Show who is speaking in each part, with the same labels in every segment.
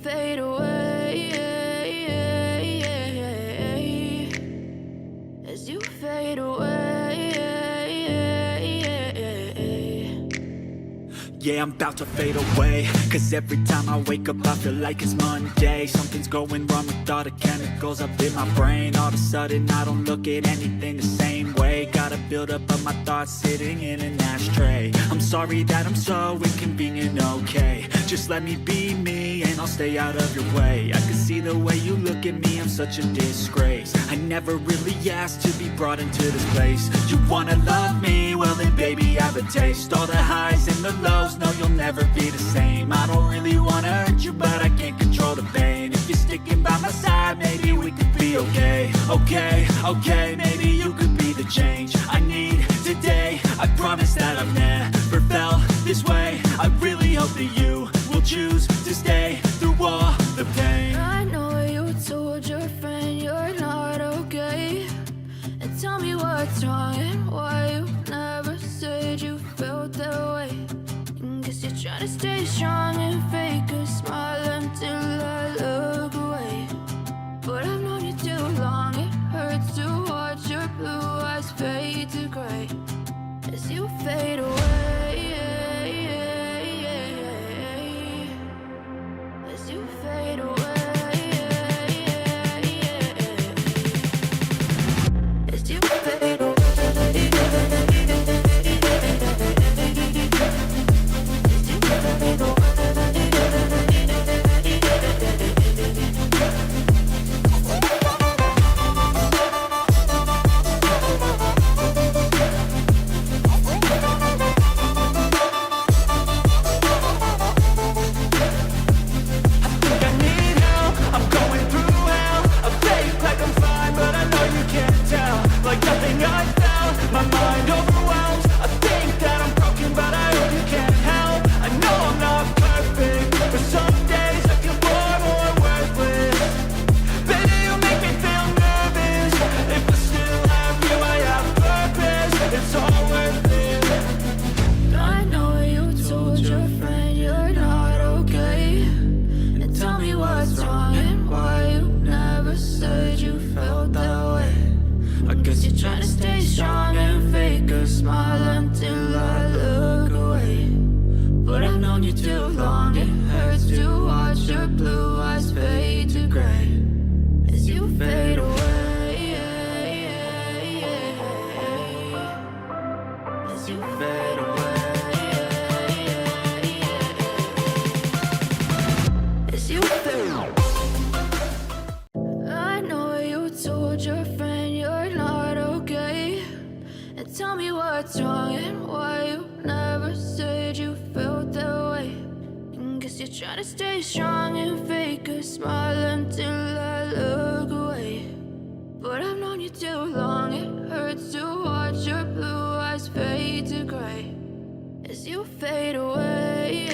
Speaker 1: fade away, as you fade away.
Speaker 2: Yeah, I'm about to fade away, cause every time I wake up I feel like it's Monday. Something's going wrong with all the chemicals up in my brain. All of a sudden I don't look at anything the same way. Gotta build up of my thoughts sitting in an ashtray. I'm sorry that I'm so inconvenient, okay. Just let me be me and I'll stay out of your way. I can see the way you look at me, I'm such a disgrace. I never really asked to be brought into this place. You wanna love me? Well then baby have a taste. All the highs and the lows, no you'll never be the same. I don't really wanna hurt you but I can't control the pain. If you're sticking by my side maybe we could be okay. Okay, maybe you could be the change I need today. I promise that I've never felt this way. I really hope that you will choose to stay through all the pain.
Speaker 1: I know you told your friend you're not okay, and tell me what's wrong and why you never said you felt that way. Guess you're trying to stay strong and fake a smile until I look away. But I've known you too long, it hurts to watch your blue eyes fade to gray as you fade away, as you fade away, as you fade away. Try to stay strong and fake a smile until I look away. But I've known you too long, it hurts to watch your blue eyes fade to gray as you fade away,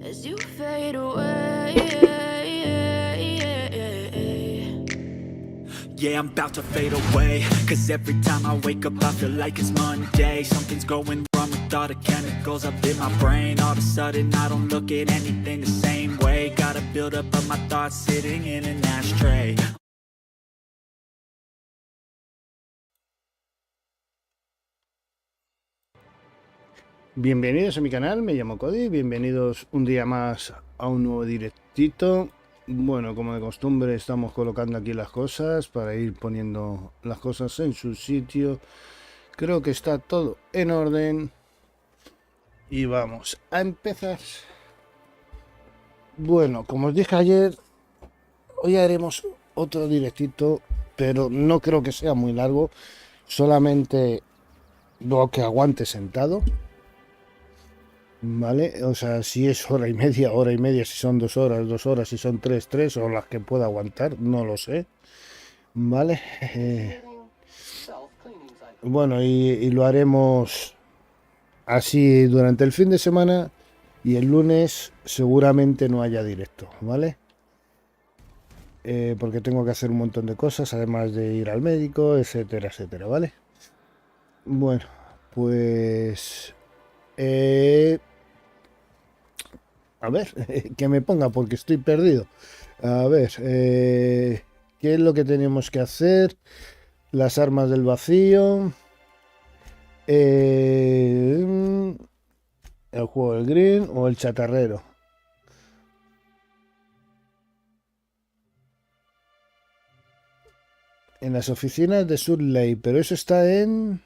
Speaker 1: as you fade away.
Speaker 2: Yeah, I'm about to fade away, cause every time I wake up I feel like it's Monday. Something's going wrong with all the chemicals up in my brain. All of a sudden I don't look at anything the same way. Gotta build up of my thoughts sitting in an ashtray.
Speaker 3: Bienvenidos a mi canal, me llamo Cody, bienvenidos un día más a un nuevo directito. Bueno, como de costumbre estamos colocando aquí las cosas para ir poniendo las cosas en su sitio. Creo que está todo en orden y vamos a empezar. Bueno, como os dije ayer, hoy haremos otro directito, pero no creo que sea muy largo, solamente lo que aguante sentado. Vale, o sea, si es hora y media, si son 2 horas, si son 3, o las que pueda aguantar, no lo sé. Vale, bueno, y lo haremos así durante el fin de semana, y el lunes seguramente no haya directo, ¿vale? Porque tengo que hacer un montón de cosas, además de ir al médico, etcétera, etcétera, ¿vale? Bueno, pues A ver, que me ponga porque estoy perdido. A ver, ¿qué es lo que tenemos que hacer? Las armas del vacío. El juego del green o el chatarrero. En las oficinas de Surley, pero eso está en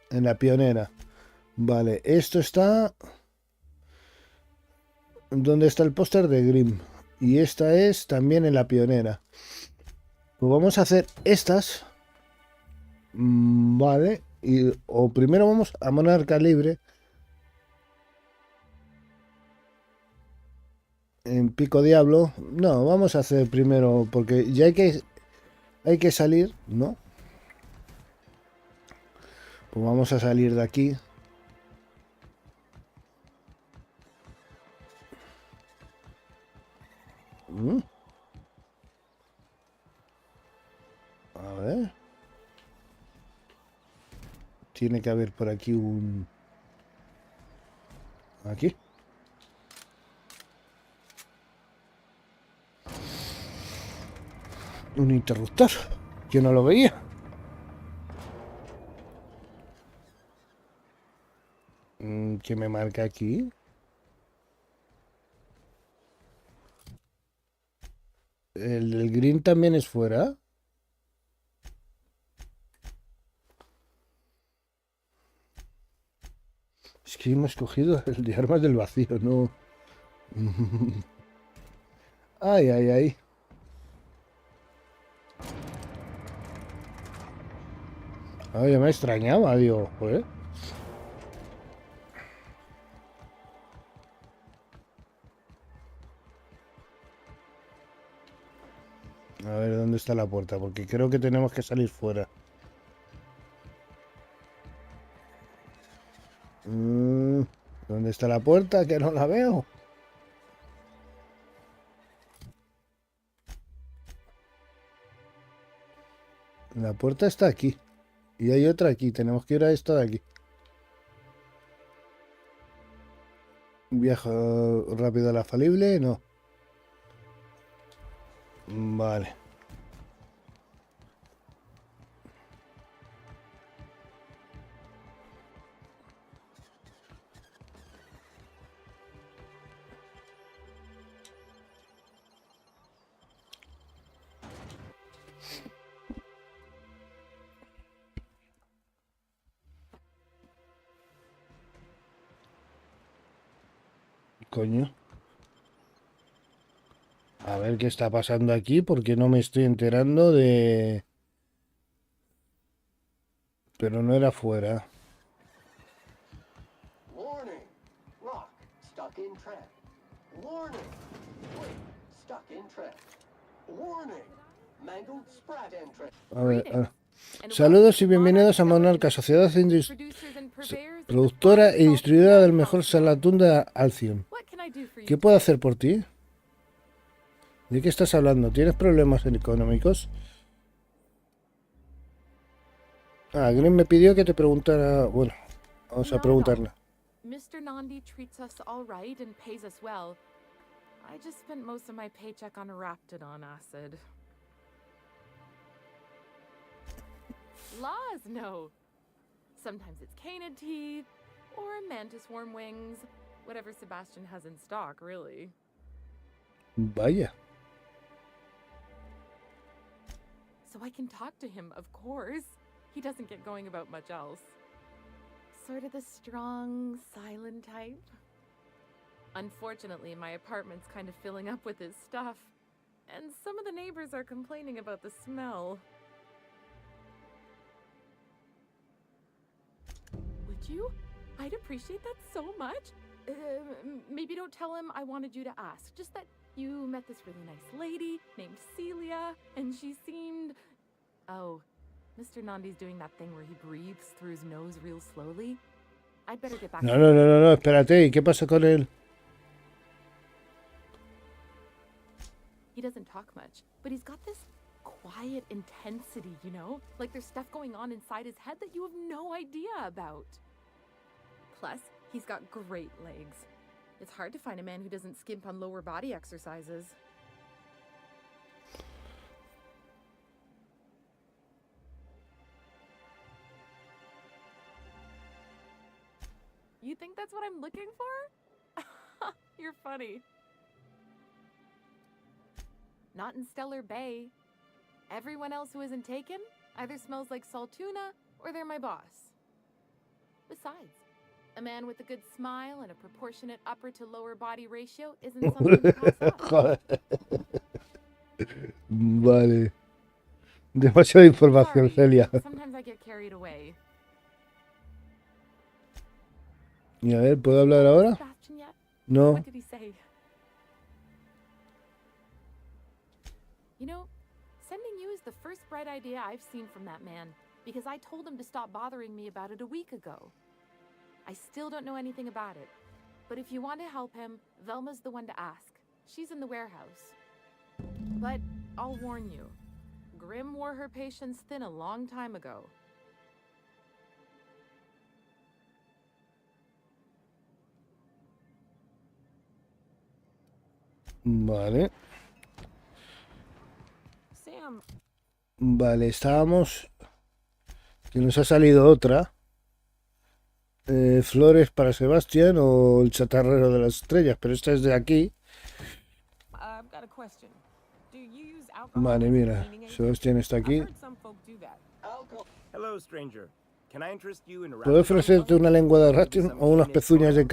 Speaker 3: la pionera. Vale, esto está donde está el póster de Grimm. Y esta es también en la pionera. Pues vamos a hacer estas. Vale. O primero vamos a monarca libre. En pico diablo. No, vamos a hacer primero. Porque ya hay que salir, ¿no? Pues vamos a salir de aquí. A ver. Tiene que haber por aquí un... Aquí. Un interruptor. Yo no lo veía. ¿Qué me marca aquí? El green también es fuera. Es que hemos cogido el de armas del vacío, no. Ay, ay, ay. Ay, me extrañaba, digo, joder. A ver, ¿dónde está la puerta? Porque creo que tenemos que salir fuera. ¿Dónde está la puerta? Que no la veo. La puerta está aquí. Y hay otra aquí. Tenemos que ir a esta de aquí. Viajo rápido a la falible. No. Vale. Coño. A ver qué está pasando aquí, porque no me estoy enterando de... Pero no era fuera.
Speaker 4: Warning! Rock stuck in trap. Warning! Twig stuck in trap. Warning! Mangled sprat entrance.
Speaker 3: A ver, saludos y bienvenidos a Monarca, sociedad productora y distribuidora del mejor salatún de Halcyon. ¿Qué puedo hacer por ti? ¿De qué estás hablando? ¿Tienes problemas económicos? Green me pidió que te preguntara... Bueno, vamos a preguntarle.
Speaker 5: Mr. Nandi treats us all right and pays us well. I just spent most of my paycheck on raptidon acid. Laws, no. Sometimes it's canid teeth or mantis worm wings. Whatever Sebastian has in stock, really.
Speaker 3: Vaya.
Speaker 5: So I can talk to him, of course. He doesn't get going about much else. Sort of the strong, silent type. Unfortunately, my apartment's kind of filling up with his stuff. And some of the neighbors are complaining about the smell. Would you? I'd appreciate that so much. Maybe don't tell him I wanted you to ask. Just that you met this really nice lady named Celia, and she seemed... Oh, Mr. Nandi's doing that thing where he breathes through his nose real slowly. I'd better get back.
Speaker 3: No, espérate. ¿Y qué pasa con él?
Speaker 5: He doesn't talk much, but he's got this quiet intensity, you know? Like there's stuff going on inside his head that you have no idea about. Plus, He's got great legs. It's hard to find a man who doesn't skimp on lower body exercises. You think that's what I'm looking for? You're funny. Not in Stellar Bay. Everyone else who isn't taken either smells like salt tuna or they're my boss. Besides, a man with a good smile and a proportionate upper to lower body ratio isn't something to pass up.
Speaker 3: Joder. Vale. Demasiada información,
Speaker 5: Sorry,
Speaker 3: Celia.
Speaker 5: sometimes I get carried away.
Speaker 3: Y a ver, ¿puedo hablar ahora?
Speaker 5: Sebastian yet?
Speaker 3: No.
Speaker 5: What did he say? You know, sending you is the first bright idea I've seen from that man, because I told him to stop bothering me about it a week ago. I still don't know anything about it, but if you want to help him, Velma's the one to ask. She's in the warehouse. But I'll warn you, Grimm wore her patience thin a long time ago.
Speaker 3: Vale.
Speaker 5: Sam.
Speaker 3: Vale, estábamos... Que nos ha salido otra. Flores para Sebastián o el chatarrero de las estrellas, pero esta es de aquí.
Speaker 6: I've got a question. Do you use alcohol
Speaker 3: Vale,
Speaker 6: as a
Speaker 3: mira,
Speaker 6: cleaning agent?
Speaker 3: Sebastián está
Speaker 6: I've
Speaker 3: aquí.
Speaker 6: heard some folk do that.
Speaker 4: Alcohol.
Speaker 7: Hello, stranger. Can I interest you in a
Speaker 3: ¿Puedo ofrecerte una lengua de ratio o unas pezuñas de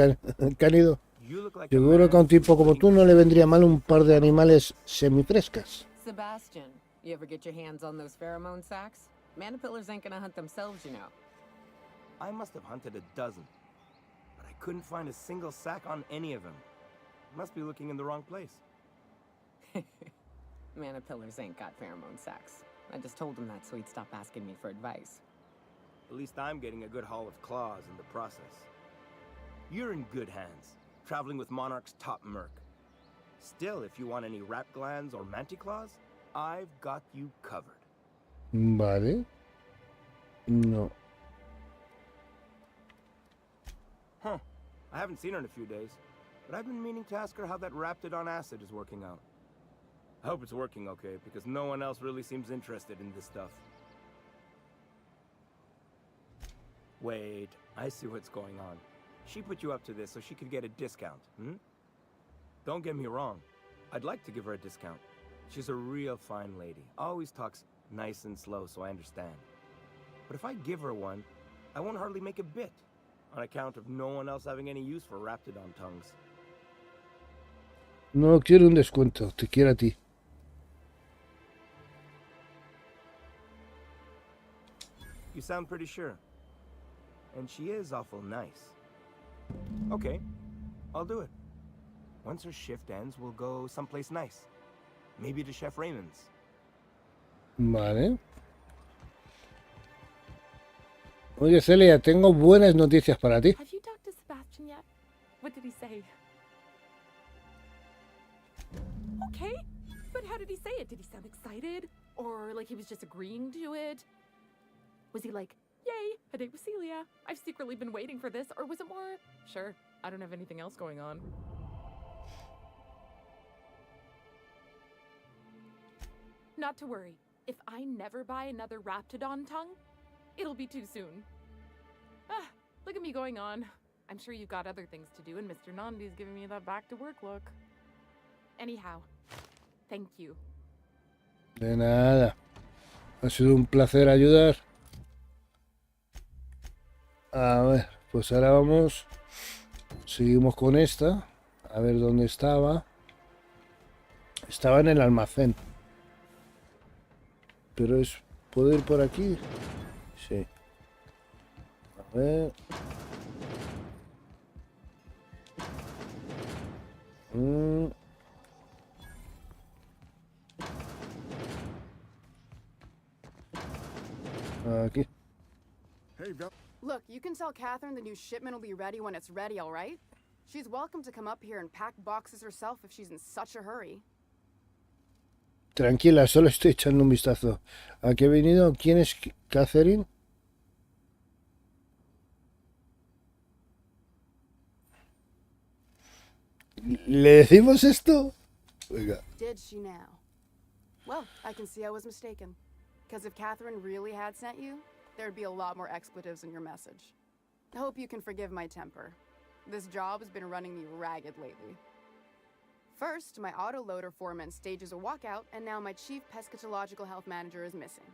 Speaker 3: cánido?
Speaker 7: You look like a
Speaker 3: Seguro que a un
Speaker 7: man
Speaker 3: tipo como tú no le vendría mal un par de animales semifrescas.
Speaker 6: Sebastian, you ever get your hands on those pheromone sacs? Manipillars ain't gonna hunt themselves, you know.
Speaker 7: I must have hunted a dozen, but I couldn't find a single sack on any of them. Must be looking in the wrong place.
Speaker 6: Manipillars ain't got pheromone sacs. I just told him that so he'd stop asking me for advice.
Speaker 7: At least I'm getting a good haul of claws in the process. You're in good hands, traveling with Monarch's top merc. Still, if you want any rat glands or manticlaws, I've got you covered.
Speaker 3: Vale. No.
Speaker 7: Huh. I haven't seen her in a few days, but I've been meaning to ask her how that Raptidon acid is working out. I hope it's working okay, because no one else really seems interested in this stuff. Wait, I see what's going on. She put you up to this so she could get a discount, hmm? Don't get me wrong. I'd like to give her a discount. She's a real fine lady. Always talks nice and slow so I understand. But if I give her one, I won't hardly make a bit, on account of no one else having any use for Raptidon tongues.
Speaker 3: No quiero un descuento, te quiero a ti.
Speaker 7: You sound pretty sure. And she is awful nice. Okay, I'll do it. Once her shift ends, we'll go someplace nice. Maybe to Chef Raymond's.
Speaker 3: Vale. Oye, Celia, tengo buenas noticias para ti.
Speaker 5: Have you talked to Sebastian yet? What did he say? Okay, but how did he say it? Did he sound excited? Or like he was just agreeing to it? Was he like, yay, a date with Celia. I've secretly been waiting for this. Or was it more, sure, I don't have anything else going on. Not to worry. If I never buy another Raptidon tongue, it'll be too soon. Ah, look at me going on. I'm sure you've got other things to do, and Mr. Nandi's giving me that back-to-work look. Anyhow, thank you.
Speaker 3: De nada. Ha sido un placer ayudar. A ver, pues ahora vamos. Seguimos con esta. A ver dónde estaba. Estaba en el almacén. Pero es... ¿Puedo ir por aquí? Sí. A ver. Aquí.
Speaker 8: Look, you can tell Catherine the new shipment will be ready when it's ready, all right? She's welcome to come up here and pack boxes herself if she's in such a hurry.
Speaker 3: Tranquila, solo estoy echando un vistazo. ¿A qué he venido? ¿Quién es Catherine? ¿Le decimos esto? Venga.
Speaker 8: Did she now? Well, I can see I was mistaken. Because if Catherine really had sent you, there'd be a lot more expletives in your message. I hope you can forgive my temper. This job has been running me ragged lately. First, my autoloader foreman stages a walkout, and now my chief pescatological health manager is missing.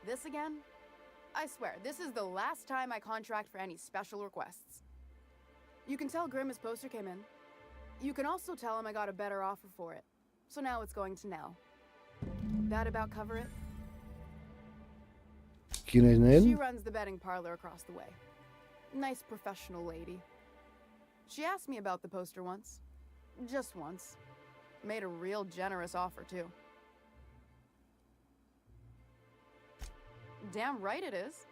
Speaker 8: This again? I swear, this is the last time I contract for any special requests. You can tell Grimm his poster came in. You can also tell him I got a better offer for it. So now it's going to Nell. That about cover it?
Speaker 3: ¿Quién es
Speaker 8: She
Speaker 3: Nell?
Speaker 8: runs the betting parlor across the way. Nice professional lady. She asked me about the poster once. Just once. Made a real generous offer, too. Damn right it is.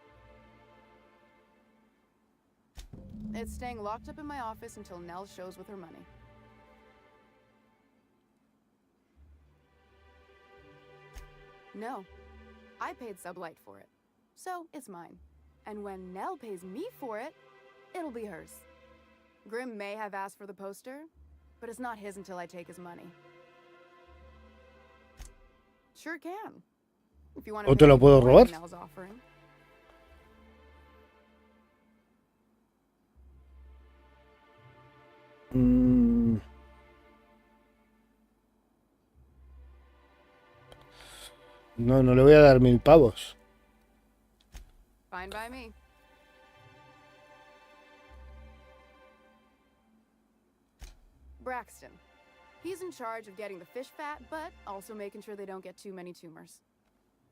Speaker 8: It's staying locked up in my office until Nell shows with her money. No. I paid Sublight for it. So, it's mine. And when Nell pays me for it, it'll be hers. Grimm may have asked for the poster, but it's not his until I take his money. Sure can. If you want
Speaker 3: ¿O te lo puedo robar?
Speaker 8: Nell's offering.
Speaker 3: No, no le voy a dar 1000 pavos.
Speaker 8: Fine by me. Braxton. He's in charge of getting the fish fat, but also making sure they don't get too many tumors.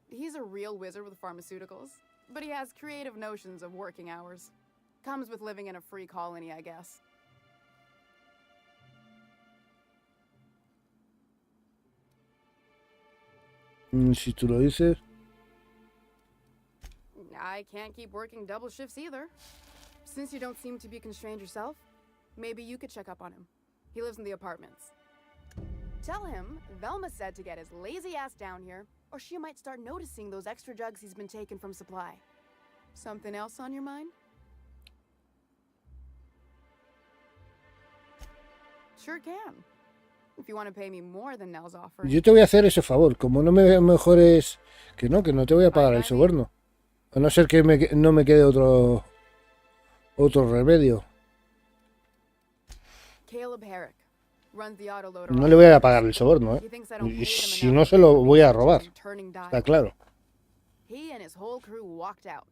Speaker 8: He's a real wizard with pharmaceuticals, but he has creative notions of working hours. Comes with living in a free colony, I guess.
Speaker 3: Si tú lo dices.
Speaker 8: I can't keep working double shifts either. Since you don't seem to be constrained yourself, maybe you could check up on him. He lives in the apartments. Tell him Velma said to get his lazy ass down here, or she might start noticing those extra drugs he's been taking from supply. Something else on your mind? Sure can. If you want to pay me more than Nell's offer.
Speaker 3: Yo te voy a hacer ese favor. Como no me mejores. Que no te voy a pagar el soborno. A no ser que no me quede otro remedio.
Speaker 8: Caleb Herrick runs the autoloader.
Speaker 3: No le voy a pagar el soborno, ¿eh? Y si no, se lo voy a robar. Está claro.
Speaker 8: He and his whole crew walked out.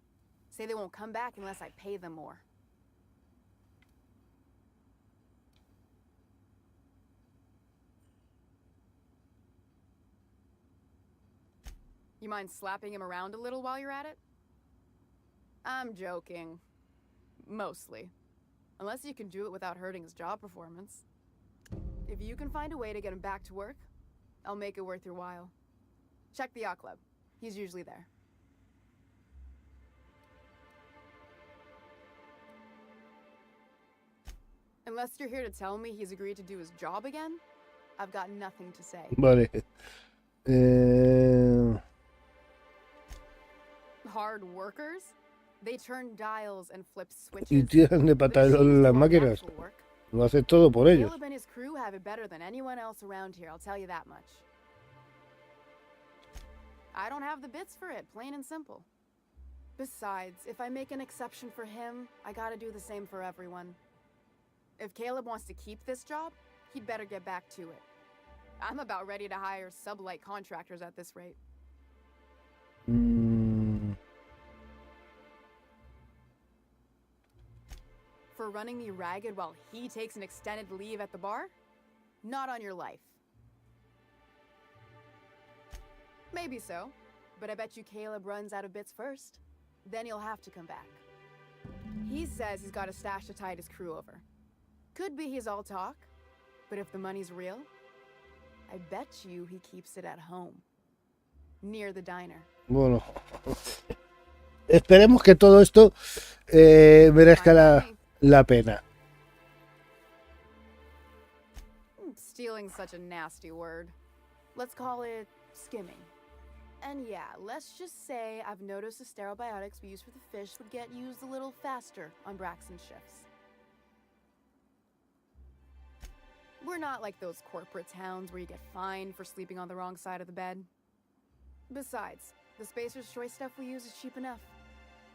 Speaker 8: Say they won't come back unless I pay them more. You mind slapping him around a little while you're at it? I'm joking. Mostly. Unless you can do it without hurting his job performance. If you can find a way to get him back to work, I'll make it worth your while. Check the yacht club. He's usually there. Unless you're here to tell me he's agreed to do his job again, I've got nothing to say.
Speaker 3: Vale.
Speaker 8: Hard workers? They turn dials and flip switches.
Speaker 3: Y tiran de patalón las máquinas. Lo hace todo por ellos.
Speaker 8: Caleb and his crew have it better than anyone else around here, I'll tell you that much. I don't have the bits for it, plain and simple. Besides, if I make an exception for him, I gotta do the same for everyone. If Caleb wants to keep this job, he'd better get back to it. I'm about ready to hire sublight contractors at this rate. For running me ragged while he takes an extended leave at the bar? Not on your life. Maybe so, but I bet you Caleb runs out of bits first. Then he'll have to come back. He says he's got a stash to tide his crew over. Could be he's all talk, but if the money's real, I bet you he keeps it at home. Near the diner.
Speaker 3: Bueno. Esperemos que todo esto merezca la pena.
Speaker 8: Stealing such a nasty word. Let's call it skimming. And yeah, let's just say I've noticed the sterile biotics we use for the fish would get used a little faster on Braxton's shifts. We're not like those corporate towns where you get fined for sleeping on the wrong side of the bed. Besides, the Spacer's Choice stuff we use is cheap enough.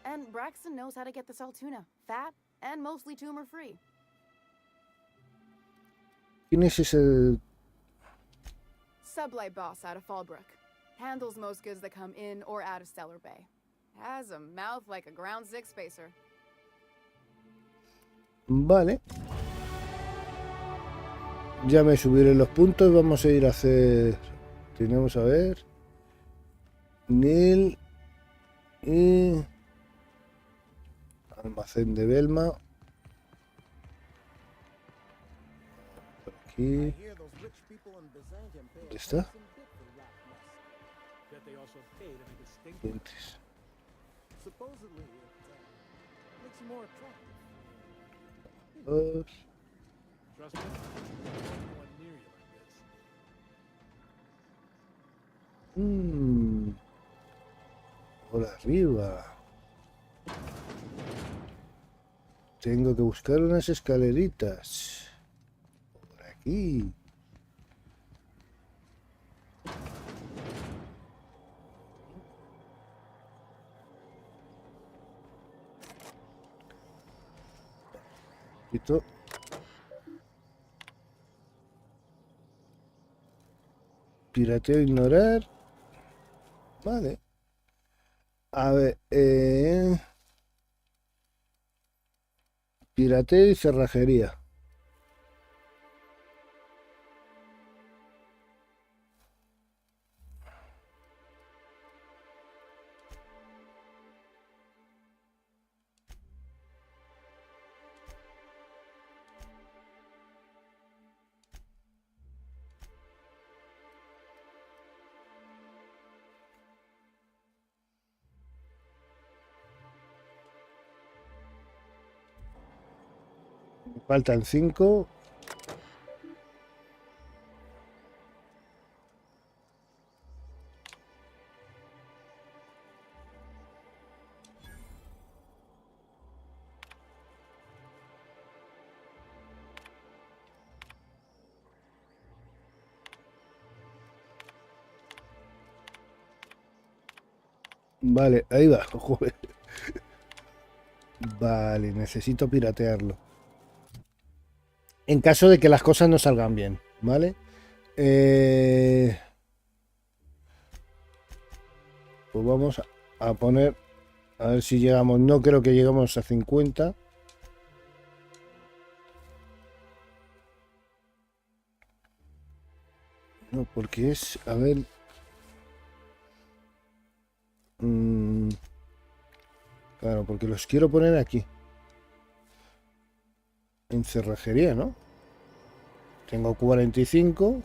Speaker 8: And Braxton knows how to get this all tuna, fat and mostly tumor-free.
Speaker 3: ¿Quién es ese?
Speaker 8: Sublight boss out of Fallbrook. Handles most goods that come in or out of Stellar Bay. Has a mouth like a Ground 6 Spacer.
Speaker 3: Vale. Ya me subiré los puntos. Vamos a ir a hacer... Tenemos a ver... Nil y... Almacén de Belma. Por aquí. ¿Dónde está? Dientes. Dos. Por arriba. Tengo que buscar unas escaleritas. Por aquí. Quito. Pirateo, ignorar. Vale. A ver, pirateo y cerrajería. Faltan 5. Vale, ahí va. Joder. Vale, necesito piratearlo. En caso de que las cosas no salgan bien, ¿vale? Pues vamos a poner... A ver si llegamos... No creo que lleguemos a 50. No, porque es... A ver... Claro, porque los quiero poner aquí. En cerrajería, ¿no? Tengo 45.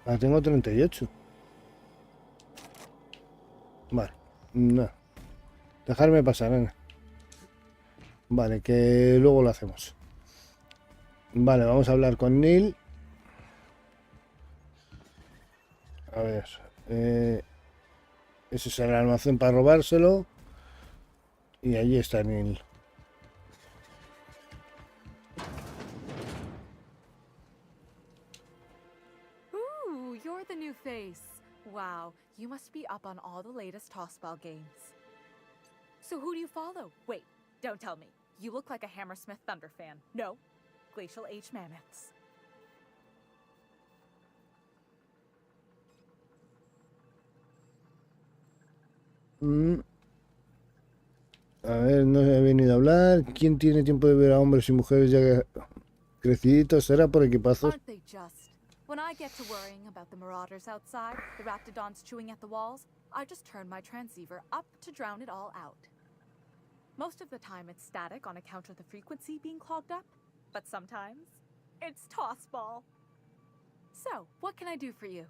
Speaker 3: Ah, tengo 38. Vale, no. Dejarme pasar, nena. Vale, que luego lo hacemos. Vale, vamos a hablar con Neil. A ver. Ese es el almacén para robárselo. Y allí está Neil.
Speaker 5: You're the new face. Wow, you must be up on all the latest tossball games. So who do you follow? Wait, don't tell me. You look like a Hammersmith Thunder fan. No, Glacial Age Mammoths.
Speaker 3: A ver, no he venido a hablar. ¿Quién tiene tiempo de ver a hombres y mujeres ya creciditos? ¿Será por equipazos?
Speaker 5: Aren't they just? When I get to worrying about the marauders outside, the raptidons chewing at the walls, I just turn my transceiver up to drown it all out. Most of the time it's static on account of the frequency being clogged up, but sometimes it's tossball. So, what can I do for you?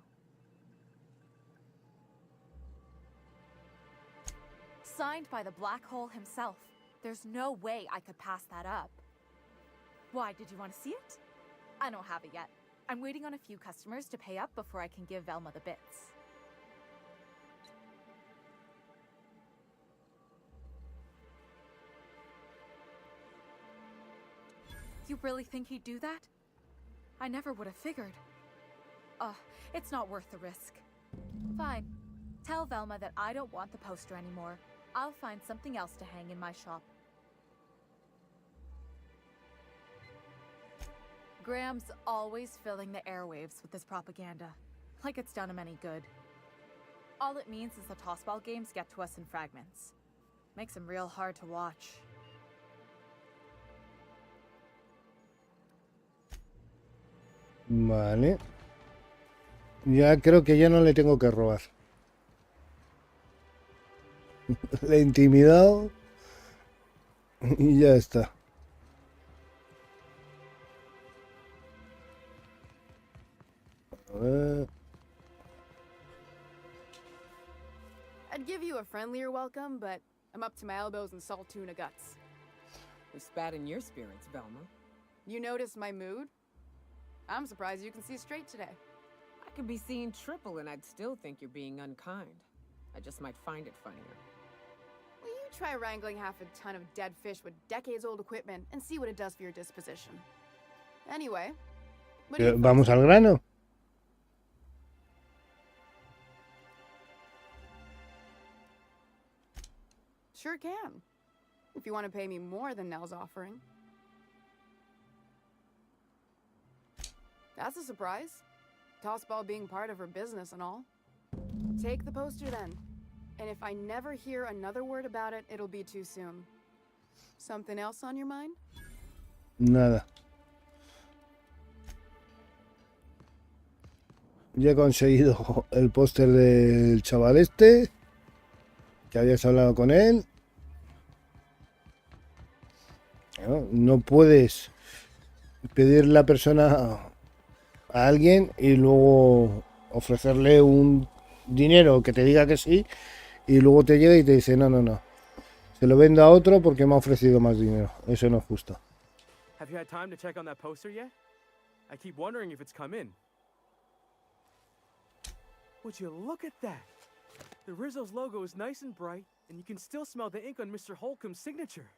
Speaker 5: Signed by the black hole himself. There's no way I could pass that up. Why, did you want to see it? I don't have it yet. I'm waiting on a few customers to pay up before I can give Velma the bits. You really think he'd do that? I never would have figured. It's not worth the risk. Fine. Tell Velma that I don't want the poster anymore. I'll find something else to hang in my shop. Graham's always filling the airwaves with his propaganda, like it's done him any good. All it means is the tossball games get to us in fragments. Makes them real hard to watch.
Speaker 3: Vale. Ya creo que ya no le tengo que robar. Le he intimidado y ya está. A ver.
Speaker 8: I'd give you a friendlier welcome, but I'm up to my elbows in salt tuna guts.
Speaker 6: We spat in your spirits, Velma.
Speaker 8: You noticed my mood? I'm surprised you can see straight today.
Speaker 6: I could be seeing triple and I'd still think you're being unkind. I just might find it funnier.
Speaker 8: Will you try wrangling half a ton of dead fish with decades-old equipment and see what it does for your disposition? Anyway, what do you
Speaker 3: Vamos al grano.
Speaker 8: Sure can. If you want to pay me more than Nell's offering. That's a surprise. Tossball being part of her business and all. Take the poster then. And if I never hear another word about it, it'll be too soon. Something else on your mind?
Speaker 3: Nada. Ya he conseguido el póster del chaval este, que habías hablado con él. No puedes pedirle a la persona a alguien y luego ofrecerle un dinero que te diga que sí y luego te llega y te dice no, se lo vendo a otro porque me ha ofrecido más dinero. Eso no es justo.
Speaker 9: Have you had time to check on that poster yet? I keep wondering if it's come in. Would you look at that? The Rizzo's logo is nice and bright, and you can still smell the ink on Mr. Holcomb's signature.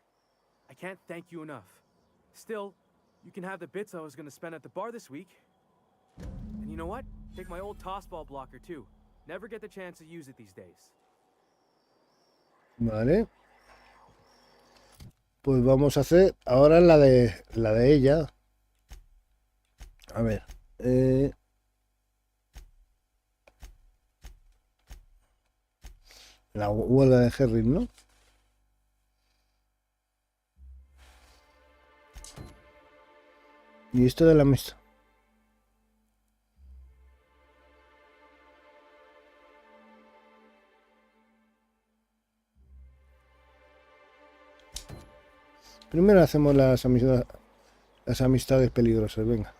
Speaker 9: I can't thank you enough. Still, you can have the bits I was going to spend at the bar this week. And you know what? Take my old tossball blocker too. Never get the chance to use it these days.
Speaker 3: Vale. Pues vamos a hacer ahora la de ella. A ver. La huelga de Harry, ¿no? Y esto de la mesa. Primero hacemos las amistades peligrosas, venga.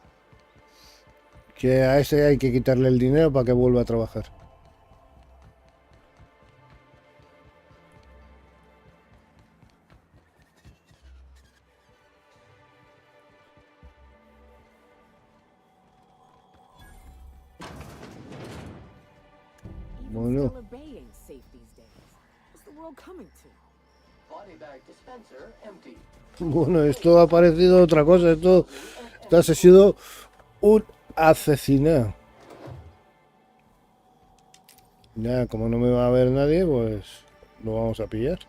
Speaker 3: Que a ese hay que quitarle el dinero para que vuelva a trabajar. Bueno.
Speaker 4: Body bag dispenser empty.
Speaker 3: Bueno, esto ha parecido otra cosa. Esto ha sido un asesinato. Ya, como no me va a ver nadie, pues lo vamos a pillar.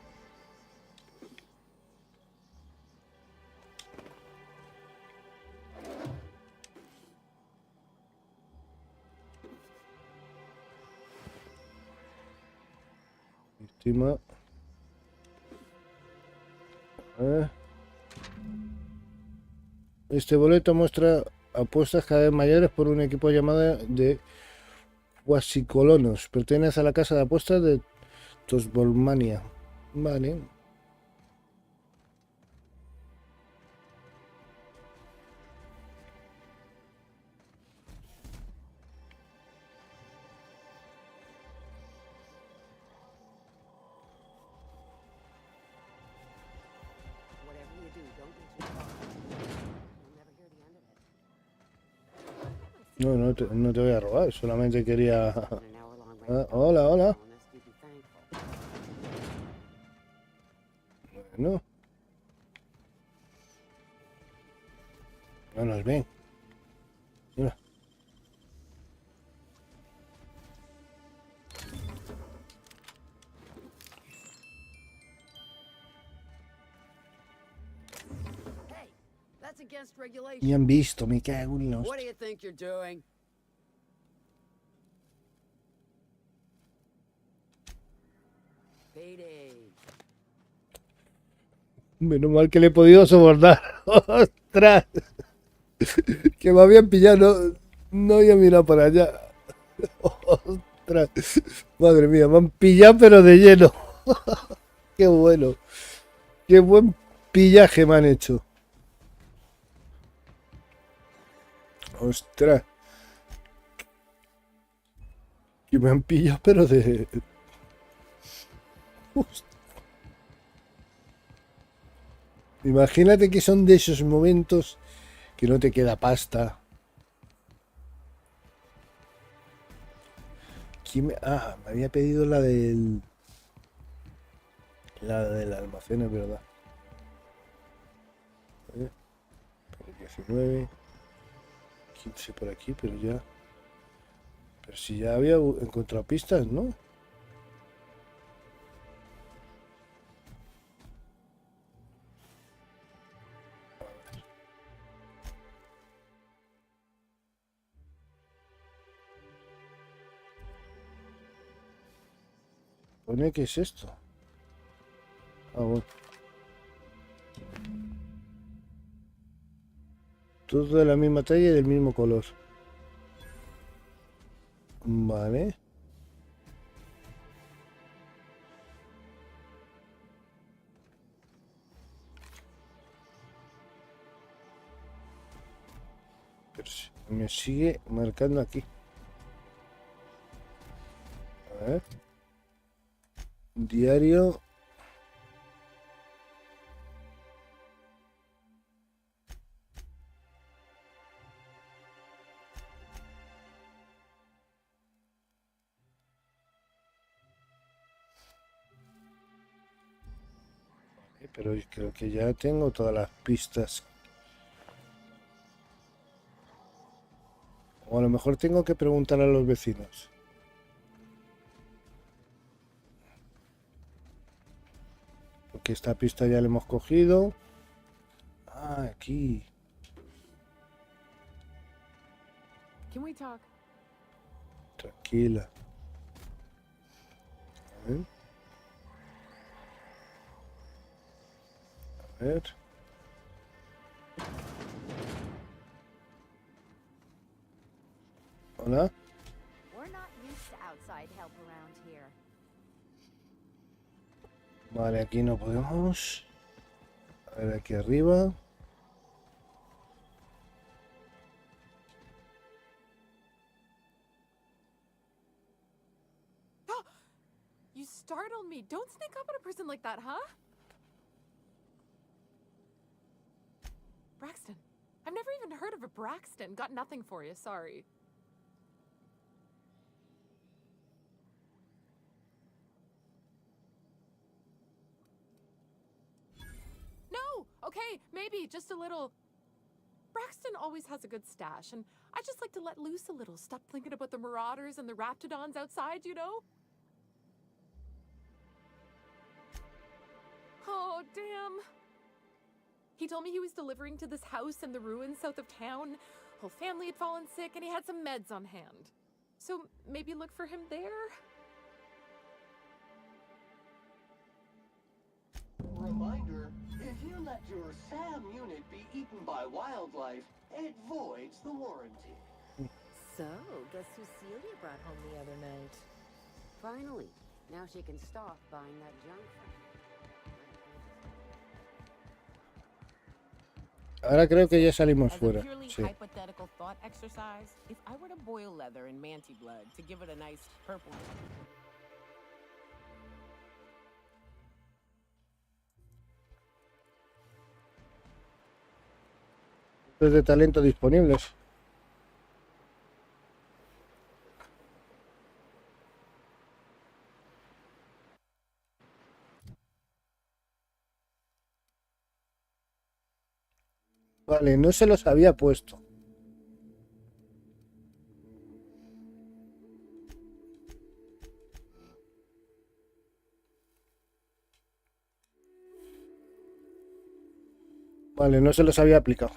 Speaker 3: Estima. Este boleto muestra apuestas cada vez mayores por un equipo llamado de Cuasicolonos. Pertenece a la casa de apuestas de Tosbolmania. Vale. No, no te voy a robar, solamente quería... Ah, hola, hola. Bueno. No nos ven. Mira.
Speaker 10: That's against regulation.
Speaker 3: Me han visto, me cago en los...
Speaker 10: What do you think you're doing? Payday.
Speaker 3: Menos mal que le he podido sobornar. ¡Ostras! Que me habían pillado, no había mirado para allá. ¡Ostras! Madre mía, me han pillado pero de lleno. ¡Qué bueno! ¡Qué buen pillaje me han hecho! ¡Ostras! Que me han pillado pero de... Imagínate que son de esos momentos que no te queda pasta. Ah, me había pedido la del... La del almacén, es verdad. 19. 15 por aquí, pero ya... Pero si ya había encontrado pistas, ¿no? Pone que es esto. Ah, bueno. Todo de la misma talla y del mismo color. Vale. Pero sí, me sigue marcando aquí. A ver. Diario. Pero creo que ya tengo todas las pistas. O a lo mejor tengo que preguntar a los vecinos. Porque esta pista ya la hemos cogido. Ah, aquí.
Speaker 5: Can we talk?
Speaker 3: Tranquila. A ver. A ver. Hola.
Speaker 11: We're not used to outside help around here.
Speaker 3: Vale, aquí no podemos. A ver, aquí arriba.
Speaker 5: You startled me. Don't sneak up on a person like that, huh? Braxton. I've never even heard of a Braxton. Got nothing for you, sorry. No! Okay, maybe just a little. Braxton always has a good stash, and I just like to let loose a little. Stop thinking about the marauders and the raptidons outside, you know? Oh, damn. He told me he was delivering to this house in the ruins south of town. Whole family had fallen sick, and he had some meds on hand. So maybe look for him there?
Speaker 4: Reminder, if you let your SAM unit be eaten by wildlife, it voids the warranty.
Speaker 6: So, guess who Celia brought home the other night? Finally, now she can stop buying that junk from me.
Speaker 3: Ahora creo que ya salimos
Speaker 6: As
Speaker 3: fuera.
Speaker 6: a purely
Speaker 3: Sí.
Speaker 6: hypothetical thought exercise, if I were to boil leather in manti blood to give it a nice purple...
Speaker 3: de talento disponibles. Vale, no se los había puesto. Vale, no se los había aplicado.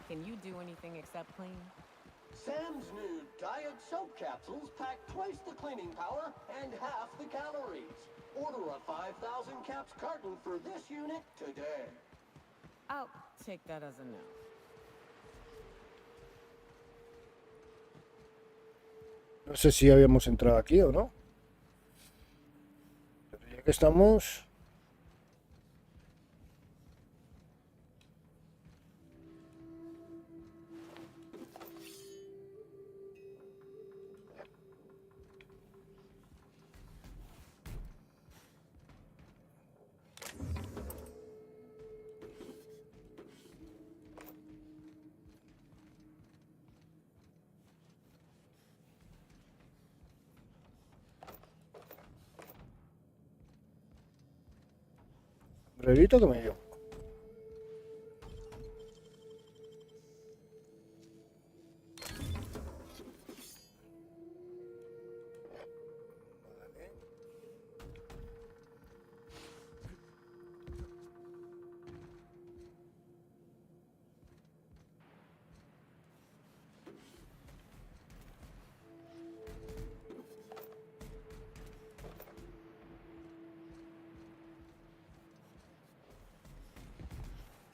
Speaker 6: Can you do anything except clean?
Speaker 4: Sam's new diet soap capsules pack twice the cleaning power and half the calories. Order a 5,000 caps carton for this unit today.
Speaker 6: I'll take that as a no.
Speaker 3: No sé si habíamos entrado aquí o no. Pero ya que estamos... Sombrerito que me llevo.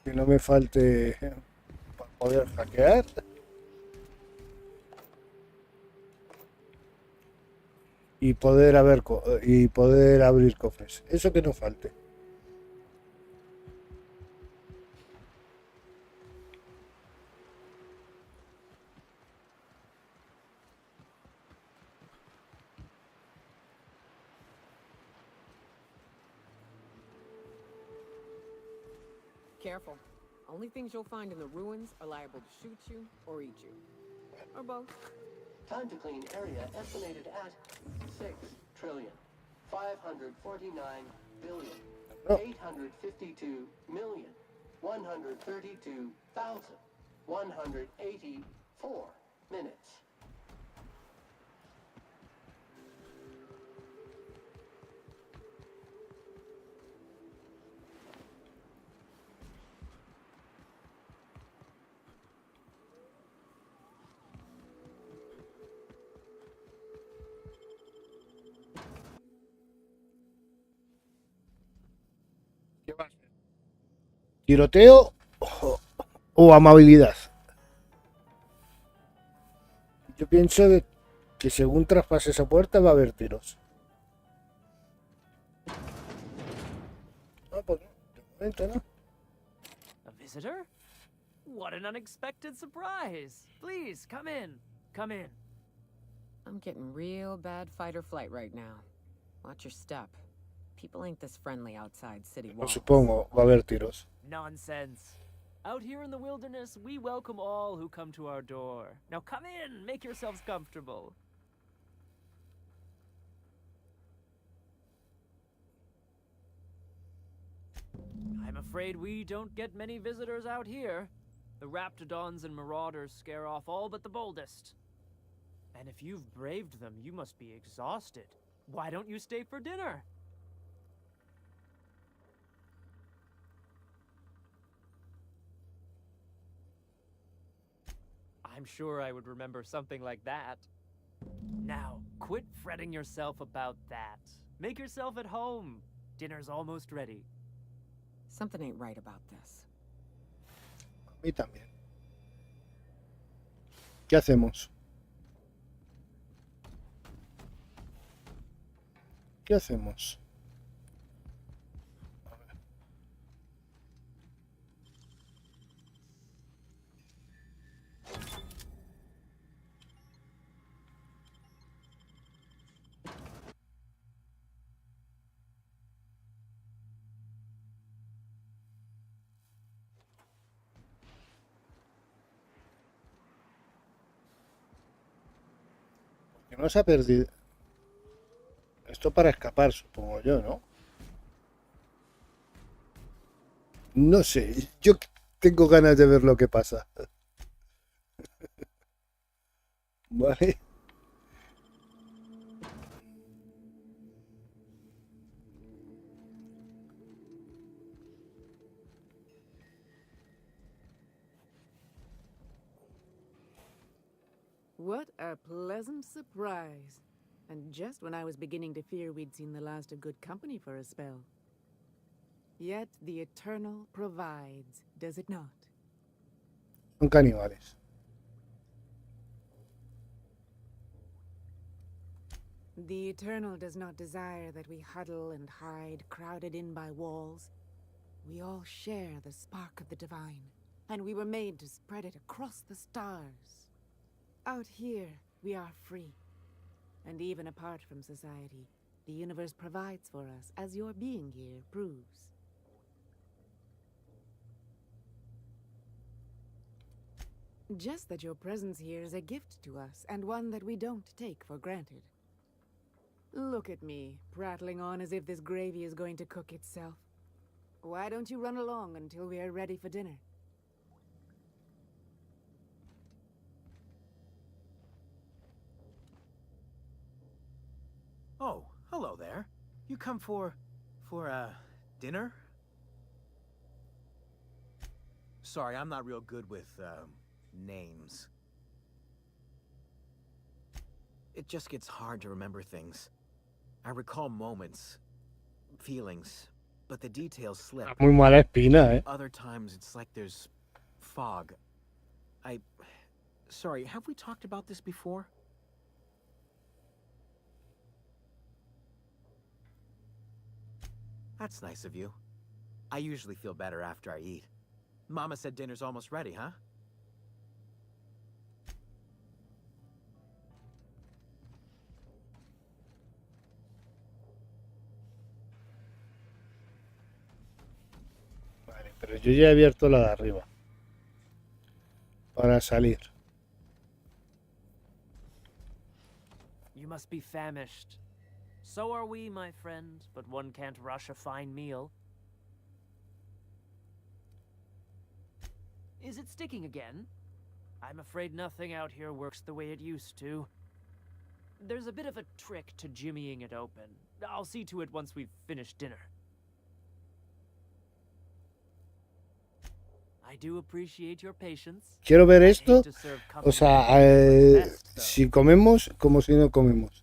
Speaker 3: Que no me falte para poder hackear. Y poder abrir cofres. Eso que no falte.
Speaker 6: Careful. Only things you'll find in the ruins are liable to shoot you or eat you. Or both.
Speaker 4: Time to clean area estimated at 6,349,852,132,184 minutes.
Speaker 3: ¿Tiroteo o amabilidad? Yo pienso que según traspase esa puerta va a haber tiros. No, pues no, de momento no.
Speaker 12: A visitor? What an unexpected surprise! Please, come in. Come in.
Speaker 6: I'm getting real bad fight or flight right now. Watch your step. People ain't this friendly outside city
Speaker 3: Lo
Speaker 6: walls.
Speaker 3: supongo, va a haber tiros.
Speaker 12: Nonsense. Out here in the wilderness, we welcome all who come to our door. Now come in, make yourselves comfortable. I'm afraid we don't get many visitors out here. The raptidons and marauders scare off all but the boldest. And if you've braved them, you must be exhausted. Why don't you stay for dinner? I'm sure I would remember something like that. Now, quit fretting yourself about that. Make yourself at home. Dinner's almost ready.
Speaker 6: Something ain't right about this.
Speaker 3: A mí también. ¿Qué hacemos? ¿Qué hacemos? no se ha perdido. Esto para escapar, supongo yo, ¿no? No sé, yo tengo ganas de ver lo que pasa. Vale.
Speaker 6: What a pleasant surprise. And just when I was beginning to fear we'd seen the last of good company for a spell. Yet the Eternal provides, does it not?
Speaker 3: Son caníbales.
Speaker 6: The Eternal does not desire that we huddle and hide, crowded in by walls. We all share the spark of the divine, and we were made to spread it across the stars. Out here, we are free. And even apart from society, the universe provides for us, as your being here proves. Just that your presence here is a gift to us, and one that we don't take for granted. Look at me, prattling on as if this gravy is going to cook itself. Why don't you run along until we are ready for dinner?
Speaker 13: Oh, hello there. You come for dinner? Sorry, I'm not real good with, names. It just gets hard to remember things. I recall moments, feelings, but the details slip.
Speaker 3: Muy mala espina, ¿eh?
Speaker 13: Other times it's like there's fog. Sorry, have we talked about this before? That's nice of you. I usually feel better after I eat. Mama said dinner's almost ready, huh?
Speaker 3: Vale, pero yo ya he abierto la de arriba. Para salir.
Speaker 12: You must be famished. So are we, my friend, but one can't rush a fine meal. Is it sticking again? I'm afraid nothing out here works the way it used to. There's a bit of a trick to jimmying it open. I'll see to it once we've finished dinner. I do appreciate your patience.
Speaker 3: Quiero ver esto. O sea, si comemos, como si no comemos.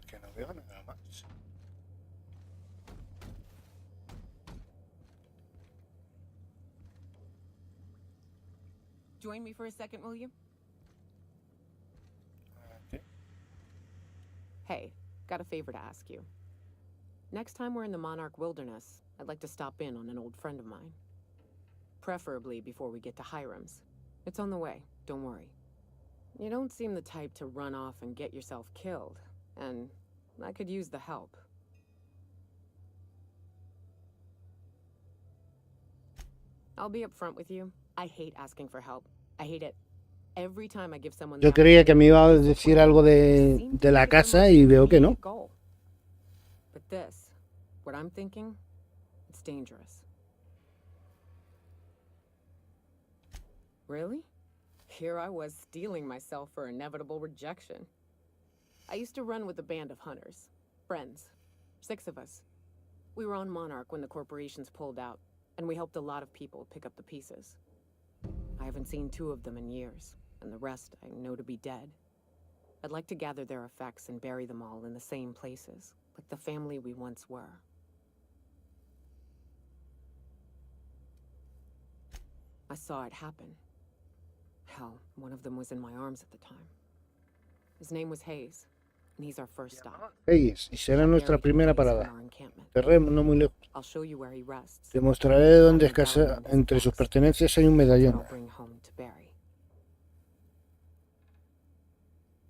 Speaker 3: Que no veo nada más.
Speaker 6: Join me for a second, will you?
Speaker 3: Okay.
Speaker 6: Hey, got a favor to ask you. Next time we're in the Monarch Wilderness, I'd like to stop in on an old friend of mine. Preferably before we get to Hiram's. It's on the way, don't worry. You don't seem the type to run off and get yourself killed, and I could use the help. I'll be upfront with you. I hate asking for help. I hate it. Every time I give someone.
Speaker 3: Yo creía que me iba a decir algo de la casa y veo que no.
Speaker 6: But this, what I'm thinking, it's dangerous. Really? Here I was steeling myself for inevitable rejection. I used to run with a band of hunters. Friends. 6 of us. We were on Monarch when the corporations pulled out, and we helped a lot of people pick up the pieces. I haven't seen 2 of them in years, and the rest I know to be dead. I'd like to gather their effects and bury them all in the same places, like the family we once were. I saw it happen. Hell, one of them was in my arms at the time. His name was Hayes, and he's our first stop.
Speaker 3: Hayes, y será nuestra primera parada. Tierra, no muy lejos.
Speaker 6: I'll show you where he rests.
Speaker 3: Te mostraré dónde descansa. Entre sus pertenencias hay un medallón.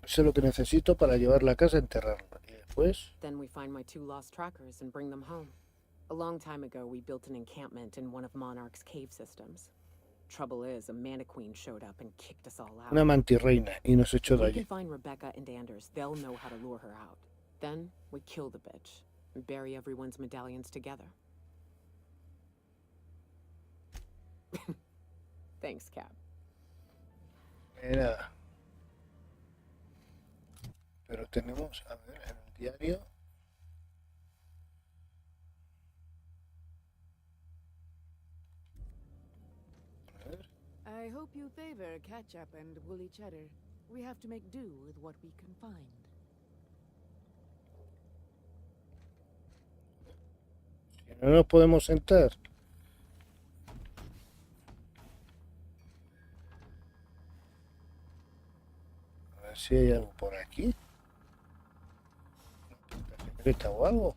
Speaker 3: Sé lo que necesito para llevar la casa a enterrarla. Y después...
Speaker 6: Then we find my 2 lost trackers and bring them home. A long time ago, we built an encampment in one of Monarch's cave systems. Trouble is, a mana-queen showed up and kicked us all out.
Speaker 3: Una mantirreina y nos echó
Speaker 6: If
Speaker 3: de
Speaker 6: we can
Speaker 3: allí.
Speaker 6: find Rebecca and Anders, they'll know how to lure her out. Then, we kill the bitch and bury everyone's medallions together. Thanks, Cap.
Speaker 3: Nada. Pero tenemos, a ver, en el diario...
Speaker 14: I hope you favor ketchup and woolly cheddar. We have to make do with what we can find.
Speaker 3: Si no nos podemos sentar. A ver si hay algo por aquí. ¿Una secreta o algo?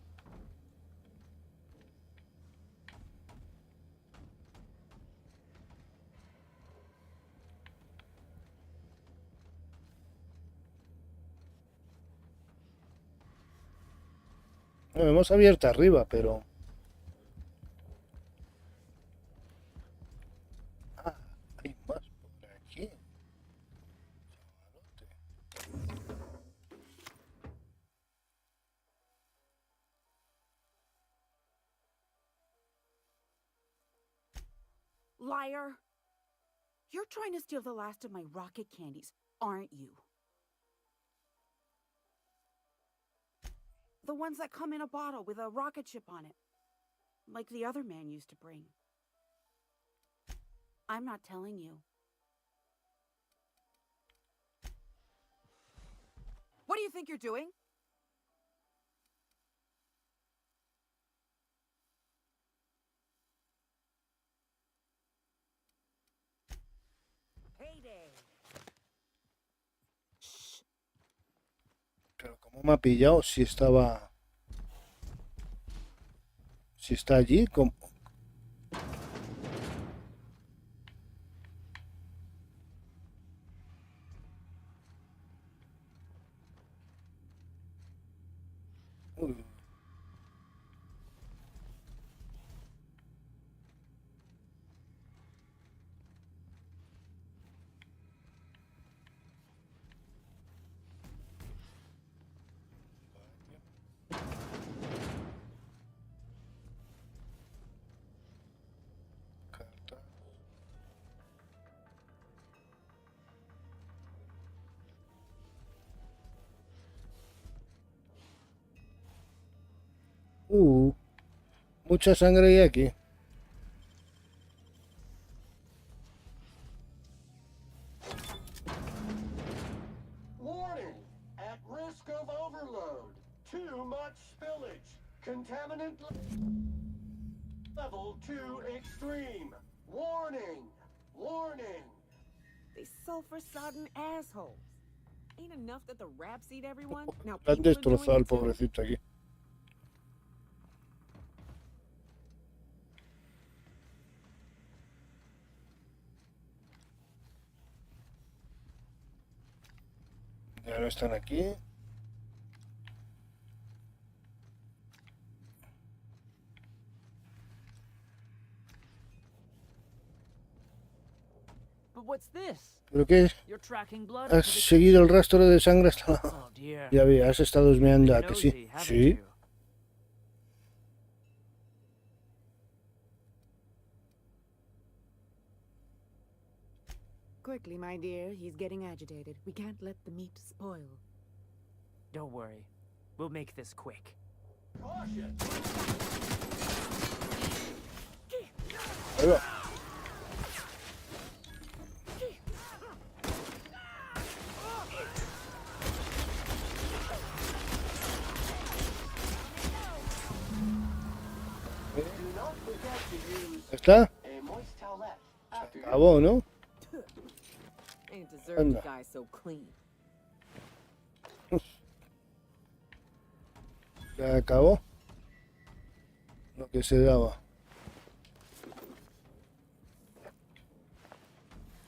Speaker 3: No, hemos abierto arriba, pero... Ah, hay más por aquí. Chavalote.
Speaker 14: Liar! You're trying to steal the last of my rocket candies, aren't you? The ones that come in a bottle with a rocket ship on it. Like the other man used to bring. I'm not telling you. What do you think you're doing? Payday.
Speaker 3: Shh. Pero ¿cómo me ha pillado si estaba... Si está allí, ¿cómo? Uy. Mucha sangre hay aquí.
Speaker 4: Warning! At risk of overload. Too much spillage. Contaminant level 2 extreme. Warning! Warning!
Speaker 6: They sulfur-sodden assholes. Ain't enough that the rats eat everyone? Now
Speaker 3: Han
Speaker 6: people are
Speaker 3: destrozado
Speaker 6: doing
Speaker 3: al
Speaker 6: it too?
Speaker 3: pobrecito aquí. Ya no están aquí.
Speaker 12: But what's this?
Speaker 3: ¿Pero qué es?
Speaker 12: You're tracking blood
Speaker 3: ¿Has
Speaker 12: to the
Speaker 3: seguido el rastro de sangre hasta la...
Speaker 12: Oh dear.
Speaker 3: Ya vi, has estado husmeando a que sí.
Speaker 12: Nosy, haven't
Speaker 3: Sí.
Speaker 12: you?
Speaker 14: Quickly, my dear. He's getting agitated. We can't let the meat spoil.
Speaker 12: Don't worry. We'll make this quick.
Speaker 4: Caution!
Speaker 3: Ahí va.
Speaker 4: Do not forget to use
Speaker 3: ¿Está?
Speaker 4: a moist towelette after your
Speaker 3: Acabó, ¿no?
Speaker 6: Ain't deserved
Speaker 3: Anda.
Speaker 6: a guy so clean.
Speaker 3: Ya acabó. Lo que se daba.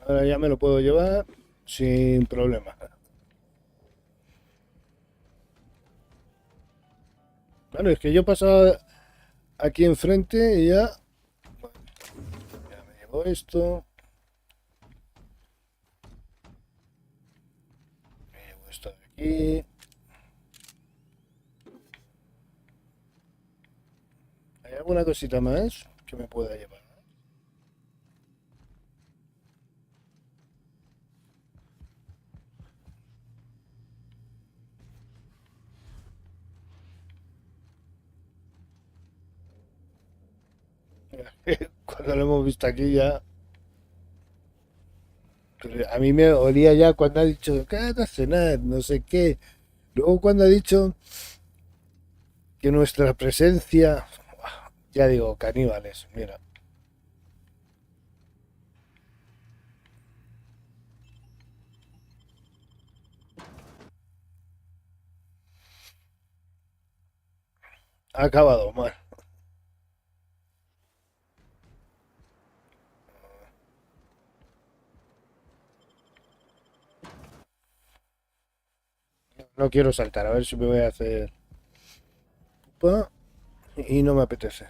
Speaker 3: Ahora ya me lo puedo llevar sin problema. Claro, es que yo pasaba aquí enfrente y ya... Bueno, ya me llevo esto. Me llevo esto de aquí. ¿Hay alguna cosita más que me pueda llevar? Cuando lo hemos visto aquí ya... Pero a mí me olía ya cuando ha dicho, quédate a cenar, no sé qué. Luego cuando ha dicho que nuestra presencia... Ya digo, caníbales, mira. Ha acabado mal. No quiero saltar, a ver si me voy a hacer... pupa, y no me apetece.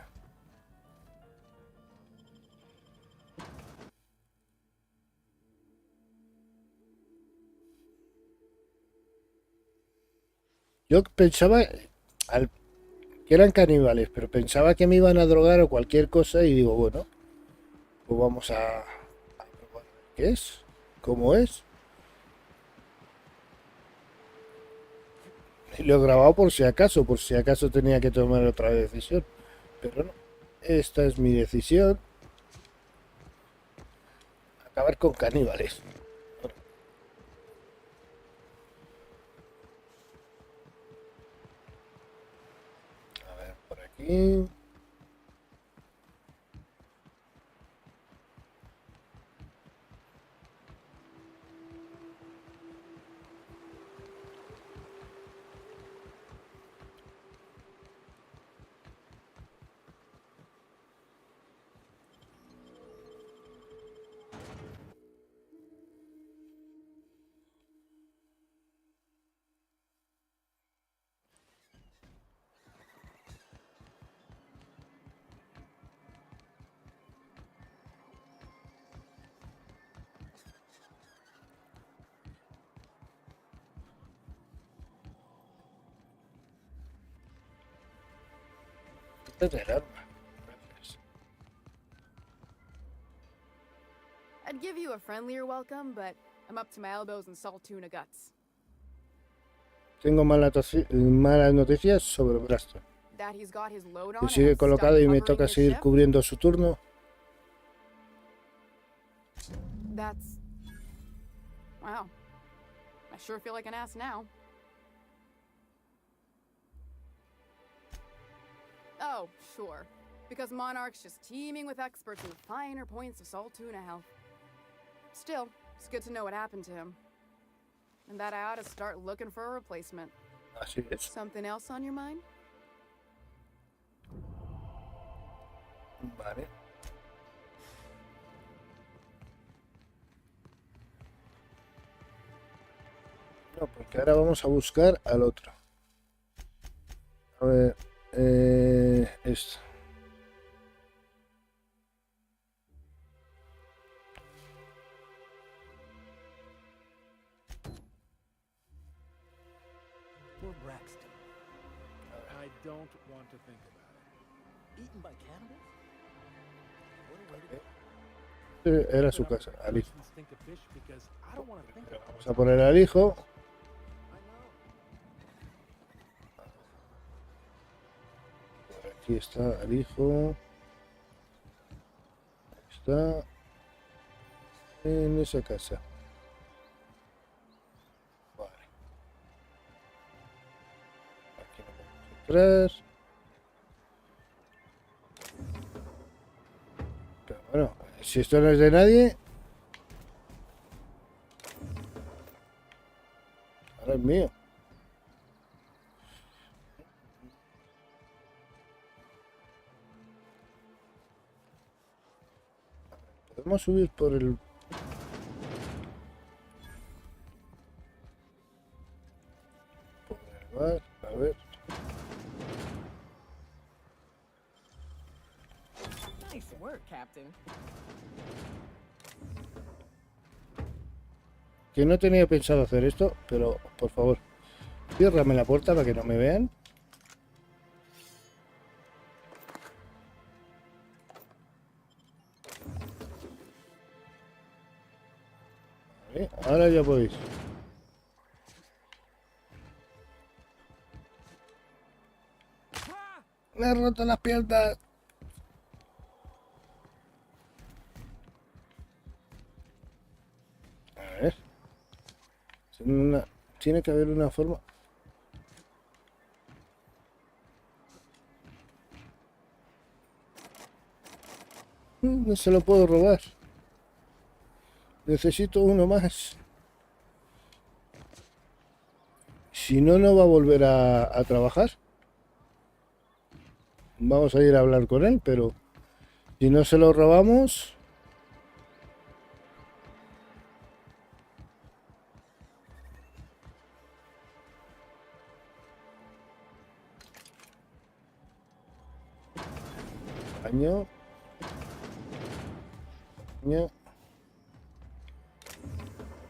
Speaker 3: Yo pensaba que eran caníbales, pero pensaba que me iban a drogar o cualquier cosa y digo, bueno, pues vamos a probar qué es, cómo es. Y lo he grabado por si acaso tenía que tomar otra decisión. Pero no, esta es mi decisión. Acabar con caníbales. A ver, por aquí.
Speaker 8: I'd give you a friendlier welcome, but I'm up to my elbows in salt tuna guts.
Speaker 3: Tengo malas noticias sobre Braston.
Speaker 8: That he's got his load
Speaker 3: Que
Speaker 8: on
Speaker 3: sigue
Speaker 8: and
Speaker 3: colocado y me
Speaker 8: stuck
Speaker 3: toca
Speaker 8: covering his
Speaker 3: seguir
Speaker 8: ship?
Speaker 3: cubriendo su turno.
Speaker 8: That's... Wow. I sure feel like an ass now. Oh, sure. Because Monarch's just teeming with experts in the finer points of salt tuna health. Still, it's good to know what happened to him. And that I ought to start looking for a replacement.
Speaker 3: Así es.
Speaker 8: Something else on your mind?
Speaker 3: Vale. No, porque ahora vamos a buscar al otro. A ver, esto.
Speaker 15: Poor Braxton. I don't want to think about it. Eaten by cannibals? What a way to go.
Speaker 3: Era su casa, al hijo.
Speaker 15: Think of fish because I don't want to think about
Speaker 3: Vamos a poner al hijo. Por aquí está el hijo. Está en esa casa. Vale. Aquí no podemos entrar. Pero bueno, si esto no es de nadie, ahora es mío. Podemos subir por el... Por el bar, a ver.
Speaker 6: Nice work, Captain.
Speaker 3: Que no tenía pensado hacer esto, pero por favor, ciérrame la puerta para que no me vean. Vale, ahora ya podéis. Me he roto las piernas. A ver. Tiene que haber una forma. No se lo puedo robar. Necesito uno más. Si no, no va a volver a trabajar. Vamos a ir a hablar con él, pero si no se lo robamos... Año. Año.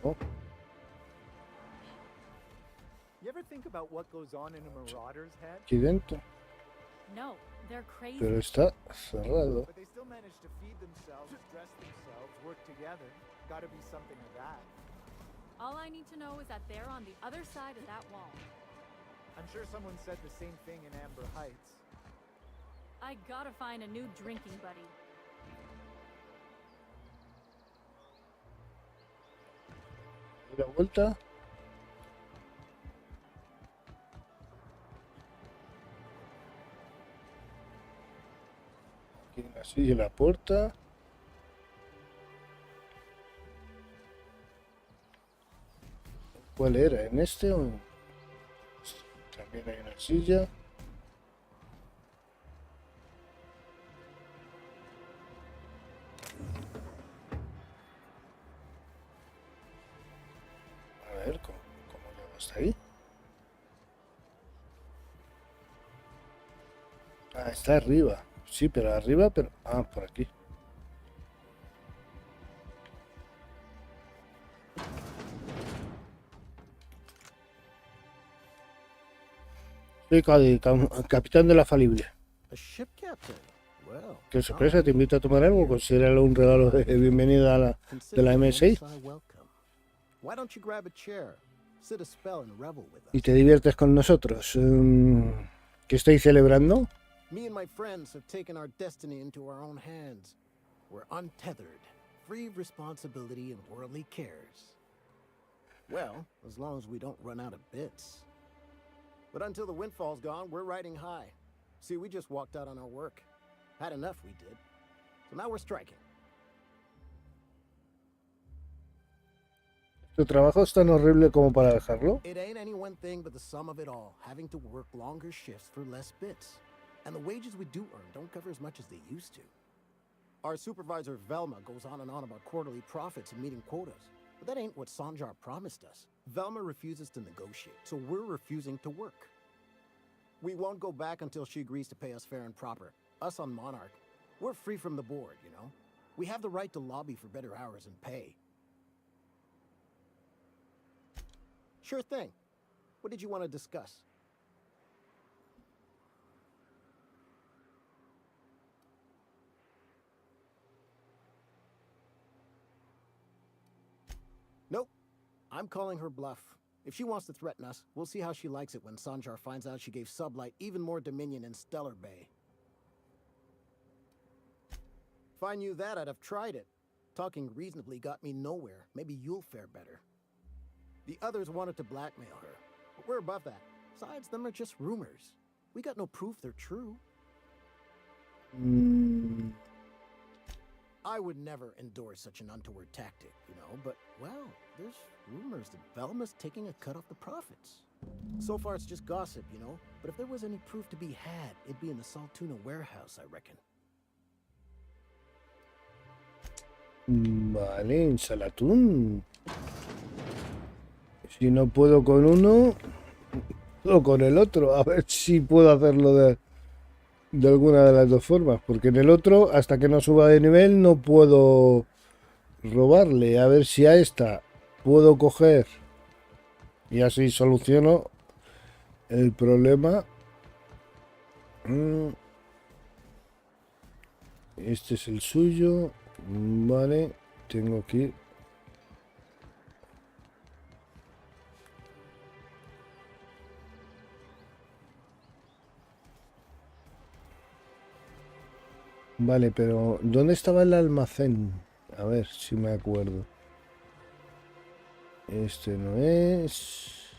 Speaker 3: Oh.
Speaker 16: You ever think about what goes on in a marauder's head?
Speaker 3: Aquí dentro.
Speaker 17: No, they're crazy.
Speaker 3: Pero está cerrado.
Speaker 16: But they still manage to feed themselves, dress themselves, work together. Gotta be something of that.
Speaker 17: All I need to know is that they're on the other side of that wall.
Speaker 16: I'm sure someone said the same thing in Amber Heights.
Speaker 17: I gotta find a new drinking buddy.
Speaker 3: La vuelta. Aquí en la silla la puerta. ¿Cuál era? ¿En este o en... También hay una silla. A ver, ¿cómo llego hasta ahí? Ah, está arriba. Sí, pero arriba, pero... Ah, por aquí. Soy Cody, capitán de la falible. Qué sorpresa, te invito a tomar algo. Considéralo un regalo de bienvenida a de la MSI. Y te diviertes con nosotros. ¿Qué estáis celebrando?
Speaker 13: Me and my friends have taken our destiny into our own hands. We're untethered, free of responsibility and worldly cares. Well, as long as we don't run out of bits. But until the windfall's gone, we're riding high. See, we just walked out on our work. Had enough, we did. So now we're striking.
Speaker 3: ¿Tu trabajo es tan horrible como para dejarlo?
Speaker 13: It ain't any one thing but the sum of it all, having to work longer shifts for less bits. And the wages we do earn don't cover as much as they used to. Our supervisor Velma goes on and on about quarterly profits and meeting quotas. But that ain't what Sanjar promised us. Velma refuses to negotiate, so we're refusing to work. We won't go back until she agrees to pay us fair and proper. Us on Monarch, we're free from the board, you know? We have the right to lobby for better hours and pay. Sure thing. What did you want to discuss? Nope. I'm calling her bluff. If she wants to threaten us, we'll see how she likes it when Sanjar finds out she gave Sublight even more dominion in Stellar Bay. If I knew that, I'd have tried it. Talking reasonably got me nowhere. Maybe you'll fare better. The others wanted to blackmail her, but we're above that. Besides, them are just rumors. We got no proof they're true. I would never endorse such an untoward tactic, you know, but, well, there's rumors that Velma's taking a cut off the profits. So far, it's just gossip, you know, but if there was any proof to be had, it'd be in the Saltuna warehouse, I reckon.
Speaker 3: Vale, ensalatún. Si no puedo con uno, puedo con el otro. A ver si puedo hacerlo De alguna de las dos formas, porque en el otro, hasta que no suba de nivel, no puedo robarle. A ver si a esta puedo coger y así soluciono el problema. Este es el suyo. Vale, tengo aquí. Vale, pero ¿dónde estaba el almacén? A ver si me acuerdo. Este no es.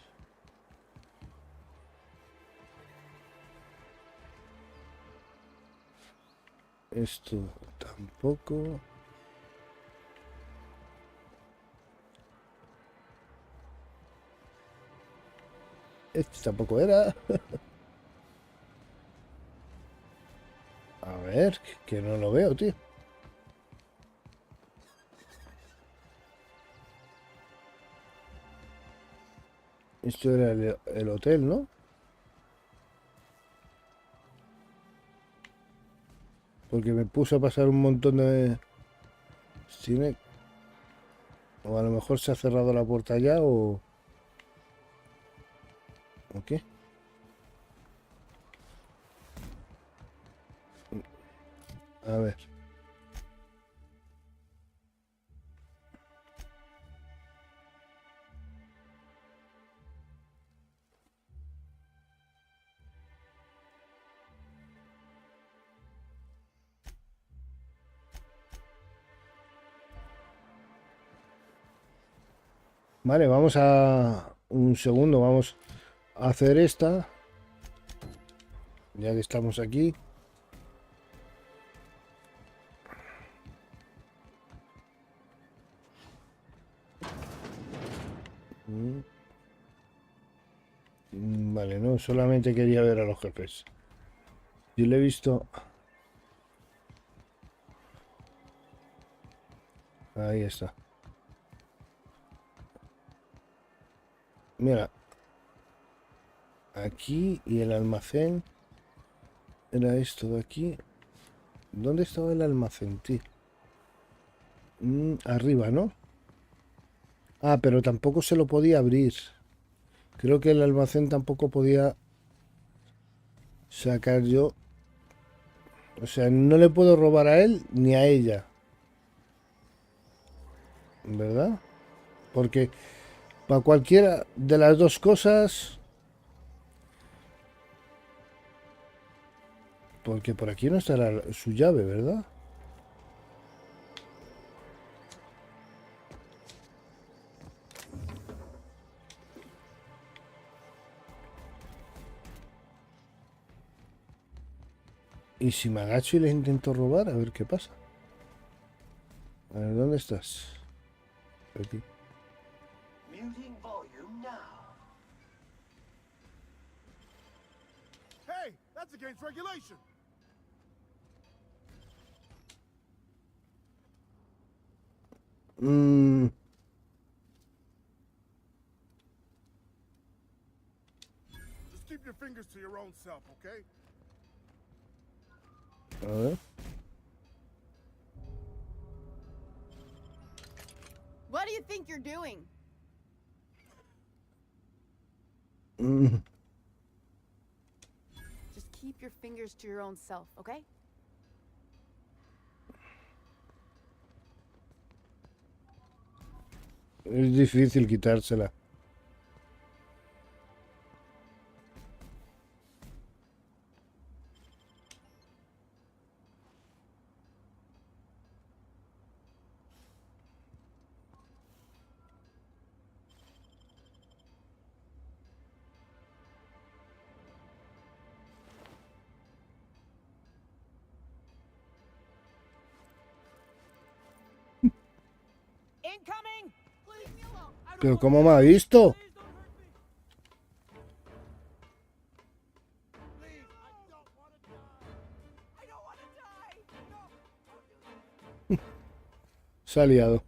Speaker 3: Esto tampoco. Este tampoco era. A ver, que no lo veo, tío. Esto era el hotel, ¿no? Porque me puse a pasar un montón de cine. O a lo mejor se ha cerrado la puerta ya o... ¿O qué? A ver. Vale, vamos a... Un segundo, vamos a hacer esta. Ya que estamos aquí. Vale, no, solamente quería ver a los jefes. Yo le he visto... Ahí está. Mira. Aquí y el almacén. Era esto de aquí. ¿Dónde estaba el almacén, tío? Arriba, ¿no? Ah, pero tampoco se lo podía abrir. Creo que el almacén tampoco podía sacar yo. O sea, no le puedo robar a él ni a ella. ¿Verdad? Porque para cualquiera de las dos cosas... Porque por aquí no estará su llave, ¿verdad? Y si me agacho y le intento robar, a ver qué pasa. A ver, ¿dónde estás? Aquí.
Speaker 4: Muting volume now.
Speaker 15: Hey, that's against regulation. Just keep your fingers to your own self, okay?
Speaker 3: A ver.
Speaker 8: What do you think you're doing? Just keep your fingers to your own self, okay?
Speaker 3: Es difícil quitársela.
Speaker 12: Incoming!
Speaker 3: Pero ¿cómo me ha visto? Se ha liado.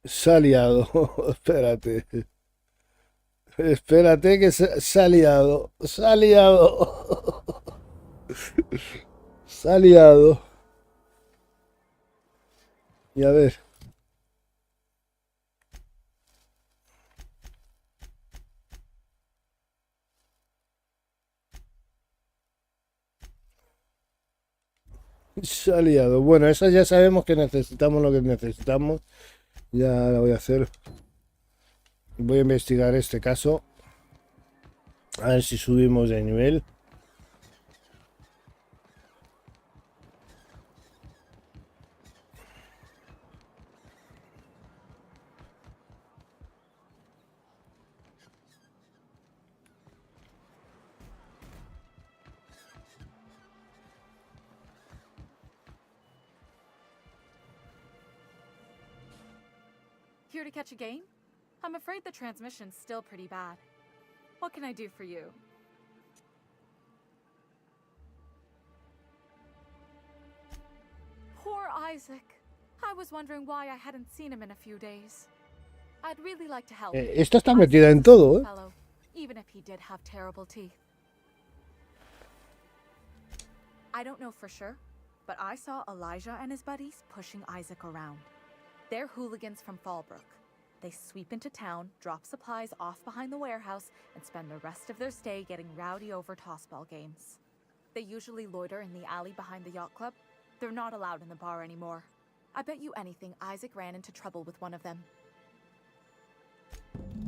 Speaker 3: Se ha liado. Espérate. Espérate que se ha liado. Se ha liado. Se ha liado. Y a ver. Se ha liado. Bueno, esa ya sabemos que necesitamos lo que necesitamos. Ya la voy a hacer. Voy a investigar este caso. A ver si subimos de nivel.
Speaker 17: Here to catch a game? I'm afraid the transmission's still pretty bad. What can I do for you? Poor Isaac. I was wondering why I hadn't seen him in a few days. I'd really like to help.
Speaker 3: Esta está metida en todo, ¿eh?
Speaker 17: Fellow, even if he did have terrible teeth. I don't know for sure, but I saw Elijah and his buddies pushing Isaac around. They're hooligans from Fallbrook. They sweep into town, drop supplies off behind the warehouse, and spend the rest of their stay getting rowdy over tossball games. They usually loiter in the alley behind the yacht club. They're not allowed in the bar anymore. I bet you anything Isaac ran into trouble with one of them.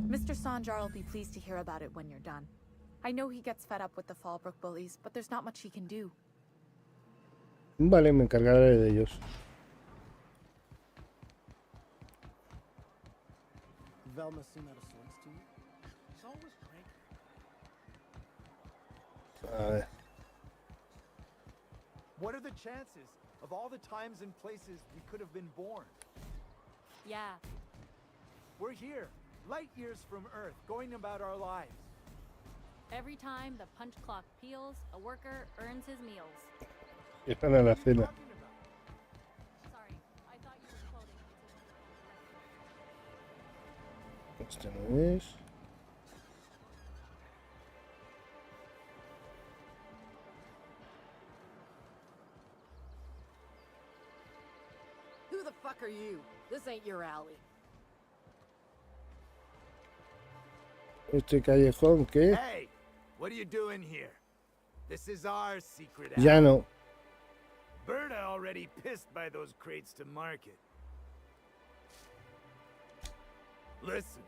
Speaker 17: Mr. Sanjar will be pleased to hear about it when you're done. I know he gets fed up with the Fallbrook bullies, but there's not much he can do.
Speaker 3: Vale, me encargaré de ellos.
Speaker 13: Velma seem out of sorts to you?
Speaker 15: She's always cranky.
Speaker 3: A ver.
Speaker 16: What are the chances of all the times and places we could have been born?
Speaker 17: Yeah.
Speaker 16: We're here, light years from Earth, going about our lives.
Speaker 17: Every time the punch clock peals, a worker earns his meals.
Speaker 3: Están a la cena.
Speaker 17: Sorry, I thought you were quoting.
Speaker 3: Este no es.
Speaker 10: Who the fuck are you? This ain't your alley.
Speaker 3: Este callejón, ¿qué?
Speaker 16: Hey, what are you doing here? This is our secret
Speaker 3: Ya
Speaker 16: alley.
Speaker 3: no.
Speaker 16: Berta already pissed by those crates to market. Listen,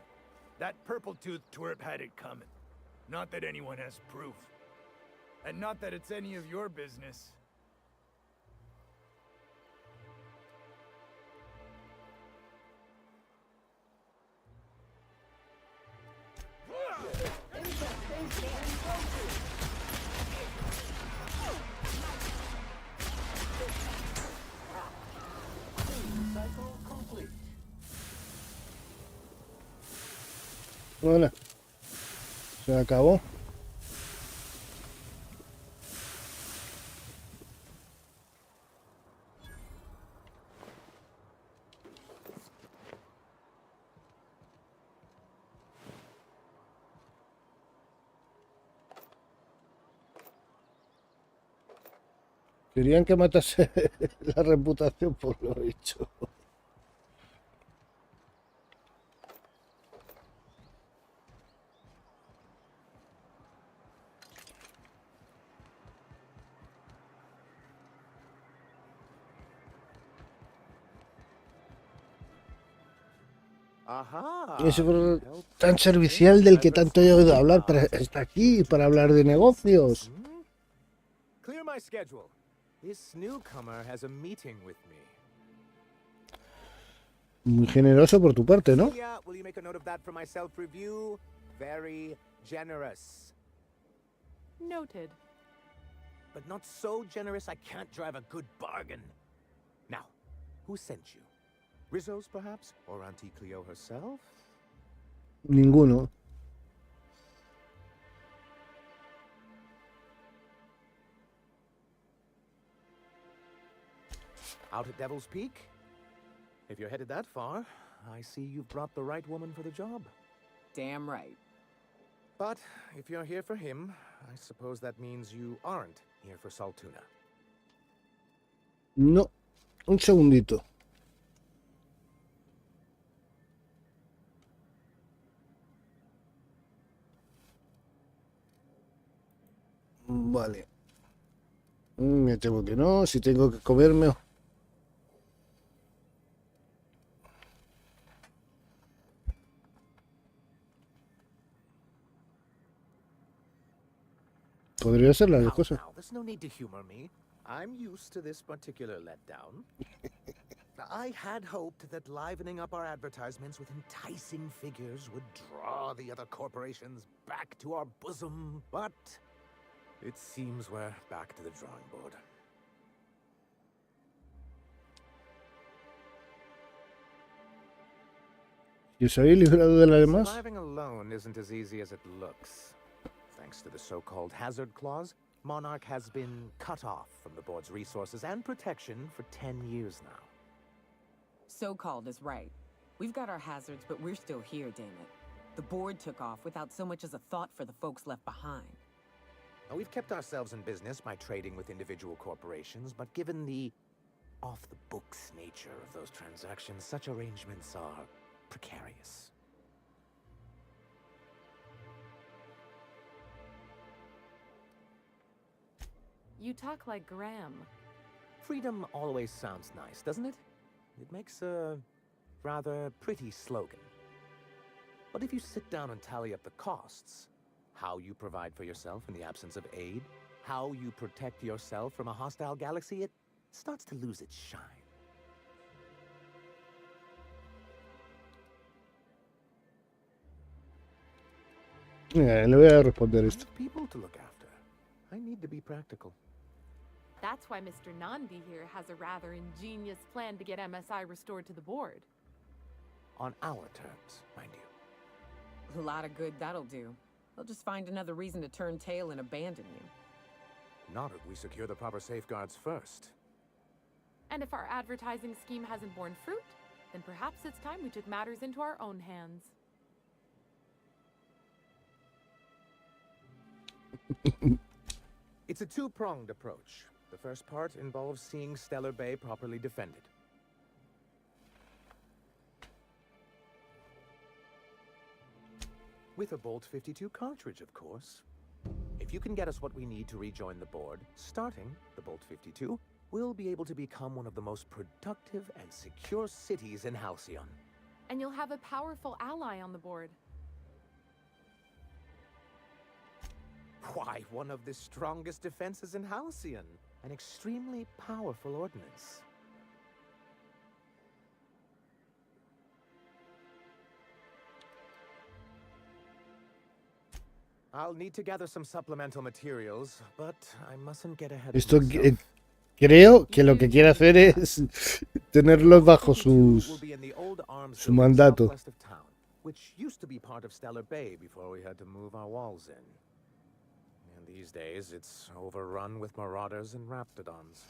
Speaker 16: that purple-toothed twerp had it coming. Not that anyone has proof. And not that it's any of your business.
Speaker 3: Hola. Se acabó. Querían que matase la reputación por lo hecho. Ese tan servicial del que tanto he oído hablar está aquí para hablar de negocios.
Speaker 18: Clear my schedule. This newcomer has a meeting with me.
Speaker 3: Muy generoso por tu parte, ¿no?
Speaker 18: Yeah, will you make a note of that for my self-review? Very generous.
Speaker 5: Noted.
Speaker 18: But not so generous I can't drive a good bargain. Now, who sent you? Rizzo's, perhaps? Or Auntie Cleo herself?
Speaker 3: Ninguno.
Speaker 18: Out at Devil's Peak? If you're headed that far, I see you've brought the right woman for the job.
Speaker 6: Damn right.
Speaker 18: But if you're here for him, I suppose that means you aren't here for Saltuna.
Speaker 3: No, un segundito. Vale. Me temo que no, si tengo que comerme. Podría ser las dos cosas.
Speaker 18: Now, there's no need to humor me. I'm used to this particular letdown. I had hoped that livening up our advertisements with enticing figures would draw the other corporations back to our bosom, but it seems we're back to the drawing board.
Speaker 3: ¿Y os habéis librado de las demás?
Speaker 18: Surviving alone isn't as easy as it looks. Thanks to the so-called hazard clause, Monarch has been cut off from the board's resources and protection for 10 years now.
Speaker 6: So-called is right. We've got our hazards, but we're still here, damn it. The board took off without so much as a thought for the folks left behind.
Speaker 18: Now, we've kept ourselves in business by trading with individual corporations, but given the off-the-books nature of those transactions, such arrangements are precarious.
Speaker 5: You talk like Graham.
Speaker 18: Freedom always sounds nice, doesn't it? It makes a rather pretty slogan. But if you sit down and tally up the costs, how you provide for yourself in the absence of aid, how you protect yourself from a hostile galaxy, it starts to lose its shine.
Speaker 3: Le voy a responder esto.
Speaker 18: People to look after. I need to be practical.
Speaker 5: That's why Mr. Nandi here has a rather ingenious plan to get MSI restored to the board.
Speaker 18: On our terms, mind you.
Speaker 6: A lot of good that'll do. They'll just find another reason to turn tail and abandon you.
Speaker 18: Not if we secure the proper safeguards first.
Speaker 5: And if our advertising scheme hasn't borne fruit, then perhaps it's time we took matters into our own hands.
Speaker 18: It's a two-pronged approach. The first part involves seeing Stellar Bay properly defended. With a Bolt 52 cartridge, of course. If you can get us what we need to rejoin the board, starting the Bolt 52, we'll be able to become one of the most productive and secure cities in Halcyon.
Speaker 5: And you'll have a powerful ally on the board.
Speaker 18: Why, one of the strongest defenses in Halcyon. An extremely powerful ordnance. I'll need to gather some supplemental materials, but I mustn't get ahead of myself.
Speaker 3: Creo que lo que quiere hacer es tenerlos bajo su mandato.
Speaker 18: Which used to be part of Stellar Bay before we had to move our walls in. These days, it's overrun with marauders and raptidons.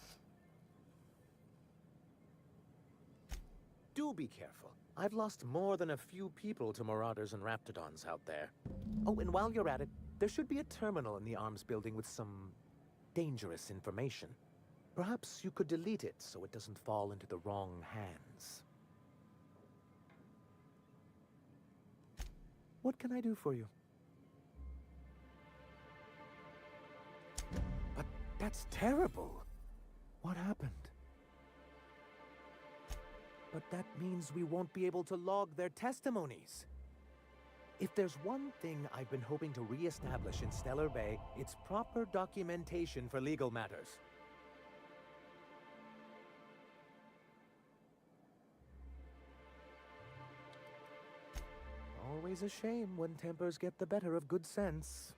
Speaker 18: Do be careful. I've lost more than a few people to marauders and raptidons out there. Oh, and while you're at it, there should be a terminal in the arms building with some dangerous information. Perhaps you could delete it so it doesn't fall into the wrong hands. What can I do for you? But that's terrible. What happened? But that means we won't be able to log their testimonies. If there's one thing I've been hoping to re-establish in Stellar Bay, it's proper documentation for legal matters. Always a shame when tempers get the better of good sense.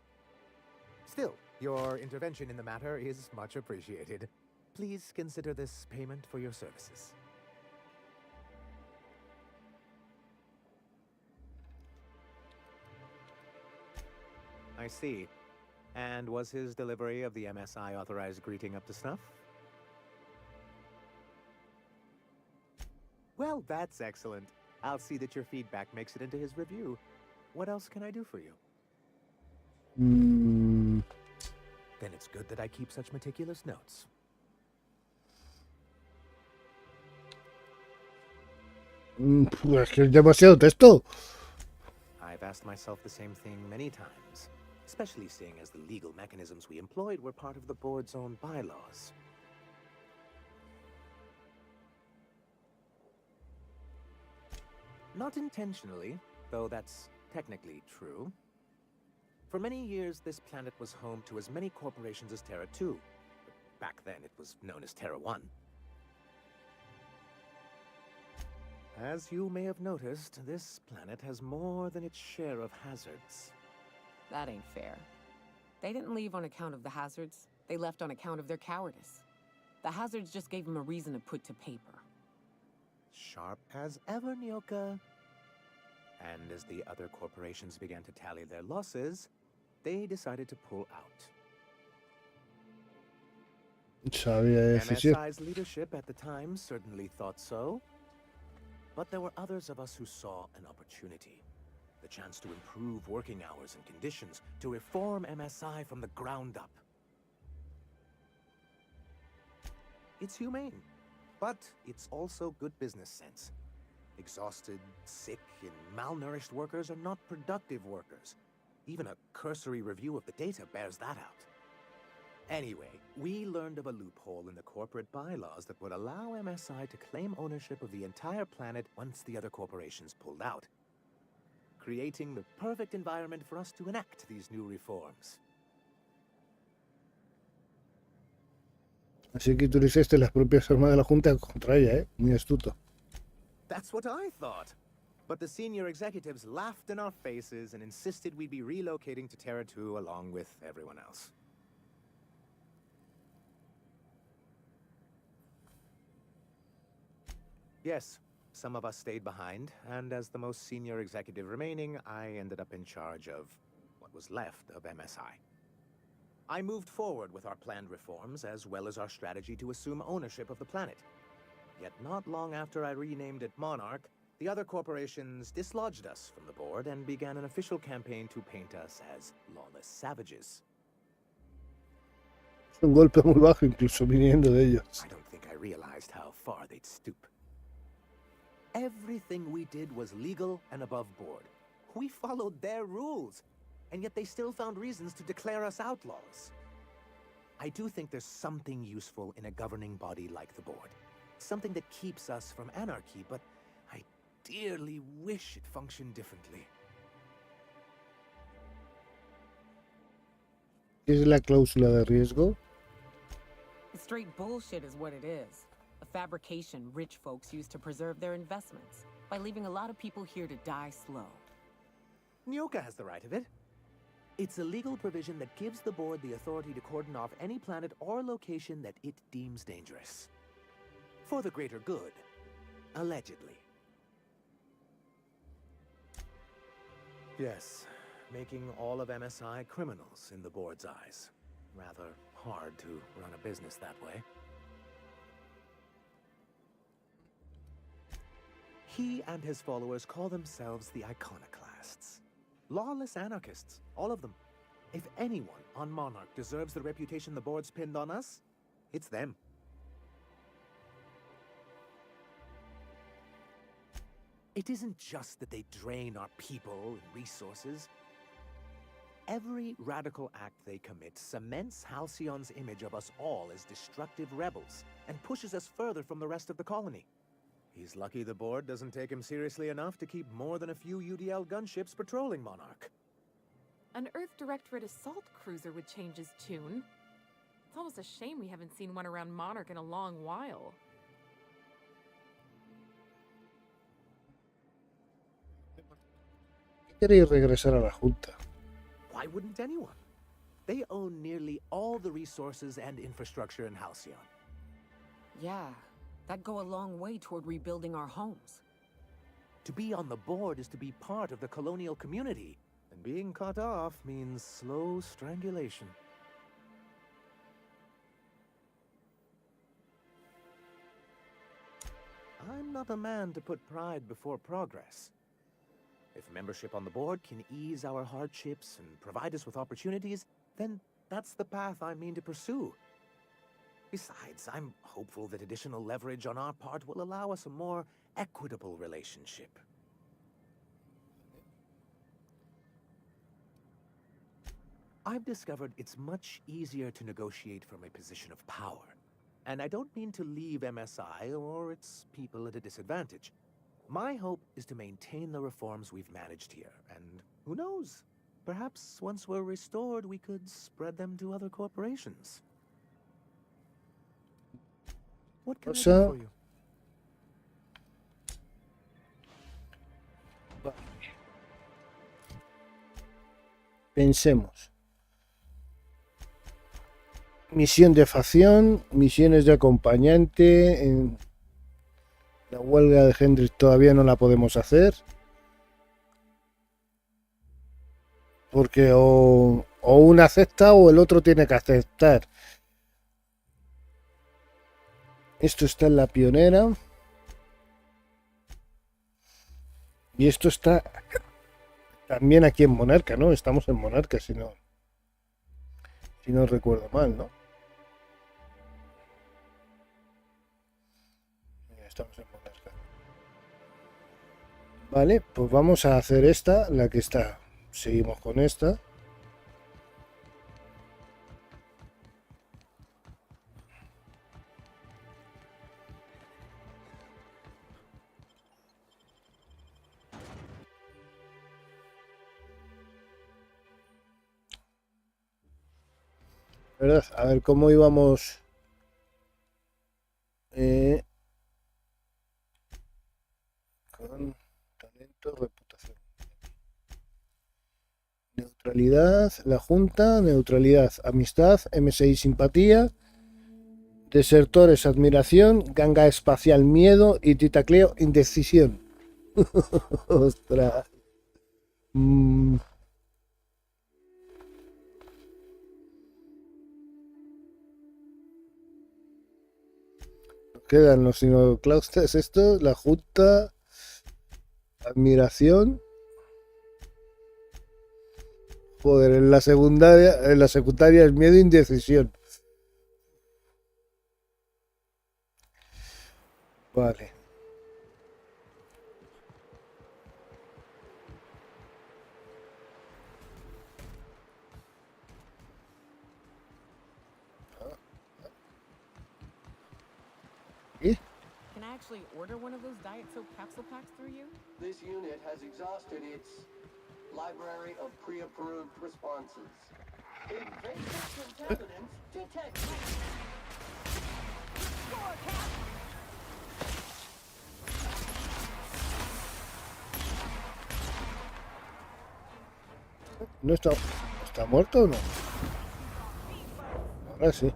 Speaker 18: Still, your intervention in the matter is much appreciated. Please consider this payment for your services. I see. And was his delivery of the MSI authorized greeting up to snuff? Well, that's excellent. I'll see that your feedback makes it into his review. What else can I do for you?
Speaker 3: Mm,
Speaker 18: Then it's good that I keep such meticulous notes.
Speaker 3: es que es demasiado texto.
Speaker 18: I've asked myself the same thing many times, especially seeing as the legal mechanisms we employed were part of the board's own bylaws. Not intentionally, though that's technically true. For many years, this planet was home to as many corporations as Terra 2. Back then, it was known as Terra 1. As you may have noticed, this planet has more than its share of hazards.
Speaker 6: That ain't fair. They didn't leave on account of the hazards. They left on account of their cowardice. The hazards just gave them a reason to put to paper.
Speaker 18: Sharp as ever, Nyoka. And as the other corporations began to tally their losses, they decided to pull out.
Speaker 3: Sabía decisión.
Speaker 18: MSI's leadership at the time certainly thought so. But there were others of us who saw an opportunity. The chance to improve working hours and conditions, to reform MSI from the ground up. It's humane, but it's also good business sense. Exhausted, sick, and malnourished workers are not productive workers. Even a cursory review of the data bears that out. Anyway, we learned of a loophole in the corporate bylaws that would allow MSI to claim ownership of the entire planet once the other corporations pulled out, creating the perfect environment for us to enact these new reforms.
Speaker 3: Así que utilizaste las propias armas de la Junta contra ella, ¿eh? Muy astuto.
Speaker 18: That's what I thought. But the senior executives laughed in our faces and insisted we'd be relocating to Terra 2 along with everyone else. Yes, some of us stayed behind, and as the most senior executive remaining, I ended up in charge of what was left of MSI. I moved forward with our planned reforms, as well as our strategy to assume ownership of the planet. Yet not long after I renamed it Monarch, the other corporations dislodged us from the board and began an official campaign to paint us as lawless savages.
Speaker 3: Es un golpe muy bajo, incluso viniendo de ellos.
Speaker 18: I don't think I realized how far they'd stoop. Everything we did was legal and above board. We followed their rules, and yet they still found reasons to declare us outlaws. I do think there's something useful in a governing body like the board. Something that keeps us from anarchy, but I dearly wish it functioned differently.
Speaker 3: ¿Qué es la cláusula de riesgo?
Speaker 6: Straight bullshit is what it is. A fabrication rich folks use to preserve their investments by leaving a lot of people here to die slow.
Speaker 18: Nyoka has the right of it. It's a legal provision that gives the board the authority to cordon off any planet or location that it deems dangerous. For the greater good, allegedly. Yes, making all of MSI criminals in the board's eyes. Rather hard to run a business that way. He and his followers call themselves the Iconoclasts. Lawless anarchists, all of them. If anyone on Monarch deserves the reputation the board's pinned on us, it's them. It isn't just that they drain our people and resources. Every radical act they commit cements Halcyon's image of us all as destructive rebels and pushes us further from the rest of the colony. He's lucky the board doesn't take him seriously enough to keep more than a few UDL gunships patrolling Monarch.
Speaker 5: An Earth Directorate assault cruiser would change his tune. It's almost a shame we haven't seen one around Monarch in a long while.
Speaker 3: ¿Queréis regresar a la Junta?
Speaker 18: Why wouldn't anyone? They own nearly all the resources and infrastructure in Halcyon.
Speaker 6: Yeah, that'd go a long way toward rebuilding our homes.
Speaker 18: To be on the board is to be part of the colonial community, and being cut off means slow strangulation. I'm not a man to put pride before progress. If membership on the board can ease our hardships and provide us with opportunities, then that's the path I mean to pursue. Besides, I'm hopeful that additional leverage on our part will allow us a more equitable relationship. I've discovered it's much easier to negotiate from a position of power. And I don't mean to leave MSI or its people at a disadvantage. My hope is to maintain the reforms we've managed here, and who knows? Perhaps once we're restored, we could spread them to other corporations. What can I do for you?
Speaker 3: Pensemos. Misión de facción, misiones de acompañante. En la huelga de Hendrix todavía no la podemos hacer. Porque o una acepta o el otro tiene que aceptar. Esto está en la pionera. Y esto está también aquí en Monarca, ¿no? Estamos en Monarca, si no recuerdo mal, ¿no? Estamos en Monarca. Vale, pues vamos a hacer esta, la que está. Seguimos con esta. ¿Verdad? A ver cómo íbamos. Con talento, reputación. Neutralidad, la Junta, neutralidad, amistad, M6 simpatía, desertores, admiración, ganga espacial, miedo y titacleo, indecisión. Ostras. Quedan los sinoclaustes, esto, la Junta, admiración. Joder, en la secundaria es miedo e indecisión. Vale. ¿Y?
Speaker 6: Can I actually order one of those Diet Soap capsule packs through you?
Speaker 4: This unit has exhausted its library of pre-approved responses. Invasive contaminants detected.
Speaker 3: ¿No está muerto o no? Ahora sí.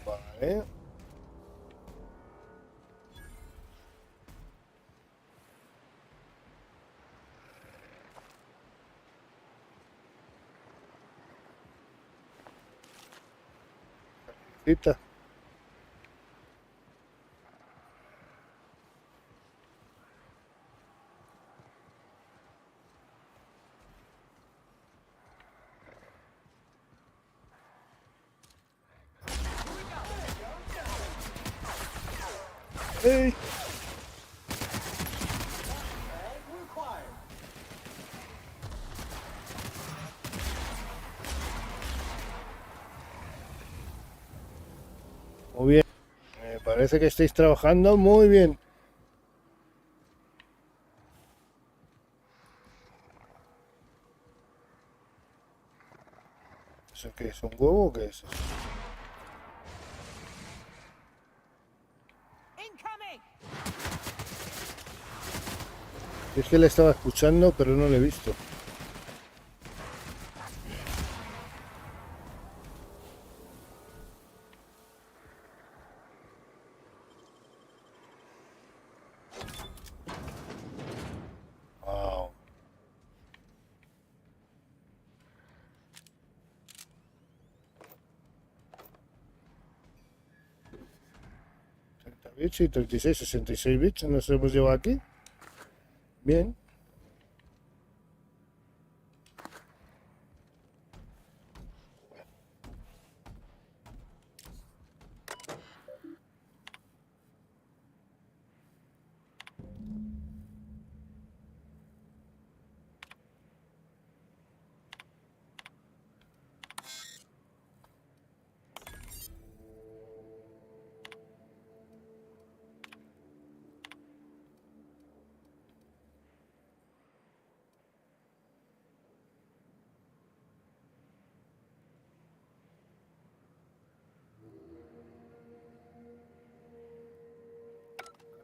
Speaker 3: Vale. Cita. Hey. Muy bien. Me parece que estáis trabajando muy bien. ¿Eso qué es? ¿Un huevo o qué es eso? Es que le estaba escuchando, pero no le he visto. Wow. bits y 36, 66 bits nos hemos llevado aquí. Bien.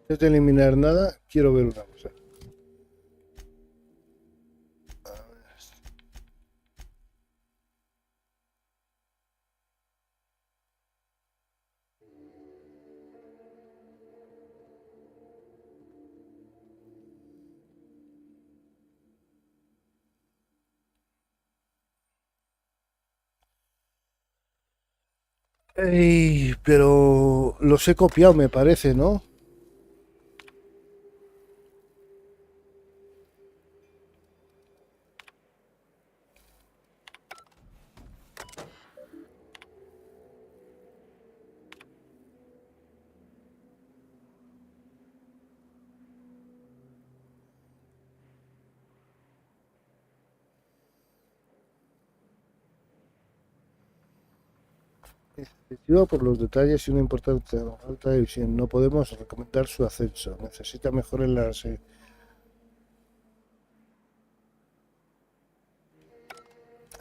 Speaker 3: Antes de eliminar nada, quiero ver una cosa. Ey, pero los he copiado, me parece, ¿no? Excesivo por los detalles y una importante falta de visión. No podemos recomendar su ascenso. Necesita mejor en la...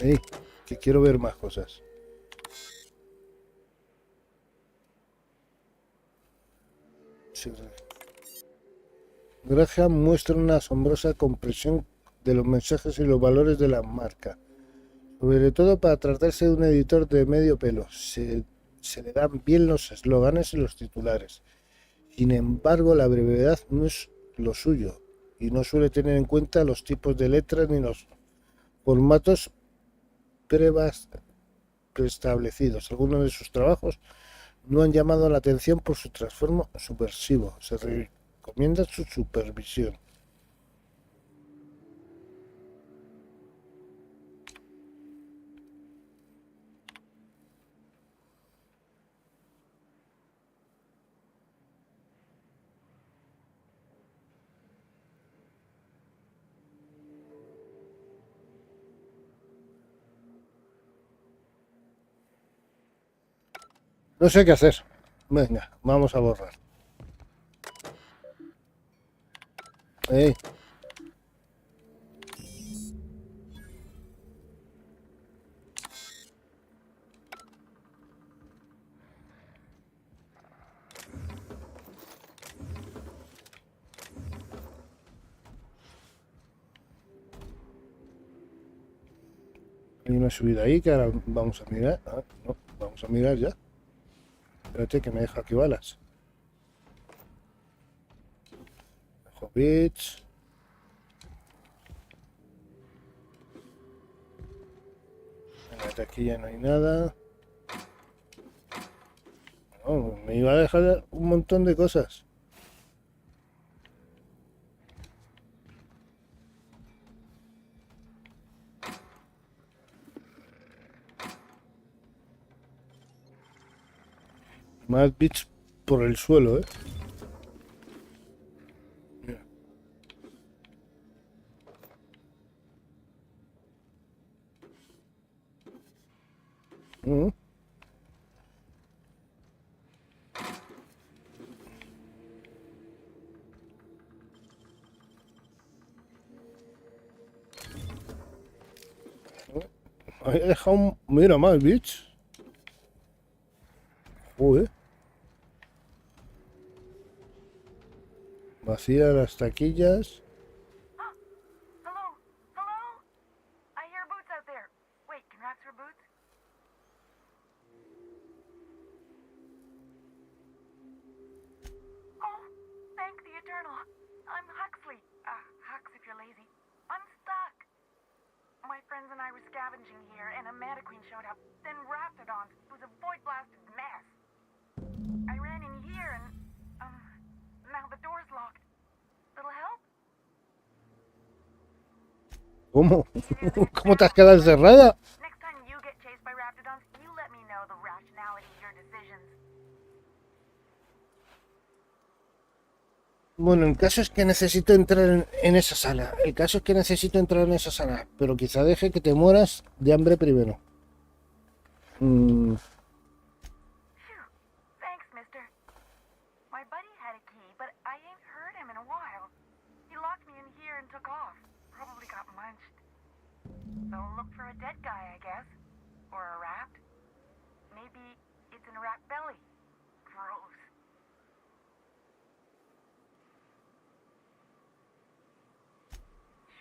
Speaker 3: Ey, que quiero ver más cosas. Sí. Graham muestra una asombrosa comprensión de los mensajes y los valores de la marca. Sobre todo para tratarse de un editor de medio pelo. Se le dan bien los eslóganes y los titulares. Sin embargo, la brevedad no es lo suyo y no suele tener en cuenta los tipos de letras ni los formatos preestablecidos. Algunos de sus trabajos no han llamado la atención por su trasfondo subversivo. Se recomienda su supervisión. No sé qué hacer. Venga, vamos a borrar. Hey. Hay una subida ahí que ahora vamos a mirar. Ah, no, vamos a mirar ya. Espérate que me deja aquí balas. Dejo bits. Aquí ya no hay nada. No, me iba a dejar un montón de cosas. Más bits por el suelo, ¿eh? He dejado mira, más bits. Joder. Vacía las taquillas. ¿Cómo? ¿Cómo te has quedado encerrada?
Speaker 17: Next time you get chased by raptidons, you let me know the rationality of your decisions.
Speaker 3: Bueno, el caso es que necesito entrar en esa sala. El caso es que necesito entrar en esa sala. Pero quizá deje que te mueras de hambre primero.
Speaker 17: Thanks, mister. My buddy had a key, but I ain't heard him in a while. He locked me in here and took off. Probably got munched. So look for a dead guy, I guess. Or a rat. Maybe it's in a rat belly. Gross.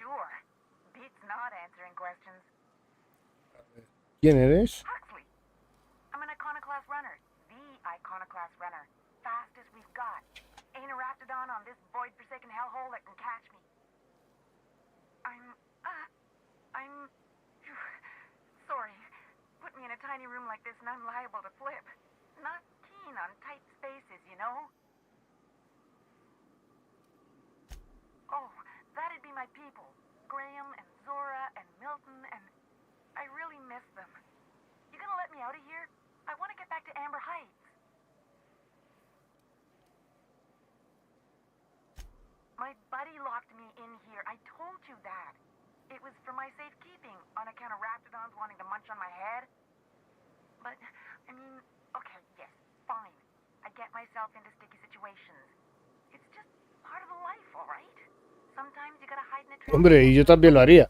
Speaker 17: Sure. Beats not answering questions.
Speaker 3: ¿Quién eres?
Speaker 17: Huxley. I'm an iconoclast runner. The iconoclast runner. Fastest we've got. Ain't a raptidon on this void-forsaken hellhole that can catch me. I'm... Sorry. Put me in a tiny room like this and I'm liable to flip. Not keen on tight spaces, you know? Oh, that'd be my people. Graham and Zora and Milton and... I really miss them. You gonna let me out of here? I want to get back to Amber Heights. My buddy locked me in here. I told you that. It was for my safekeeping, on account of raptidons wanting to munch on my head. But, I mean, okay, yes, fine. I get myself into sticky situations. It's just part of the life, all right? Sometimes you gotta hide in a tree.
Speaker 3: Hombre, y yo también lo haría.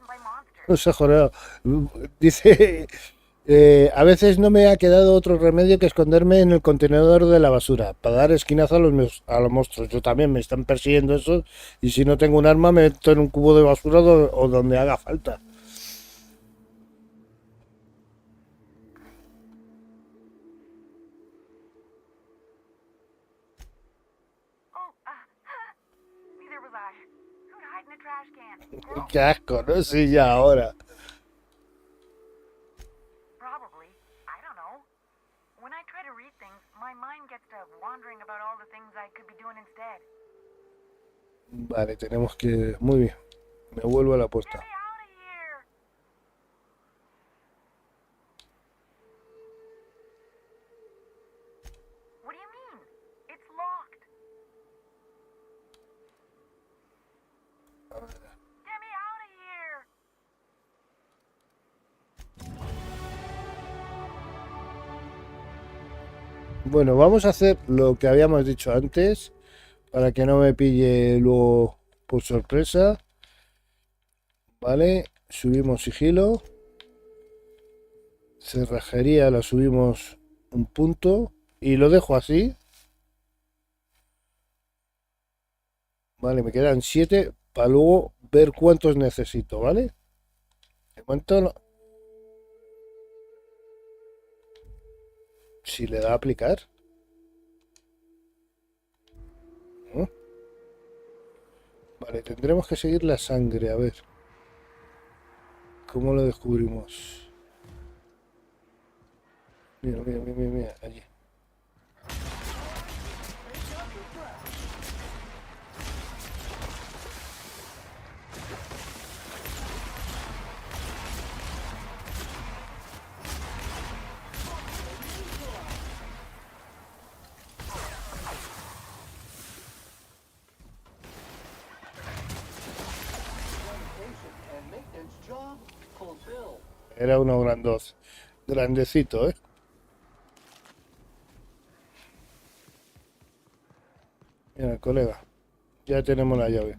Speaker 3: O sea, joder, dice, a veces no me ha quedado otro remedio que esconderme en el contenedor de la basura para dar esquinazo a los monstruos. Yo también me están persiguiendo eso y si no tengo un arma me meto en un cubo de basura o donde haga falta. Qué asco, ¿no? Sí, ya ahora. Vale, tenemos que... Muy bien. Me vuelvo a la puerta. Bueno, vamos a hacer lo que habíamos dicho antes para que no me pille luego por sorpresa. Vale, subimos sigilo. Cerrajería la subimos un punto y lo dejo así. Vale, me quedan 7 para luego ver cuántos necesito, ¿vale? De momento no. Si le da a aplicar. ¿No? Vale, tendremos que seguir la sangre, a ver. ¿Cómo lo descubrimos? Mira, mira, mira, mira, allí. Era uno grandecito, ¿eh? Mira, colega, ya tenemos la llave.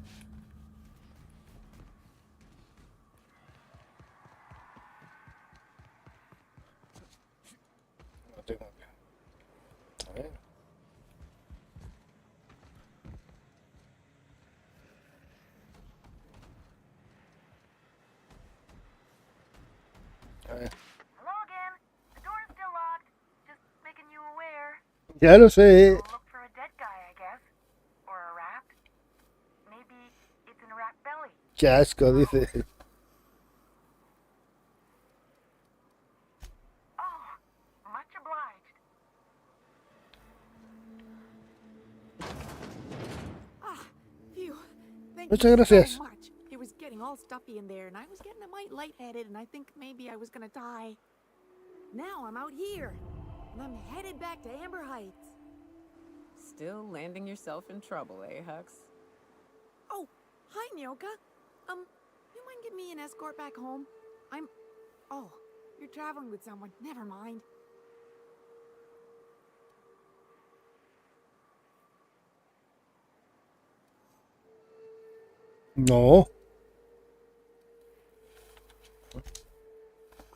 Speaker 3: No tengo que... A ver. A ver. Ya lo sé. Qué asco, dice. Muchas gracias.
Speaker 14: It was getting getting all stuffy in there, and I was getting a mite lightheaded, and I think maybe I was gonna die. Now I'm out here, and I'm headed back to Amber Heights.
Speaker 6: Still landing yourself in trouble, eh, Hux?
Speaker 14: Oh, hi, Nyoka. You mind giving me an escort back home? Oh, you're traveling with someone. Never mind.
Speaker 3: No.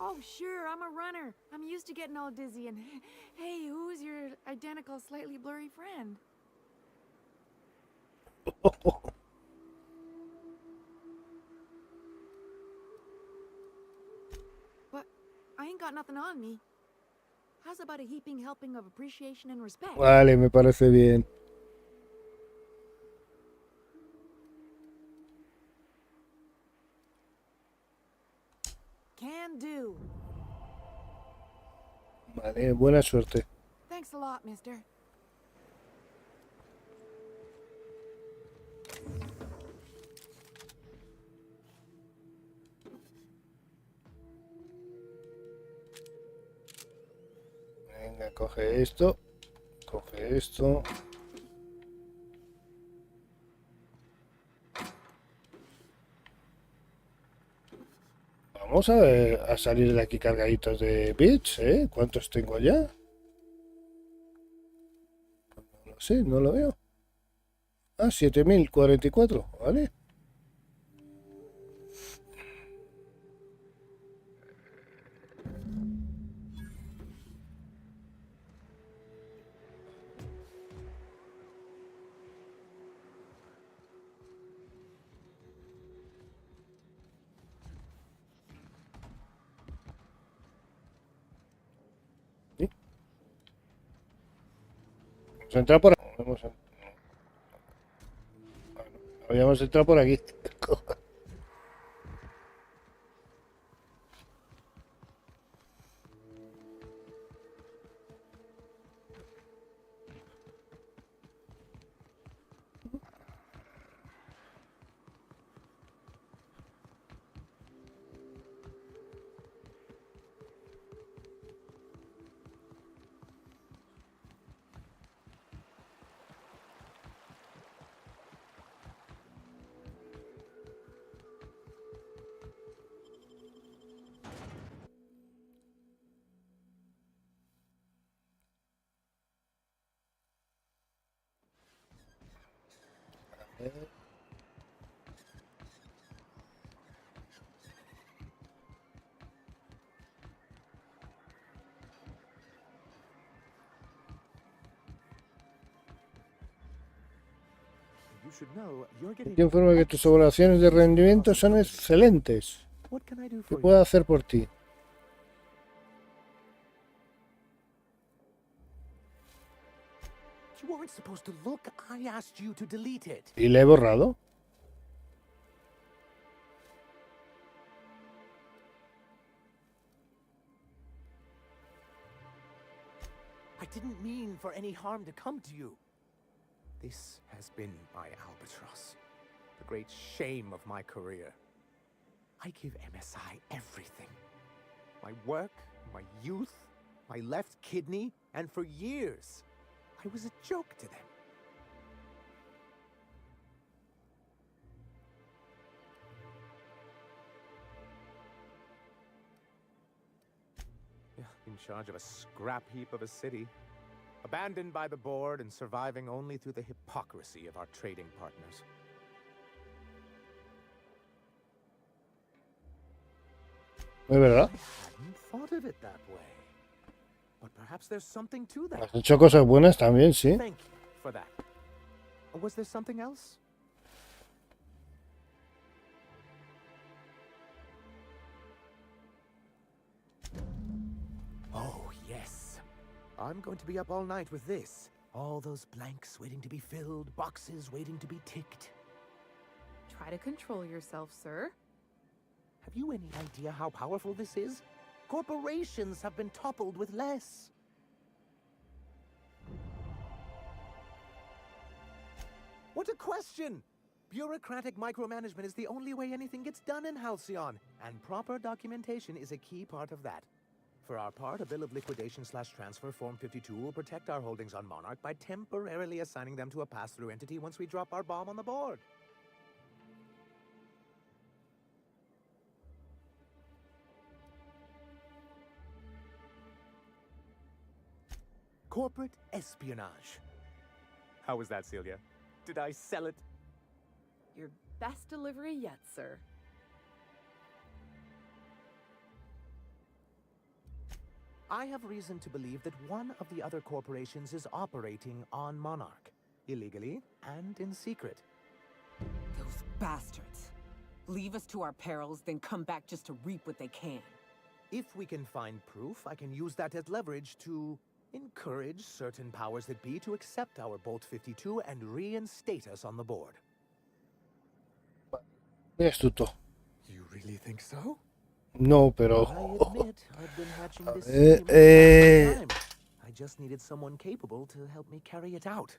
Speaker 14: Oh, sure, I'm a runner. I'm used to getting all dizzy, and hey, who's your identical, slightly blurry friend? But I ain't got nothing on me. How's about a heaping helping of appreciation and respect?
Speaker 3: Vale, me parece bien.
Speaker 14: Can do.
Speaker 3: Vale, buena suerte.
Speaker 14: Thanks a lot, mister.
Speaker 3: Venga, coge esto. Coge esto. Vamos a ver, a salir de aquí cargaditos de bits, ¿eh? ¿Cuántos tengo ya? No lo sé, no lo veo. Ah, 7044, ¿vale? ¿Sí? Vamos a entrar por aquí. Habíamos entrado por aquí. Te informo que tus evaluaciones de rendimiento son excelentes. ¿Qué puedo hacer por ti? ¿Y le he borrado?
Speaker 18: I didn't mean for any harm to come to you. This has been my albatross, the great shame of my career. I give MSI everything. My work, my youth, my left kidney, and for years, I was a joke to them. In charge of a scrap heap of a city, abandoned by the board and surviving only through the hypocrisy of our trading partners.
Speaker 3: ¿Es verdad?
Speaker 18: I hadn't thought of it that way. But perhaps there's something to that.
Speaker 3: Has hecho cosas buenas también, sí.
Speaker 18: Thank you for that. Was there something else? Oh, yes. I'm going to be up all night with this. All those blanks waiting to be filled, boxes waiting to be ticked.
Speaker 5: Try to control yourself, sir.
Speaker 18: Have you any idea how powerful this is? Corporations have been toppled with less. What a question! Bureaucratic micromanagement is the only way anything gets done in Halcyon, and proper documentation is a key part of that. For our part, a bill of liquidation/transfer Form 52 will protect our holdings on Monarch by temporarily assigning them to a pass-through entity once we drop our bomb on the board. Corporate espionage. How was that, Celia? Did I sell it?
Speaker 5: Your best delivery yet, sir.
Speaker 18: I have reason to believe that one of the other corporations is operating on Monarch, illegally and in secret.
Speaker 6: Those bastards. Leave us to our perils, then come back just to reap what they can.
Speaker 18: If we can find proof, I can use that as leverage to encourage certain powers that be to accept our Bolt 52 and reinstate us on the board.
Speaker 3: Astuto.
Speaker 18: You really think so?
Speaker 3: No, pero...
Speaker 18: I admit I've been hatching this scheme for a long time. I just needed someone capable to help me carry it out.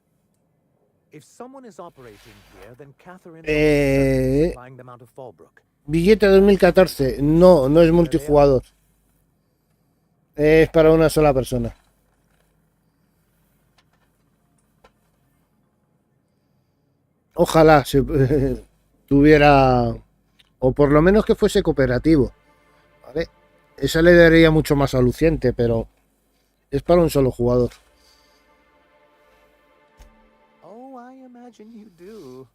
Speaker 18: If someone is operating here, then Catherine is supplying them out of Fallbrook.
Speaker 3: Billete 2014. No, no es multijugador. Es para una sola persona. Ojalá se tuviera, o por lo menos que fuese cooperativo, ¿vale? Esa le daría mucho más aluciente, pero es para un solo jugador.
Speaker 18: Oh, I imagine you do.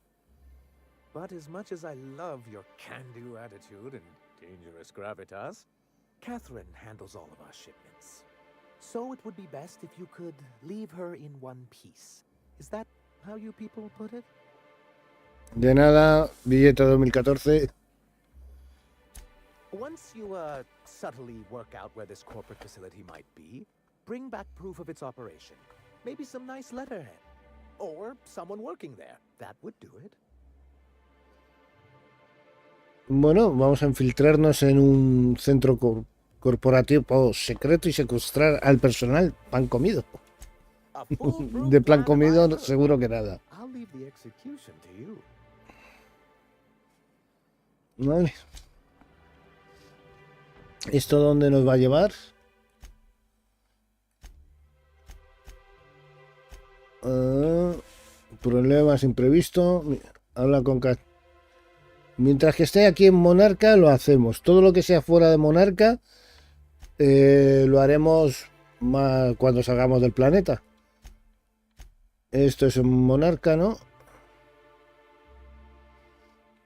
Speaker 18: But as much as I love your can-do attitude and dangerous gravitas, Catherine handles all of our shipments. So it would be best if you could leave her in one piece. Is that how you people put it?
Speaker 3: De nada, billete 2014.
Speaker 18: Once you subtly work out where this corporate facility might be, bring back proof of its operation. Maybe some nice letterhead. Or someone working there. That would do it.
Speaker 3: Bueno, vamos a infiltrarnos en un centro corporativo secreto y secuestrar al personal pan comido. De plan comido seguro que nada. Vale. ¿Esto dónde nos va a llevar? Problemas imprevistos. Habla con Cat. Mientras que esté aquí en Monarca lo hacemos. Todo lo que sea fuera de Monarca lo haremos más cuando salgamos del planeta. Esto es en Monarca, ¿no?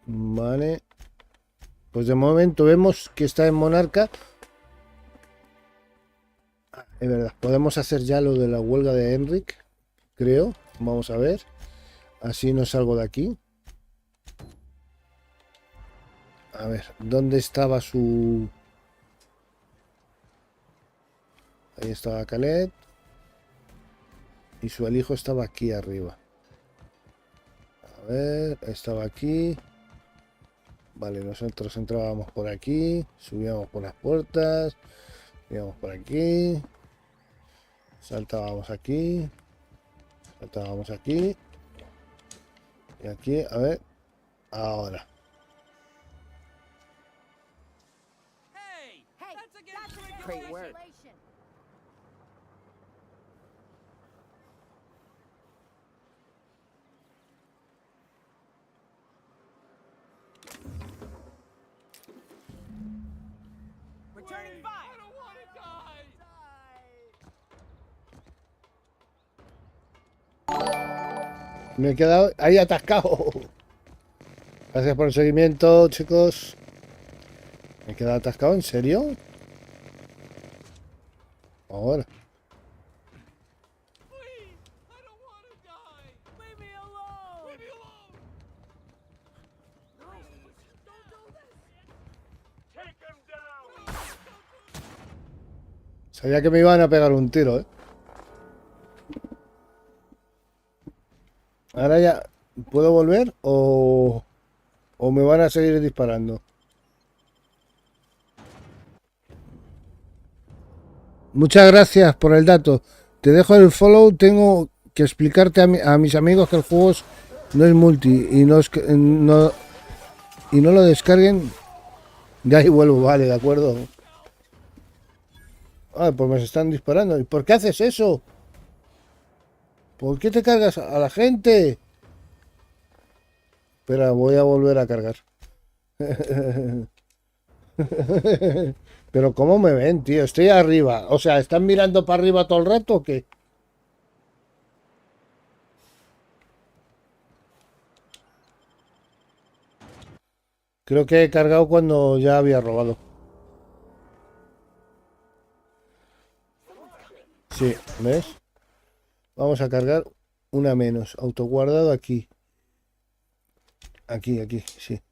Speaker 3: Vale. Pues de momento vemos que está en Monarca. Es verdad, podemos hacer ya lo de la huelga de Enric, creo. Vamos a ver. Así no salgo de aquí. A ver, ¿dónde estaba su...? Ahí estaba Khaled. Y su hijo estaba aquí arriba. A ver, estaba aquí. Vale, nosotros entrábamos por aquí. Subíamos por las puertas. Subíamos por aquí. Saltábamos aquí. Saltábamos aquí. Y aquí, a ver. Ahora.
Speaker 6: Great work.
Speaker 4: Returning fire. I don't want to die.
Speaker 3: Me he quedado ahí atascado. Gracias por el seguimiento, chicos. Me he quedado atascado, ¿en serio? Ahora. Sabía que me iban a pegar un tiro, ¿eh? Ahora ya, ¿puedo volver o me van a seguir disparando? Muchas gracias por el dato. Te dejo el follow. Tengo que explicarte a mis amigos que el juego es No es multi y no, y no lo descarguen. Ya ahí vuelvo, vale, de acuerdo. Ah, pues me están disparando. ¿Y por qué haces eso? ¿Por qué te cargas a la gente? Espera, voy a volver a cargar. Pero ¿cómo me ven, tío? Estoy arriba. O sea, ¿están mirando para arriba todo el rato o qué? Creo que he cargado cuando ya había robado. Sí, ¿ves? Vamos a cargar una menos. Autoguardado aquí. Aquí, sí.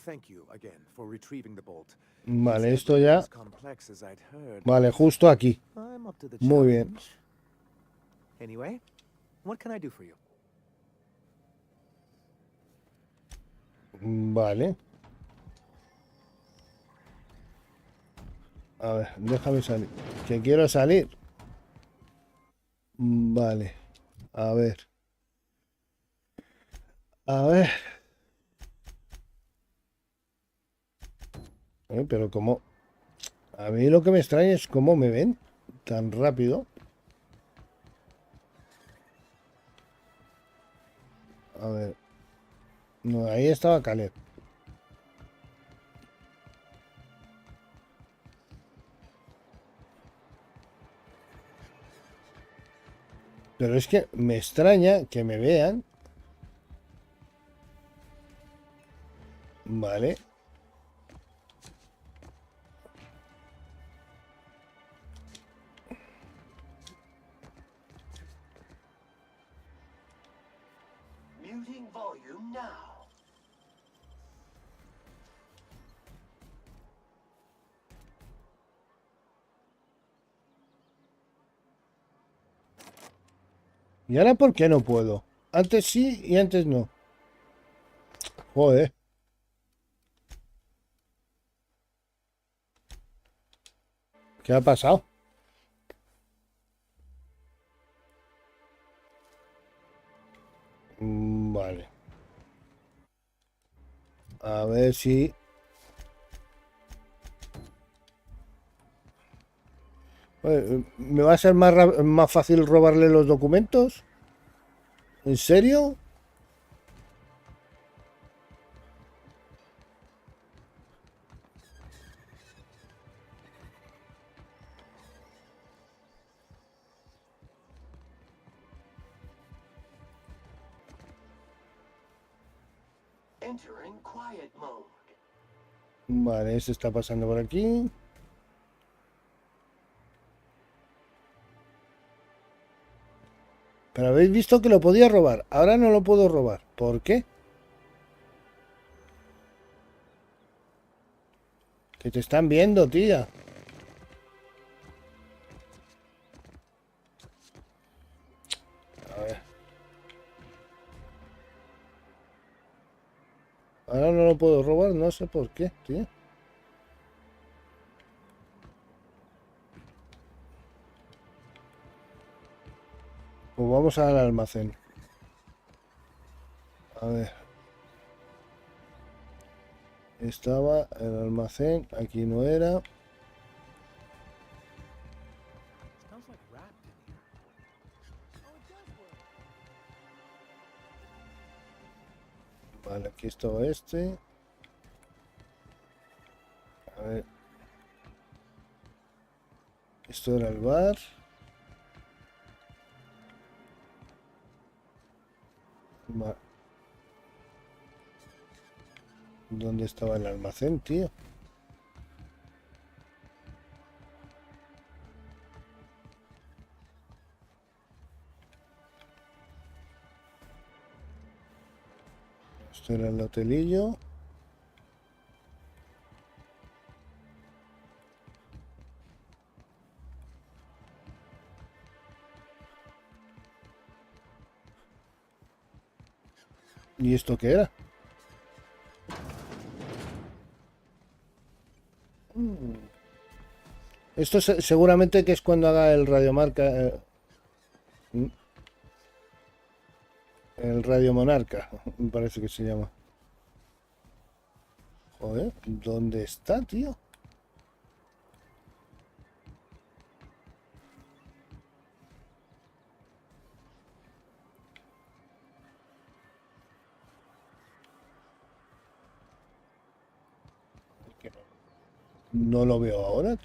Speaker 18: Thank you again for retrieving the bolt.
Speaker 3: Vale, esto ya.
Speaker 18: As complex as I'd heard.
Speaker 3: Vale, justo aquí.
Speaker 18: I'm up to the
Speaker 3: Muy bien.
Speaker 18: challenge. Anyway, what can I do for you?
Speaker 3: Vale. A ver, déjame salir. Que quiero salir. Vale. A ver. A ver. Pero como... A mí lo que me extraña es cómo me ven tan rápido. A ver. No, ahí estaba Caleb. Pero es que me extraña que me vean. Vale.
Speaker 4: Muting volume now.
Speaker 3: ¿Y ahora por qué no puedo? Antes sí y antes no. Joder. ¿Qué ha pasado? Vale. A ver si... ¿Me va a ser más fácil robarle los documentos? ¿En serio?
Speaker 4: Entering quiet mode.
Speaker 3: Vale, este está pasando por aquí. Pero habéis visto que lo podía robar. Ahora no lo puedo robar. ¿Por qué? Que te están viendo, tía. A ver. Ahora no lo puedo robar. No sé por qué, tío. Pues vamos al almacén. A ver. Estaba el almacén. Aquí no era. Vale, aquí estaba este. A ver. Esto era el bar. Vale. ¿Dónde estaba el almacén, tío? Esto era el hotelillo. ¿Y esto qué era? Esto seguramente que es cuando haga el radiomarca. El radio monarca, me parece que se llama. Joder, ¿dónde está, tío? No lo veo ahora.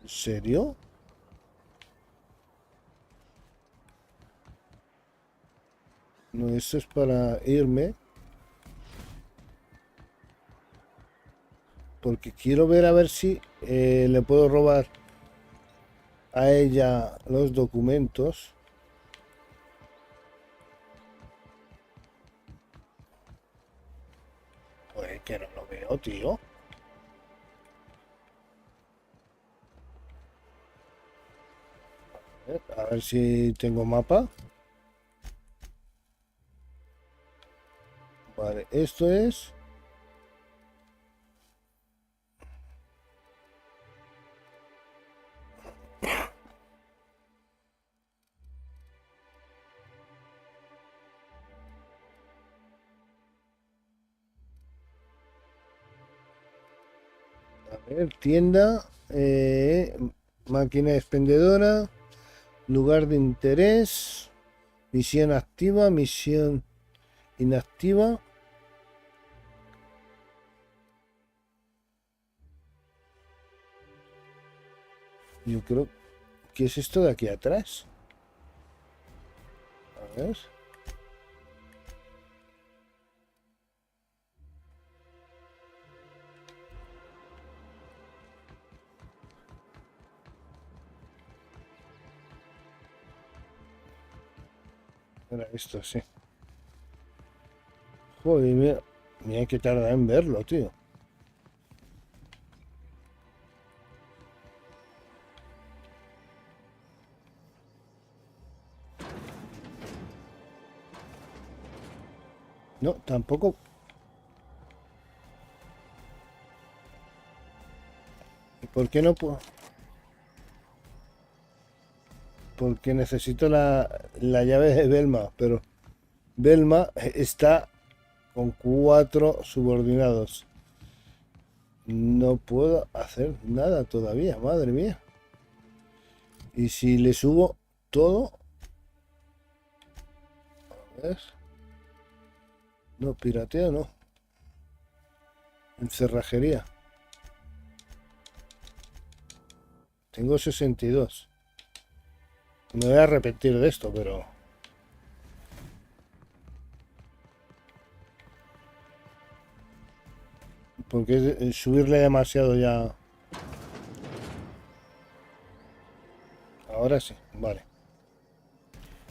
Speaker 3: ¿En serio? No, eso es para irme. Porque quiero ver a ver si le puedo robar a ella los documentos. Pues que no lo veo, tío. A ver si tengo mapa. Vale, esto es... A ver, tienda, máquina expendedora, lugar de interés, misión activa, misión inactiva. Yo creo que es esto de aquí atrás. A ver. Era esto, sí. Joder, mira que tarda en verlo, tío. No, tampoco. ¿Por qué no puedo? Porque necesito la llave de Belma, pero Belma está con 4 subordinados. No puedo hacer nada todavía, madre mía. Y si le subo todo... A ver... No, pirateo no. En cerrajería. Tengo 62. Me voy a arrepentir de esto, pero... Porque es subirle demasiado ya... Ahora sí, vale.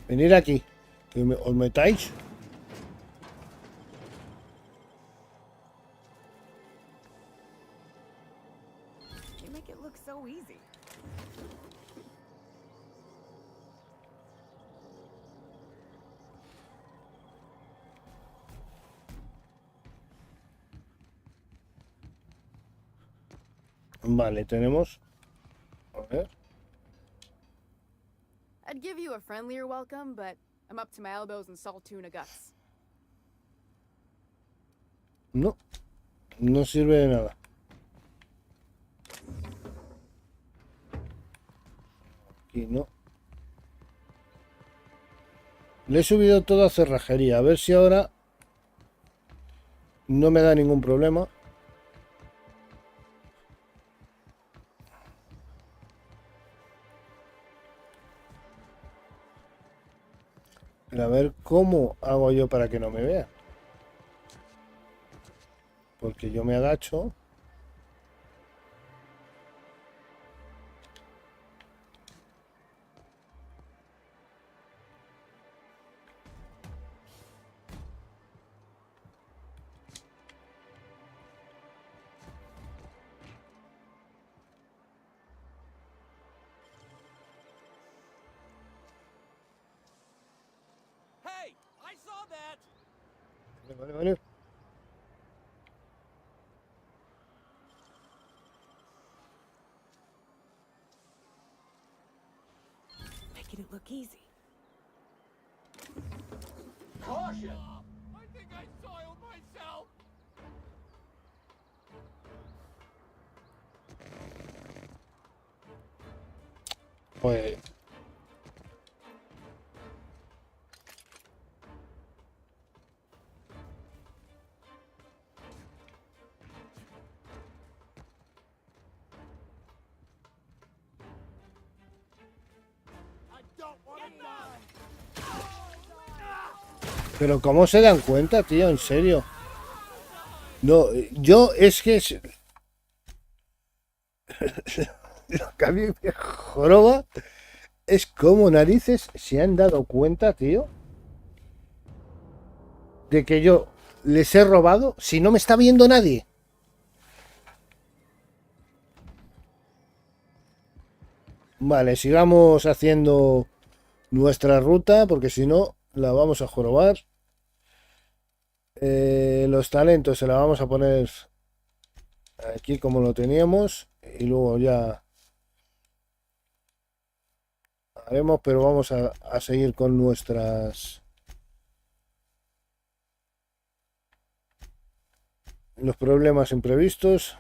Speaker 3: Venir aquí. Que os metáis.
Speaker 14: You make it look so easy.
Speaker 3: Vale, tenemos... A ver...
Speaker 8: I'd give you a friendlier welcome, but I'm up to my elbows in salt tuna guts.
Speaker 3: No, no sirve de nada. Aquí no. Le he subido todo a cerrajería. A ver si ahora no me da ningún problema. Pero a ver cómo hago yo para que no me vea. Porque yo me agacho.
Speaker 12: Hey, I saw that.
Speaker 3: Vale, vale.
Speaker 6: look easy.
Speaker 4: Caution!
Speaker 16: I think I soiled myself.
Speaker 3: Pues... Pero ¿cómo se dan cuenta, tío? En serio. No, yo es que... Lo que a mí me joroba es como narices se han dado cuenta, tío, de que yo les he robado si no me está viendo nadie. Vale, sigamos haciendo nuestra ruta porque si no la vamos a jorobar. Los talentos se la vamos a poner aquí como lo teníamos y luego ya haremos, pero vamos a seguir con nuestras los problemas imprevistos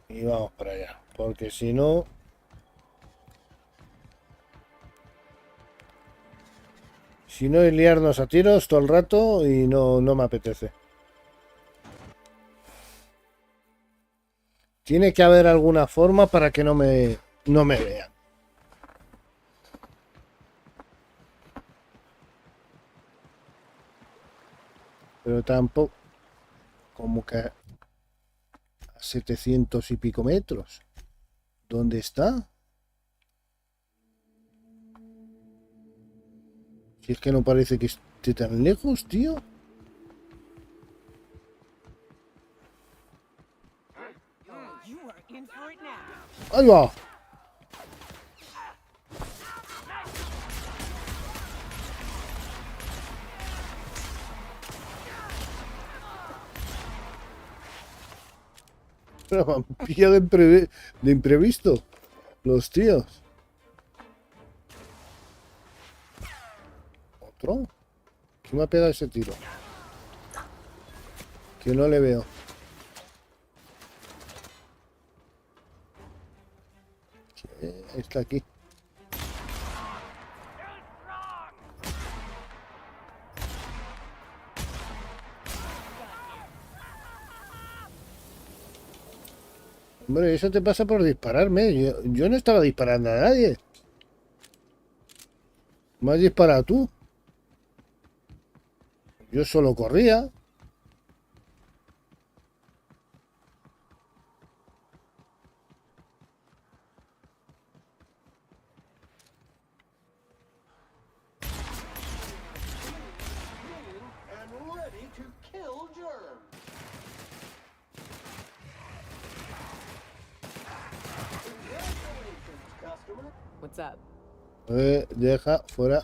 Speaker 3: y vamos para allá porque si no es liarnos a tiros todo el rato y no me apetece. Tiene que haber alguna forma para que no me vean. Pero tampoco como que a 700 y pico metros. ¿Dónde está? Si es que no parece que esté tan lejos, tío. ¡Ahí va! Pero me han pillado de imprevisto los tíos. ¿Otro? ¿Quién me ha pegado ese tiro? Que no le veo. Está aquí. Hombre, eso te pasa por dispararme. Yo no estaba disparando a nadie. Me has disparado tú. Yo solo corría.
Speaker 6: What's up?
Speaker 3: Deja fuera.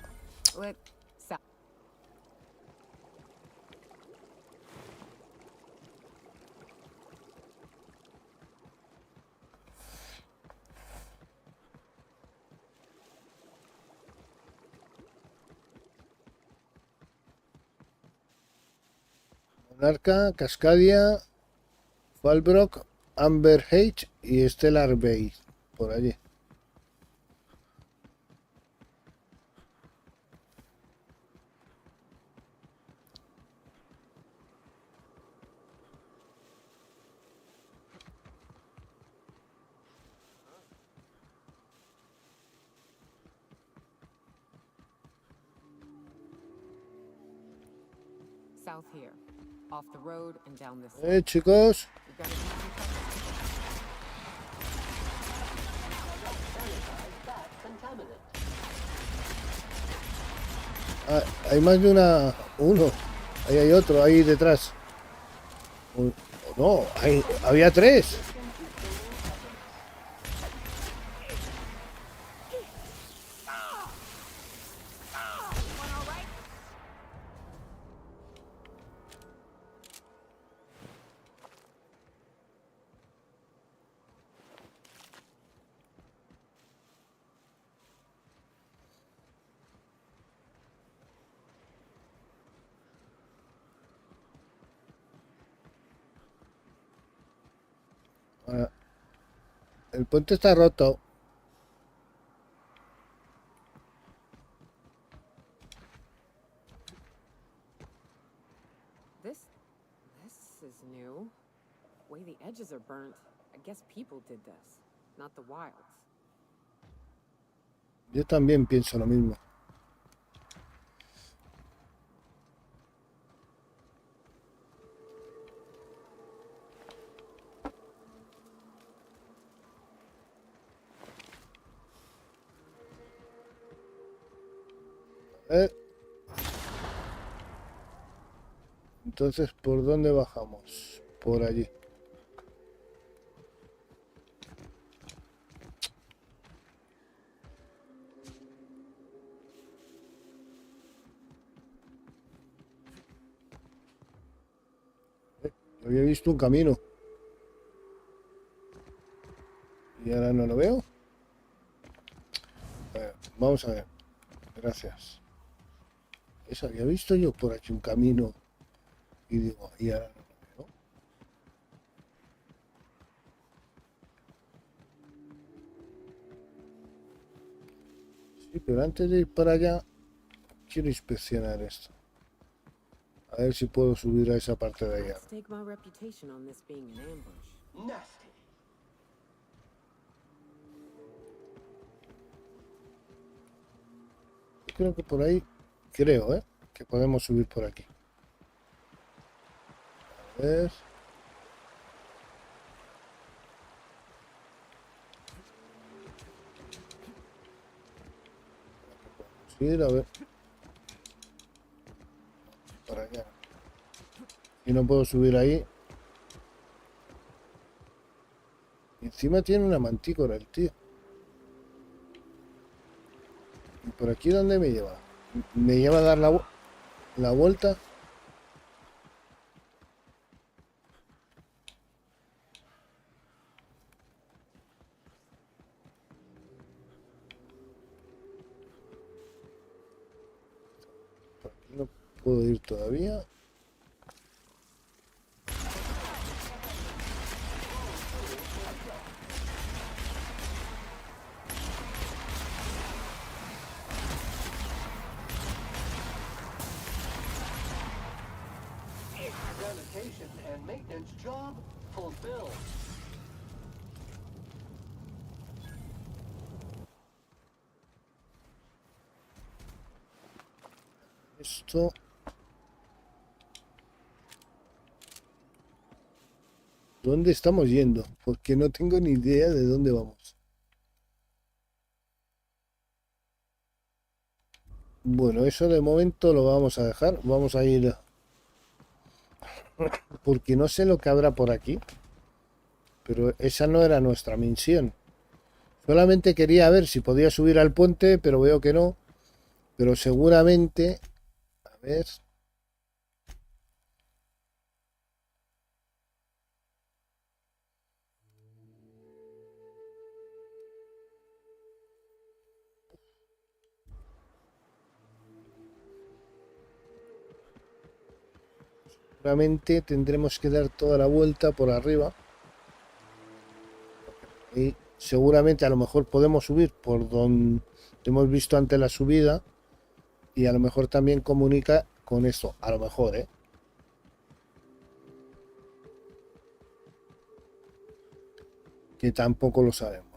Speaker 3: Monarca, Cascadia, Falbrook, Amber H y Stellar Bay. Por allí.
Speaker 6: South here, off the road and down this.
Speaker 3: Chicos. Ah, hay más de uno. Ahí hay otro, ahí detrás. No, había tres. El puente está roto.
Speaker 6: This is new. The way the edges are burnt. I guess people did this, not the wilds.
Speaker 3: Yo también pienso lo mismo. Entonces, ¿por dónde bajamos? Por allí. Yo había visto un camino. Y ahora no lo veo. Vamos a ver. Gracias. Eso había visto yo por aquí un camino. Y digo, y ahora no lo veo. Sí, pero antes de ir para allá, quiero inspeccionar esto. A ver si puedo subir a esa parte de allá.
Speaker 6: Stake my reputation on this being an ambush.
Speaker 4: Nasty.
Speaker 3: Yo creo que por ahí, creo, que podemos subir por aquí. A ver. Ir a ver. Para allá. Y no puedo subir ahí. Encima tiene una mantícora el tío. ¿Y por aquí dónde me lleva? Me lleva a dar la vuelta. Por aquí no puedo ir todavía.
Speaker 4: Sanitation and maintenance job fulfilled.
Speaker 3: Esto. ¿Dónde estamos yendo? Porque no tengo ni idea de dónde vamos. Bueno, eso de momento lo vamos a dejar. Vamos a ir... Porque no sé lo que habrá por aquí. Pero esa no era nuestra misión. Solamente quería ver si podía subir al puente, pero veo que no. Pero seguramente... A ver... Seguramente tendremos que dar toda la vuelta por arriba. Y seguramente a lo mejor podemos subir por donde hemos visto antes la subida. Y a lo mejor también comunica con esto. A lo mejor, que tampoco lo sabemos.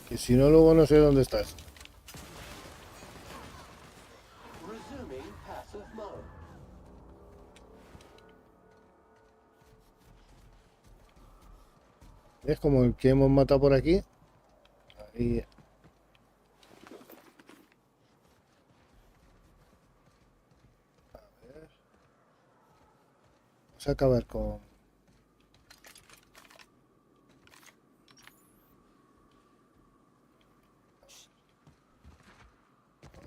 Speaker 3: Que si no, luego no sé dónde estás.
Speaker 4: Resuming passive mode.
Speaker 3: Es como el que hemos matado por aquí. Ahí. A ver. Vamos a acabar con...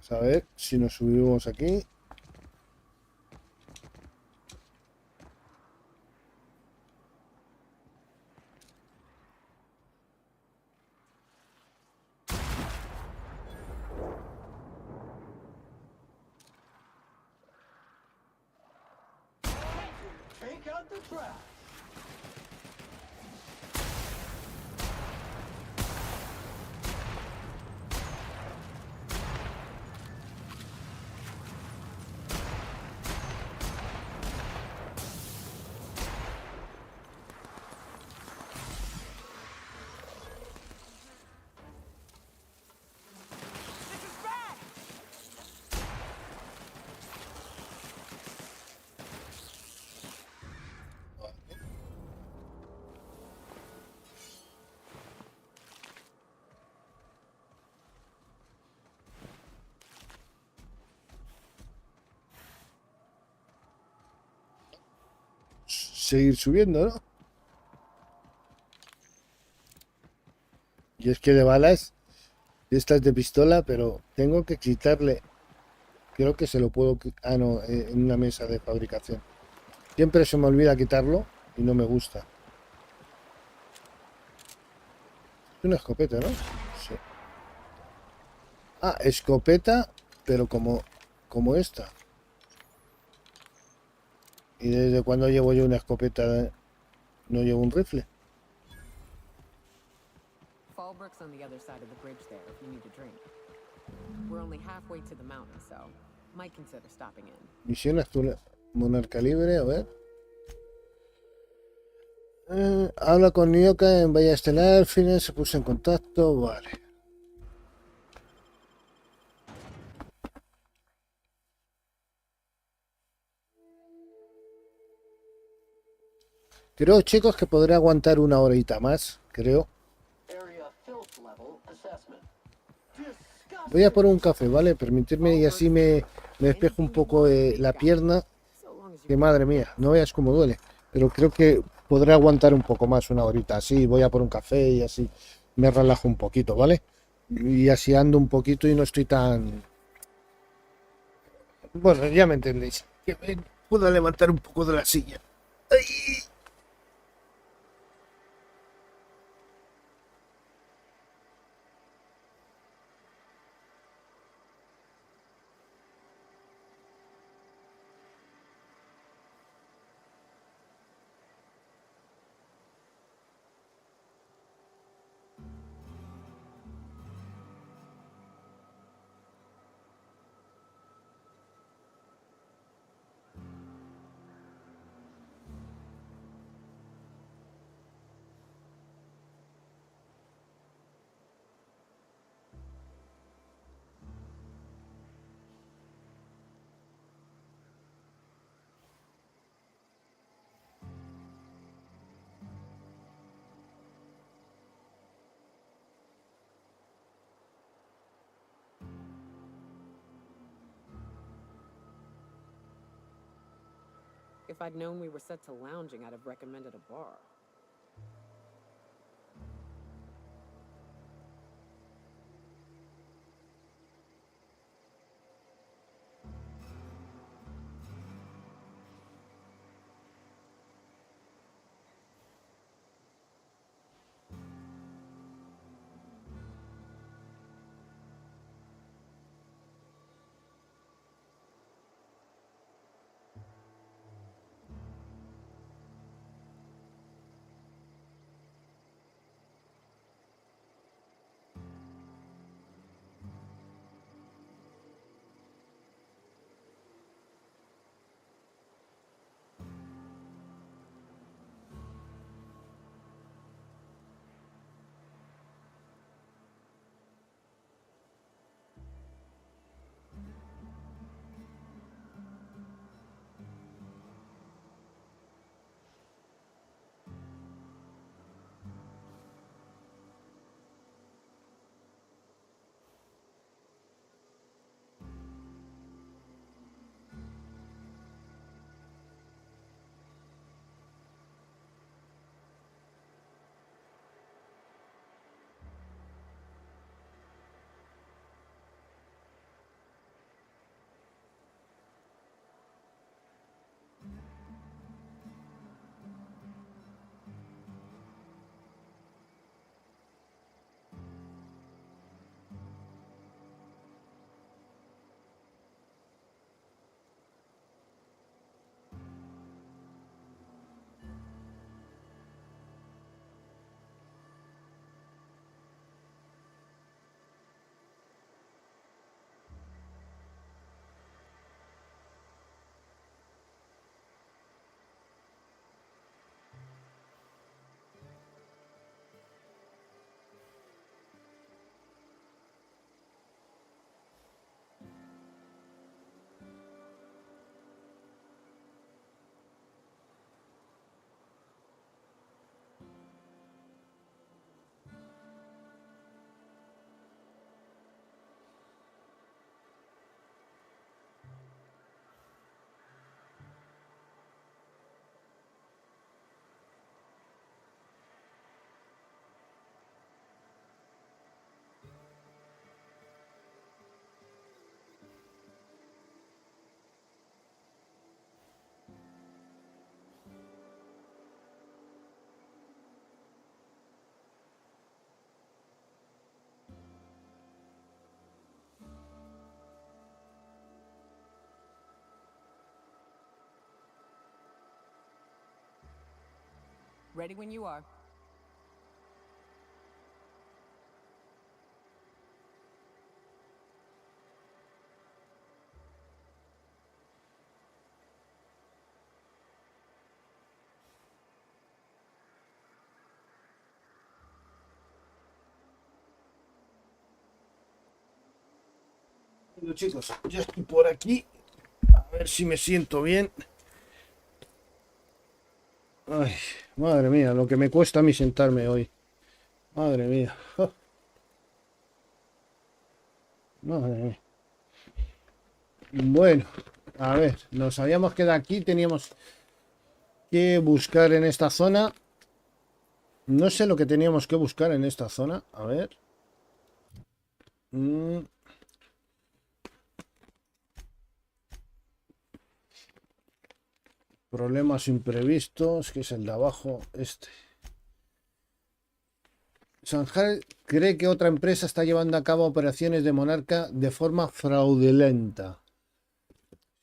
Speaker 3: Vamos a ver si nos subimos aquí.
Speaker 4: Trash.
Speaker 3: Seguir subiendo, ¿no? Y es que de balas, esta es de pistola, pero tengo que quitarle. Creo que se lo puedo. Ah, no, en una mesa de fabricación. Siempre se me olvida quitarlo y no me gusta. Es una escopeta, ¿no? Sí. Ah, escopeta, pero como esta. ¿Y desde cuándo llevo yo una escopeta? No llevo un rifle.
Speaker 6: Fallbrook's on the other side of the bridge there if you need a drink. We're only halfway to the mountain, so might consider stopping in.
Speaker 3: Misión actual. Monarca libre, a ver. Habla con Nioka en Bahía Estelar. Fines se puso en contacto. Vale. Creo, chicos, que podré aguantar una horita más. Creo. Voy a por un café, ¿vale? Permitirme y así me despejo un poco la pierna. Que madre mía, no veas cómo duele. Pero creo que podré aguantar un poco más, una horita. Así voy a por un café y así me relajo un poquito, ¿vale? Y así ando un poquito y no estoy tan... Bueno, ya me entendéis. Que me puedo levantar un poco de la silla. ¡Ay!
Speaker 6: If I'd known we were set to lounging, I'd have recommended a bar. Ready when you are.
Speaker 3: Bueno, chicos, ya estoy por aquí. A ver si me siento bien. Ay, madre mía, lo que me cuesta a mí sentarme hoy. Madre mía. Madre mía. Bueno, a ver, nos habíamos quedado aquí, teníamos que buscar en esta zona. No sé lo que teníamos que buscar en esta zona. A ver. Problemas imprevistos, que es el de abajo, este. Sanjal cree que otra empresa está llevando a cabo operaciones de monarca de forma fraudulenta.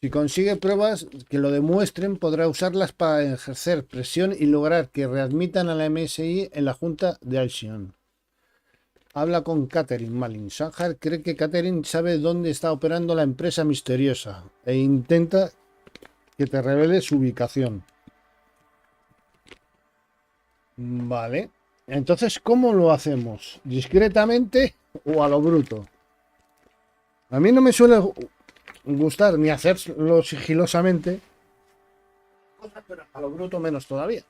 Speaker 3: Si consigue pruebas que lo demuestren, podrá usarlas para ejercer presión y lograr que readmitan a la MSI en la junta de Halcyon. Habla con Catherine Malin. Sanjal cree que Catherine sabe dónde está operando la empresa misteriosa e intenta que te revele su ubicación. Vale. Entonces, ¿cómo lo hacemos? ¿Discretamente o a lo bruto? A mí no me suele gustar ni hacerlo sigilosamente, pero a lo bruto menos todavía.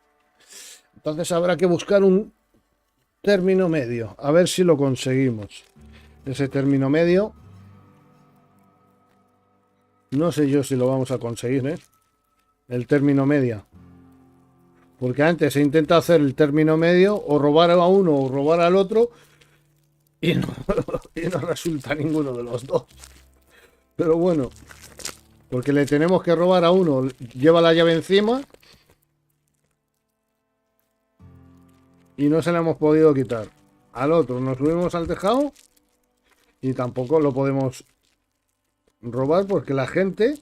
Speaker 3: Entonces habrá que buscar un término medio, a ver si lo conseguimos. Ese término medio, no sé yo si lo vamos a conseguir, ¿eh? El término medio. Porque antes he intentado hacer el término medio, o robar a uno o robar al otro, y no resulta ninguno de los dos. Pero bueno, porque le tenemos que robar a uno, lleva la llave encima y no se la hemos podido quitar. Al otro nos subimos al tejado y tampoco lo podemos robar porque la gente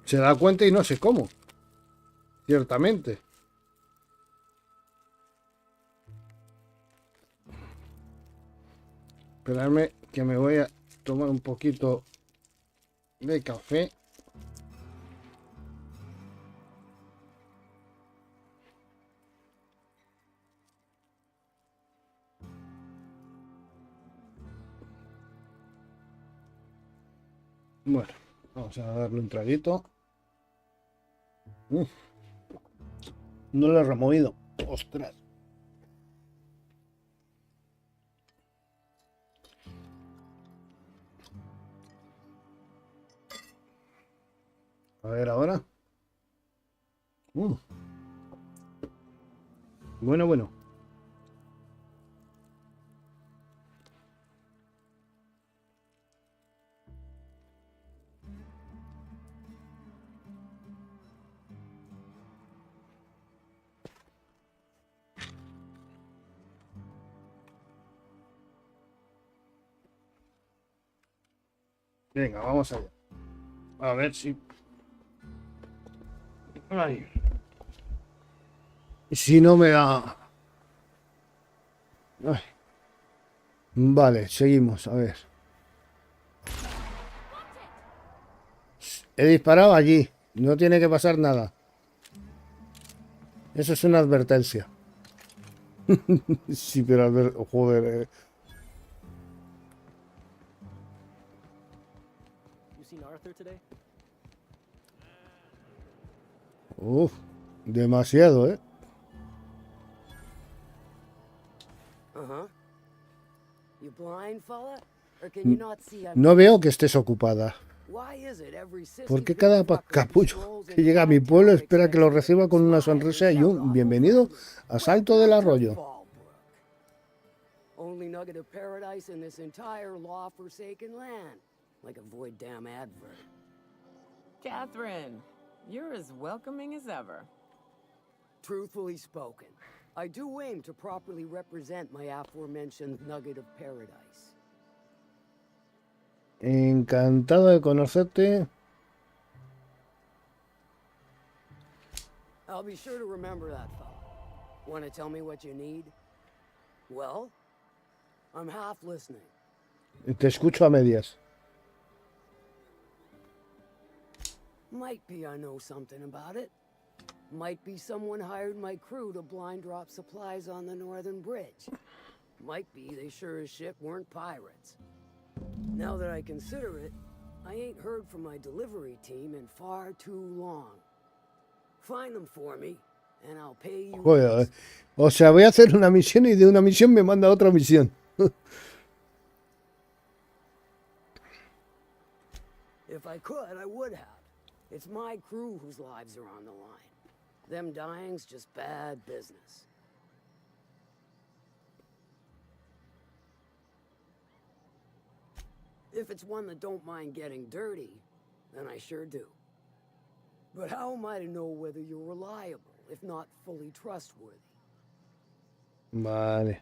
Speaker 3: se da cuenta y no sé cómo. Ciertamente. Esperadme que me voy a tomar un poquito de café. Bueno, vamos a darle un traguito. No lo he removido. Ostras. A ver ahora. Bueno. Venga, vamos allá. A ver si... Ay. Si no me da... Ay. Vale, seguimos, a ver. He disparado allí. No tiene que pasar nada. Eso es una advertencia. Sí, pero joder. Uf, demasiado, ¿eh? No veo que estés ocupada. ¿Por qué cada capullo que llega a mi pueblo espera que lo reciba con una sonrisa y un bienvenido a Salto del Arroyo?
Speaker 10: Only nugget of paradise in this entire law-forsaken land, like a void damn advert.
Speaker 6: Catherine, you're as welcoming as ever.
Speaker 10: Truthfully spoken, I do aim to properly represent my aforementioned nugget of paradise.
Speaker 3: Encantado de conocerte.
Speaker 10: I'll be sure to remember that, fella. Want to tell me what you need? Well, I'm half listening.
Speaker 3: Te escucho a medias.
Speaker 10: Might be I know something about it. Might be someone hired my crew to blind drop supplies on the northern bridge. Might be they sure as shit weren't pirates. Now that I consider it, I ain't heard from my delivery team in far too long. Find them for me, and I'll pay you.
Speaker 3: Joder, o sea, voy a hacer una misión y de una misión me manda a otra misión.
Speaker 10: If I could, I would have. It's my crew whose lives are on the line. Them dying's just bad business. If it's one that don't mind getting dirty, then I sure do. But how am I to know whether you're reliable, if not fully trustworthy?
Speaker 3: Vale.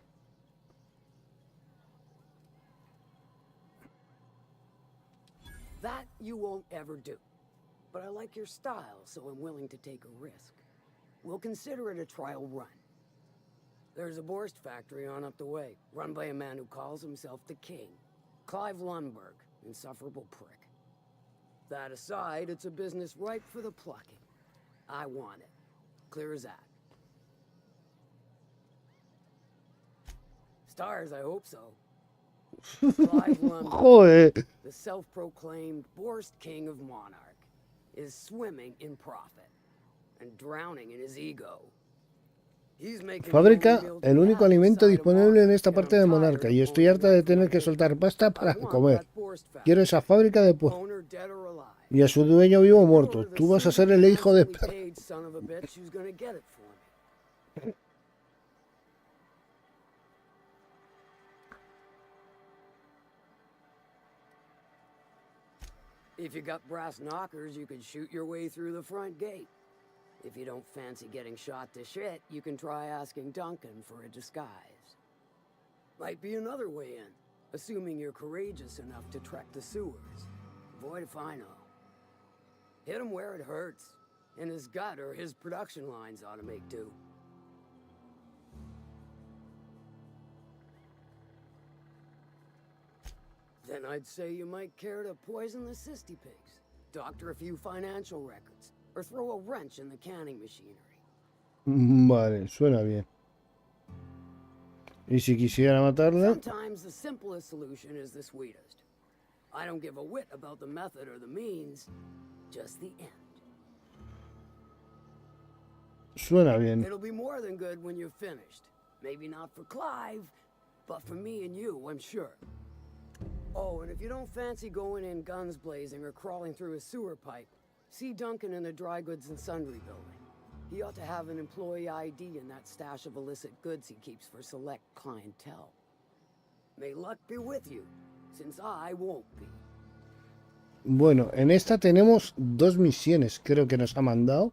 Speaker 10: That you won't ever do. But I like your style, so I'm willing to take a risk. We'll consider it a trial run. There's a Borst factory on up the way, run by a man who calls himself the King. Clive Lundberg, insufferable prick. That aside, it's a business ripe for the plucking. I want it. Clear as that. Stars, I hope so. Clive Lundberg, the self-proclaimed Borst King of Monarch, is swimming in profit and drowning in his ego.
Speaker 3: Fabrica el único alimento disponible en esta parte de Monarca y estoy harta de tener que soltar pasta para comer. Quiero esa fábrica de y a su dueño vivo o muerto. Tú vas a ser el hijo de perra.
Speaker 10: If you got brass knockers, you could shoot your way through the front gate. If you don't fancy getting shot to shit, you can try asking Duncan for a disguise. Might be another way in, assuming you're courageous enough to trek the sewers. Boy, if I know. Hit him where it hurts. In his gut, or his production lines ought to make do. Then I'd say you might care to poison the cysty pigs, doctor a few financial records, or throw a wrench in the canning machinery.
Speaker 3: Vale, suena bien. ¿Y si quisiera matarla?
Speaker 10: Sometimes the simplest solution is the sweetest. I don't give a whit about the method or the means, just the end.
Speaker 3: Suena bien.
Speaker 10: It'll be more than good when you're finished. Maybe not for Clive, but for me and you, I'm sure. Oh, and if you don't fancy going in guns blazing or crawling through a sewer pipe, see Duncan in the dry goods and sundry building. He ought to have an employee ID in that stash of illicit goods he keeps for select clientele. May luck be with you, since I won't be.
Speaker 3: Bueno, en esta tenemos dos misiones, creo que nos ha mandado.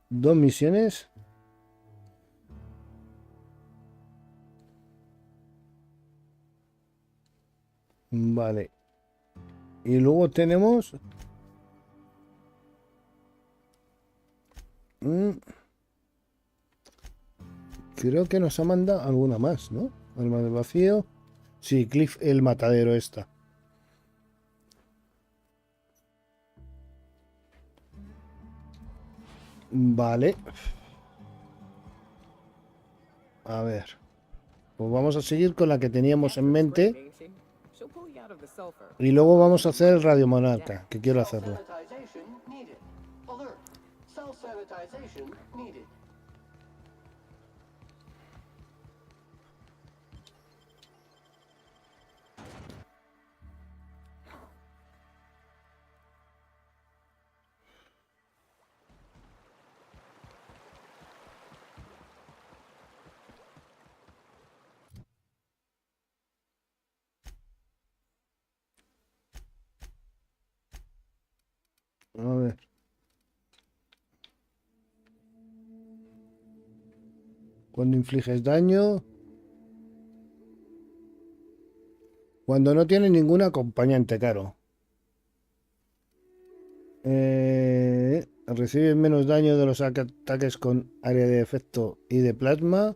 Speaker 3: Dos misiones. Vale. Y luego tenemos... Creo que nos ha mandado alguna más, ¿no? Alma del vacío. Sí, Cliff el matadero esta. Vale. A ver. Pues vamos a seguir con la que teníamos en mente. Y luego vamos a hacer el Radio Monarca, que quiero hacerlo. A ver. Cuando infliges daño. Cuando no tiene ningún acompañante, claro. Recibe menos daño de los ataques con área de efecto y de plasma.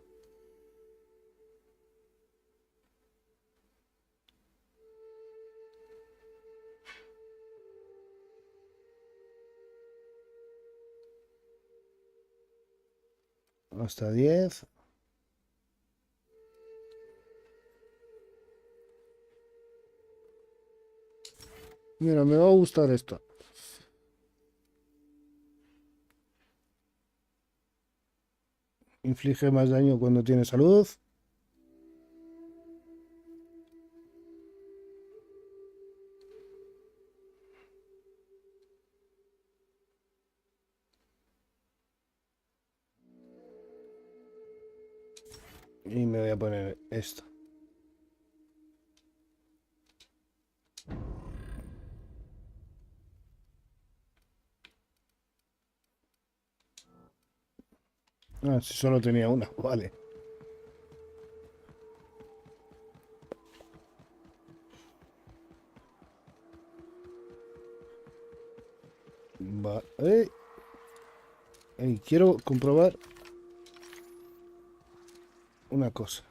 Speaker 3: Hasta 10. Mira, me va a gustar esto. Inflige más daño cuando tiene salud. Y me voy a poner esto. Ah, si solo tenía una, vale. Vale. Quiero comprobar una cosa.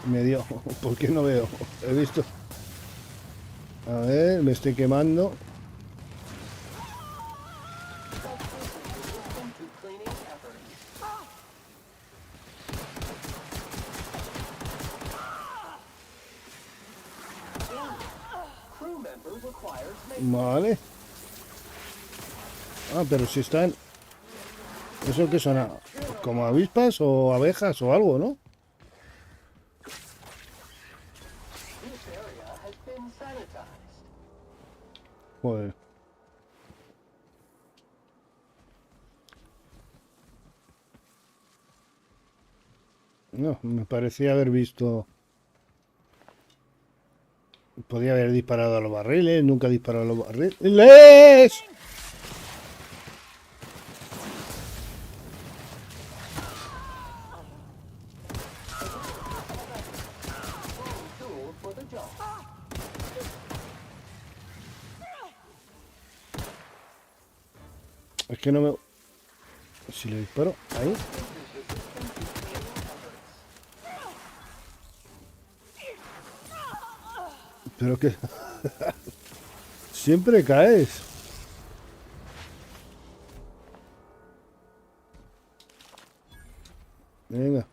Speaker 3: Me dio. ¿Por qué no veo? He visto. A ver, me estoy quemando. Vale. Ah, pero si están... ¿Eso qué son? ¿Como avispas o abejas o algo, no? Joder. No, me parecía haber visto... Podía haber disparado a los barriles, nunca he disparado a los barriles. Es que no me... Si le disparo, ahí. Pero que... Siempre caes. Venga.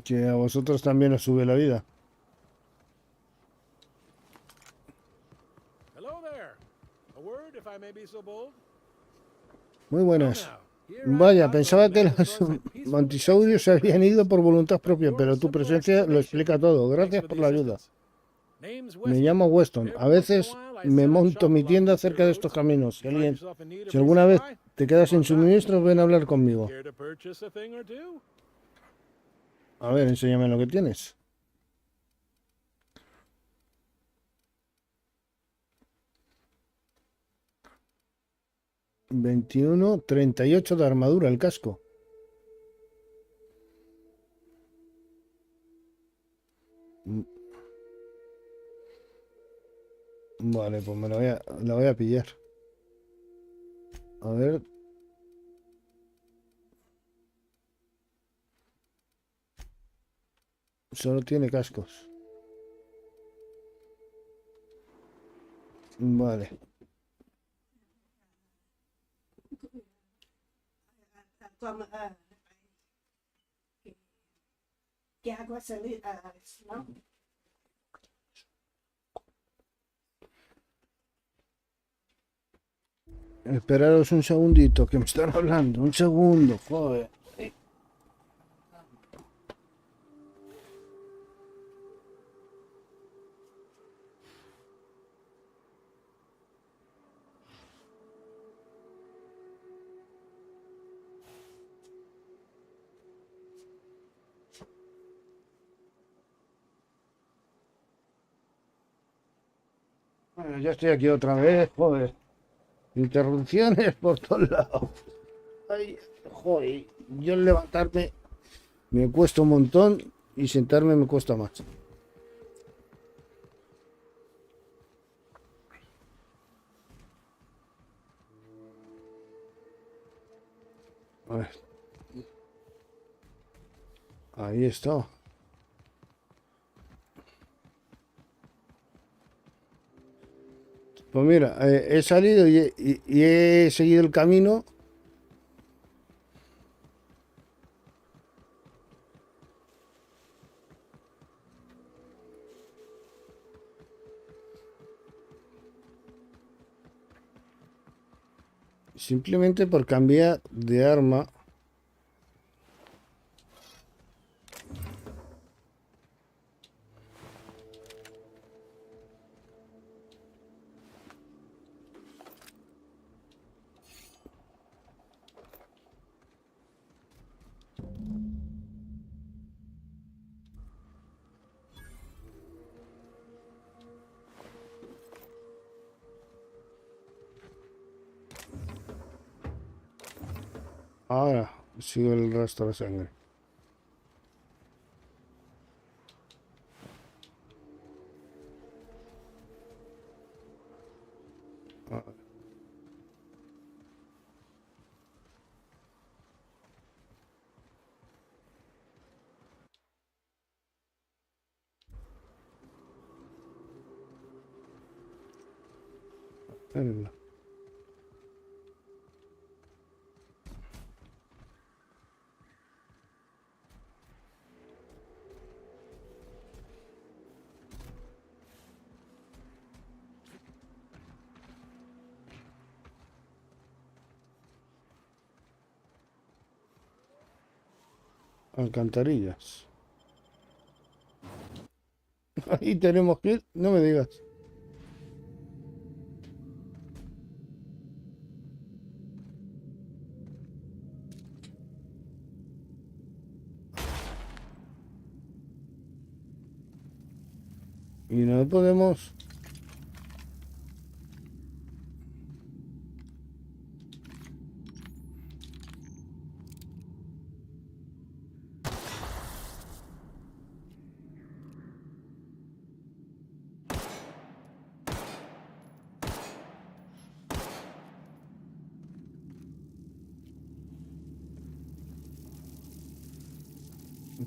Speaker 3: Que a vosotros también os sube la vida. Muy buenas. Vaya, pensaba que los mantisaurios se habían ido por voluntad propia, pero tu presencia lo explica todo. Gracias por la ayuda. Me llamo Weston. A veces me monto mi tienda cerca de estos caminos. Si alguna vez te quedas sin suministros, ven a hablar conmigo. A ver, enséñame lo que tienes. $21, 38 de armadura el casco. Vale, pues me la voy a pillar. A ver. Solo tiene cascos. Vale.
Speaker 19: ¿Qué agua salida? ¿No?
Speaker 3: Esperaros un segundito, que me están hablando. Un segundo, joder. Bueno, ya estoy aquí otra vez, joder. Interrupciones por todos lados. Ay, joder, yo levantarme me cuesta un montón y sentarme me cuesta más. A ver. Ahí está. Pues mira, he salido y he seguido el camino. Simplemente por cambiar de arma. Ahora sigo el rastro de sangre. Ah, espérenla. Alcantarillas. Ahí tenemos que ir, no me digas. Y no podemos.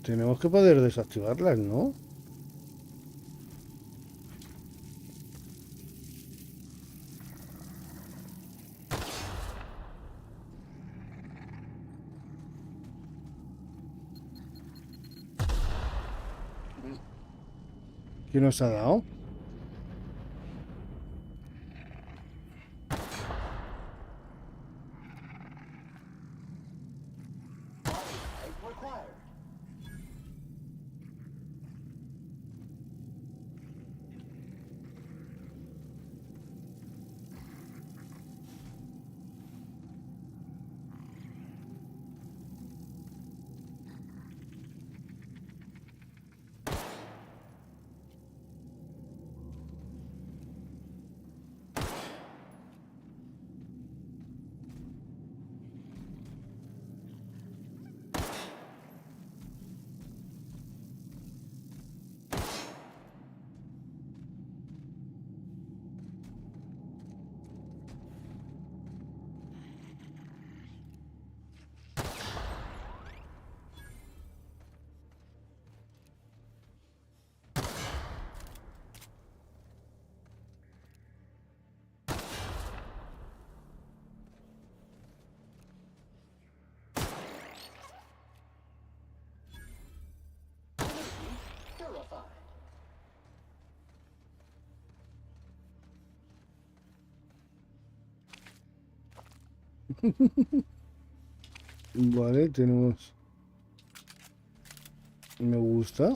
Speaker 3: Tenemos que poder desactivarlas, ¿no? ¿Qué nos ha dado? Vale, tenemos. Me gusta.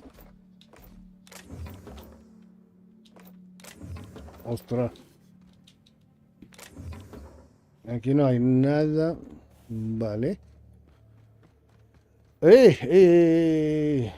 Speaker 3: Ostras. Aquí no hay nada. Vale. ¡Eh! ¡Eh!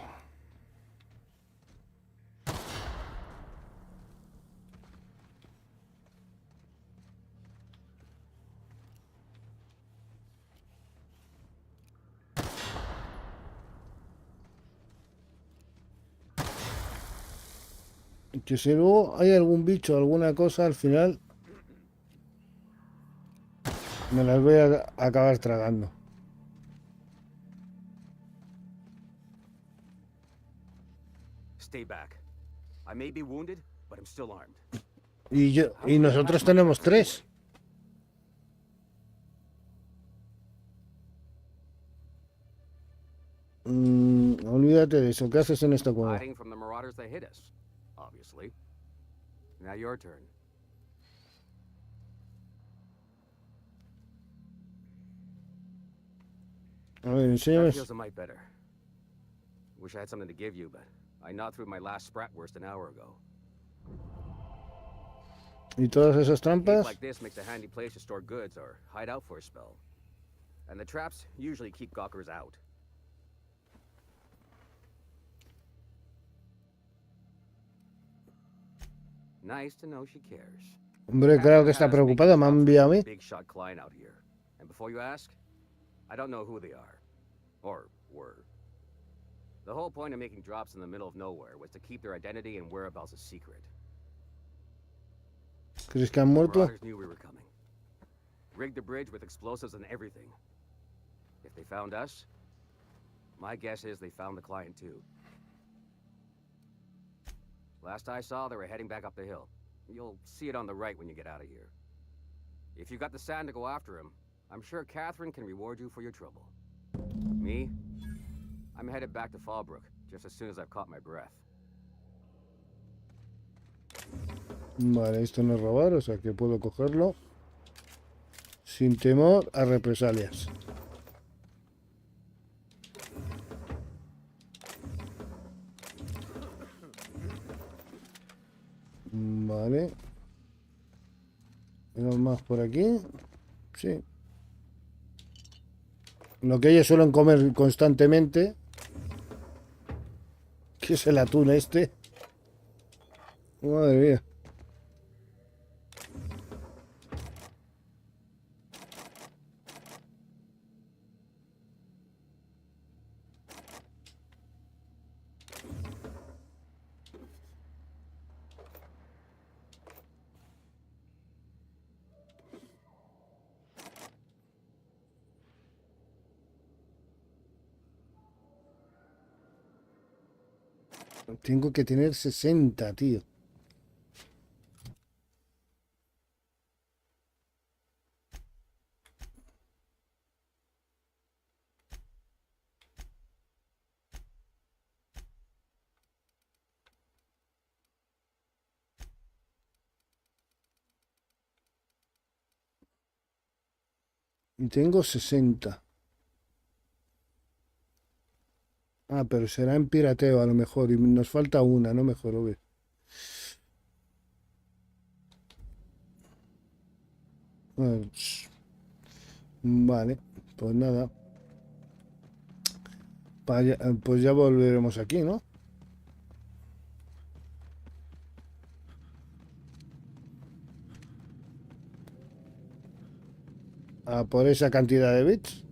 Speaker 3: Que si luego hay algún bicho, alguna cosa, al final me las voy a acabar tragando.
Speaker 20: Stay back. I may be wounded, but I'm still armed.
Speaker 3: Y nosotros tenemos 3. Olvídate de eso. ¿Qué haces en esta cueva?
Speaker 20: Hiding from the marauders that hit us, obviously. Now your turn.
Speaker 3: A ver,
Speaker 20: That
Speaker 3: enséñame.
Speaker 20: feels a mite better. Wish I had something to give you, but I gnawed through my last spratwurst an hour ago.
Speaker 3: ¿Y todas esas
Speaker 20: A cave
Speaker 3: trampas?
Speaker 20: like this makes a handy place to store goods or hide out for a spell. And the traps usually keep gawkers out. Nice to know she cares.
Speaker 3: Hombre, claro que está preocupada. Me ha enviado a mí.
Speaker 20: Big shot client out here. And before you ask, I don't know who they are. Or were. The whole point of making drops in the middle of nowhere was to keep their identity and whereabouts a secret.
Speaker 3: ¿Crees que han muerto?
Speaker 20: Marauders knew we were coming. Rigged the bridge with explosives and everything. If they found us, my guess is they found the client too. Last I saw, they were heading back up the hill. You'll see it on the right when you get out of here. If you got the sand to go after him, I'm sure Catherine can reward you for your trouble. Me? I'm headed back to Fallbrook, just as soon as I've caught my breath.
Speaker 3: Vale, esto no es robar, o sea que puedo cogerlo sin temor a represalias. Vale. ¿Tenemos más por aquí? Sí. Lo que ellos suelen comer constantemente, que es el atún este. Madre mía. Tengo que tener 60, tío. Y tengo 60. Ah, pero será en pirateo a lo mejor. Y nos falta una, no mejor, obvio. Vale, pues nada. Pues ya volveremos aquí, ¿no? A por esa cantidad de bits.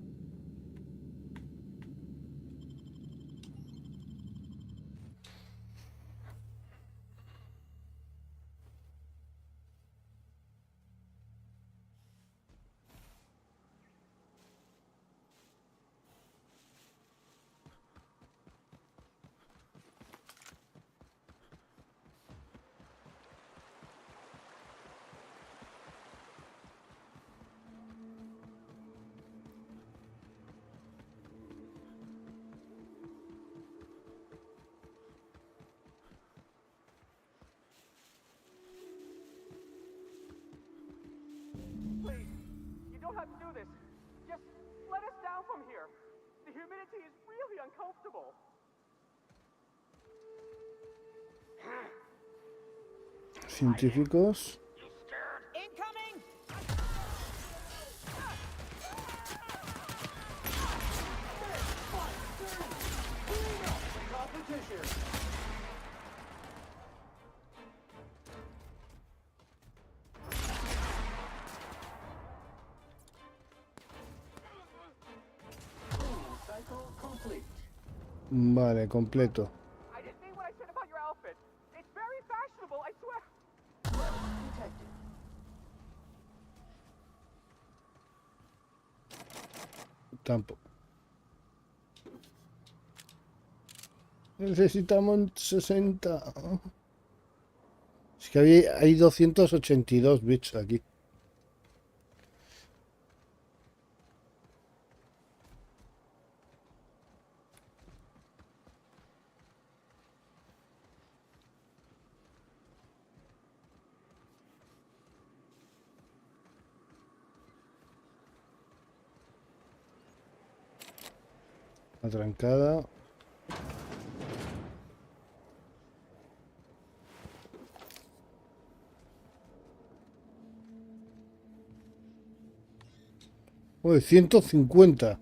Speaker 9: Have to do this. Just let us down from here. The humidity is really uncomfortable.
Speaker 3: Científicos.
Speaker 14: Incoming!
Speaker 3: Vale, completo.
Speaker 9: I didn't mean what I said about your outfit. It's very fashionable.
Speaker 3: Tampoco. Necesitamos 60. Es que hay 282 bits aquí. Atrancada. Uy, 150.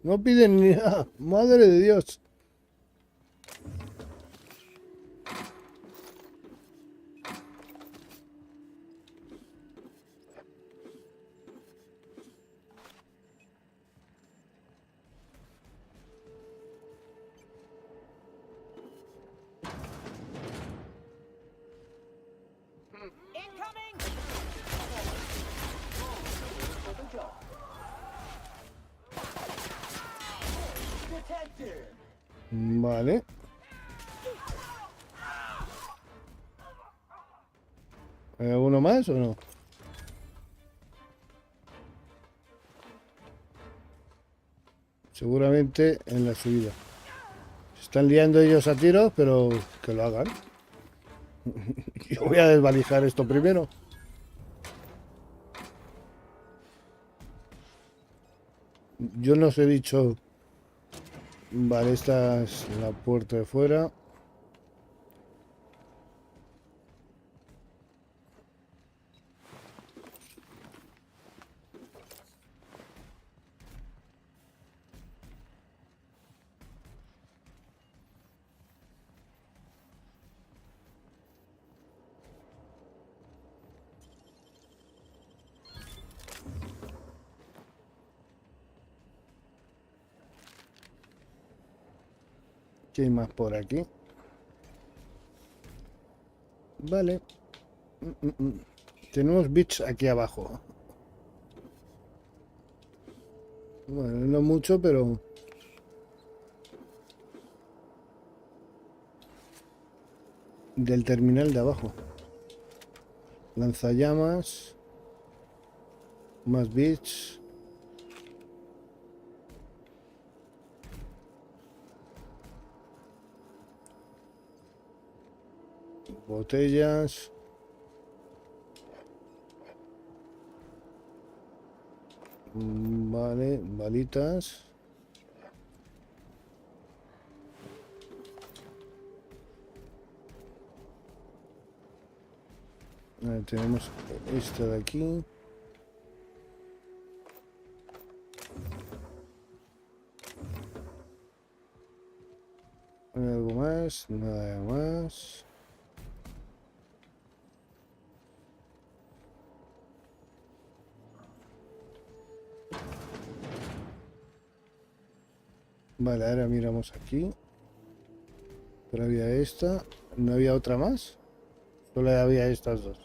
Speaker 3: No piden ni nada. Madre de Dios. Vale. ¿Hay alguno más o no? Seguramente en la subida. Se están liando ellos a tiros, pero que lo hagan. Yo voy a desvalijar esto primero. Yo no os he dicho... Vale, esta es la puerta de fuera. ¿Qué hay más por aquí? Vale. Tenemos bits aquí abajo. Bueno, no mucho, pero... Del terminal de abajo. Lanzallamas. Más bits. Botellas. Vale, balitas. Tenemos esta de aquí. ¿Algo más? Nada más. Vale, ahora miramos aquí. Pero había esta. ¿No había otra más? Solo había estas dos.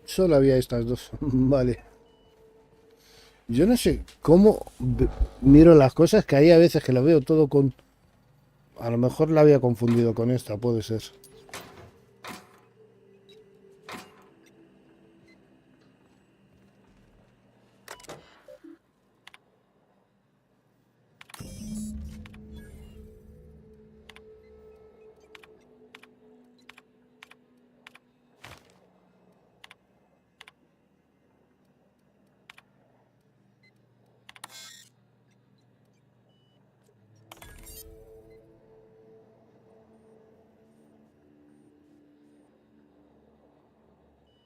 Speaker 3: Solo había estas dos. Vale. Yo no sé cómo miro las cosas, que hay a veces que lo veo todo con... A lo mejor la había confundido con esta, puede ser.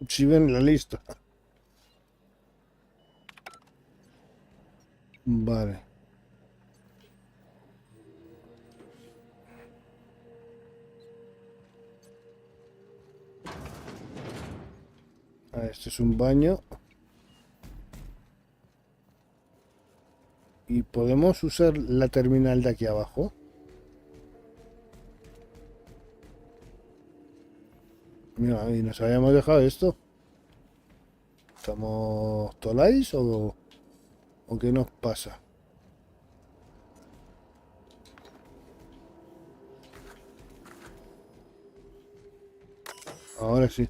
Speaker 3: Si ven la lista. Vale. Este es un baño. Y podemos usar la terminal de aquí abajo. Mira, y nos habíamos dejado esto. ¿Estamos tolais o qué nos pasa? Ahora sí.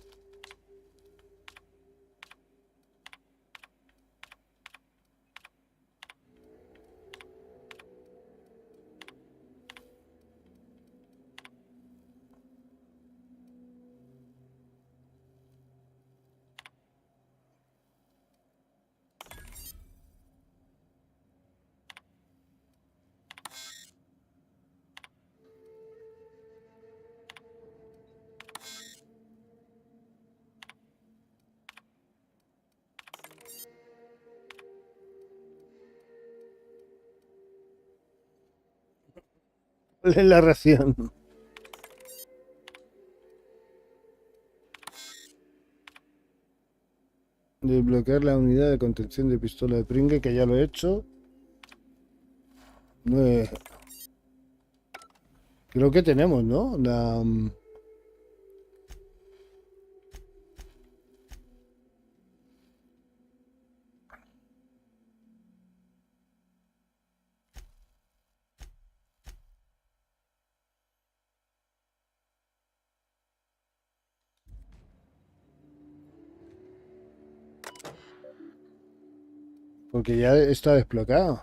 Speaker 3: ¿Cuál es la ración? Desbloquear la unidad de contención de pistola de pringue, que ya lo he hecho. Creo que tenemos, ¿no? Porque ya está desbloqueado.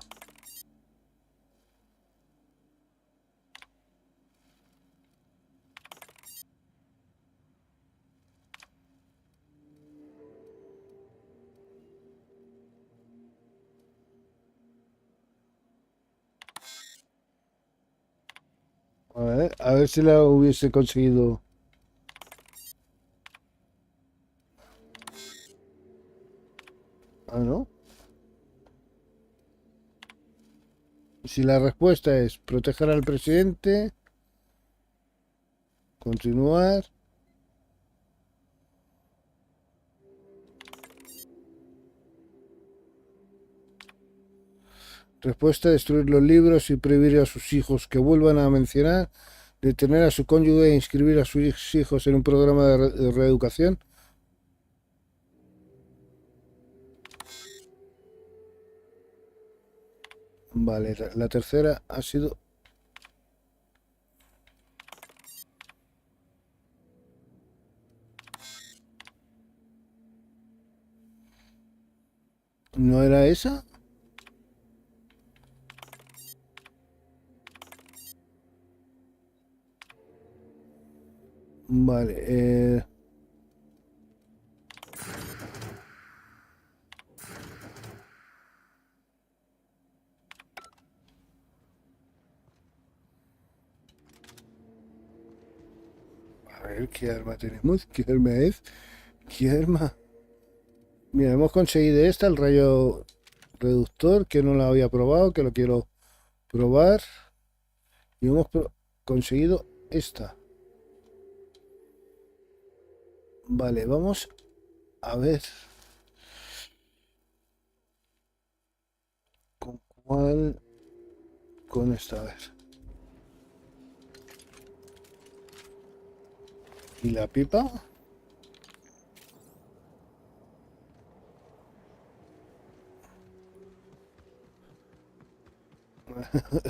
Speaker 3: A ver si la hubiese conseguido. Ah, ¿no? Si la respuesta es proteger al presidente, continuar. Respuesta: destruir los libros y prohibir a sus hijos que vuelvan a mencionar, detener a su cónyuge e inscribir a sus hijos en un programa de reeducación. Vale, la tercera ha sido... ¿No era esa? Vale, a ver, ¿qué arma tenemos? ¿Qué arma es? ¿Qué arma? Mira, hemos conseguido esta, el rayo reductor, que no la había probado, que lo quiero probar. Y hemos conseguido esta. Vale, vamos a ver con cuál. Con esta, a ver. ¿Y la pipa?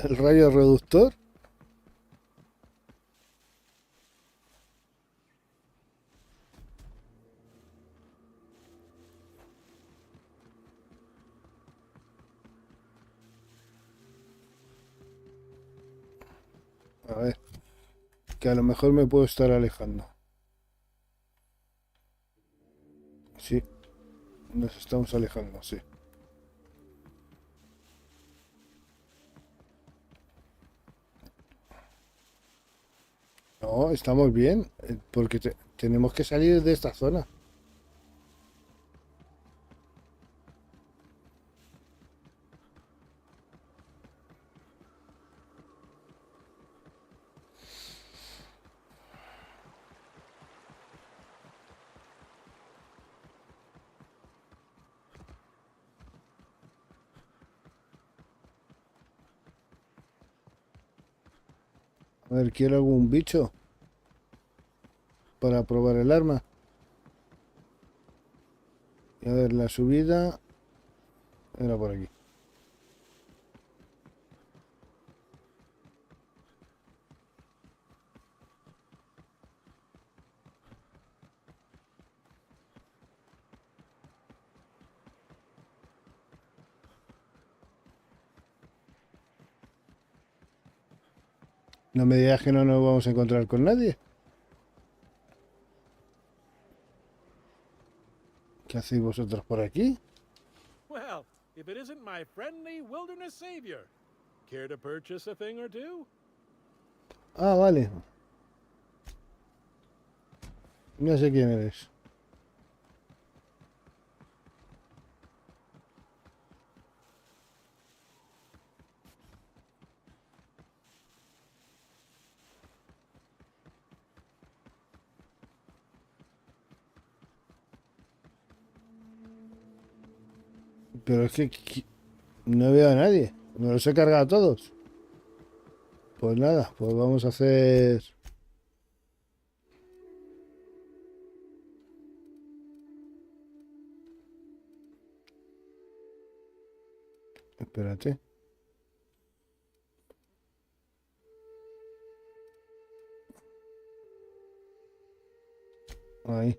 Speaker 3: El rayo reductor. A ver, que a lo mejor me puedo estar alejando. Sí, nos estamos alejando, sí. No, estamos bien, porque tenemos que salir de esta zona. A ver, ¿quiero algún bicho para probar el arma? A ver, la subida era por aquí. No me digas que no nos vamos a encontrar con nadie. ¿Qué hacéis vosotros por aquí?
Speaker 15: Well, if it isn't my friendly wilderness savior. Care to purchase a thing or two?
Speaker 3: Ah, vale. No sé quién eres. Pero es que no veo a nadie. Me los he cargado a todos. Pues nada, pues vamos a hacer... Espérate. Ahí.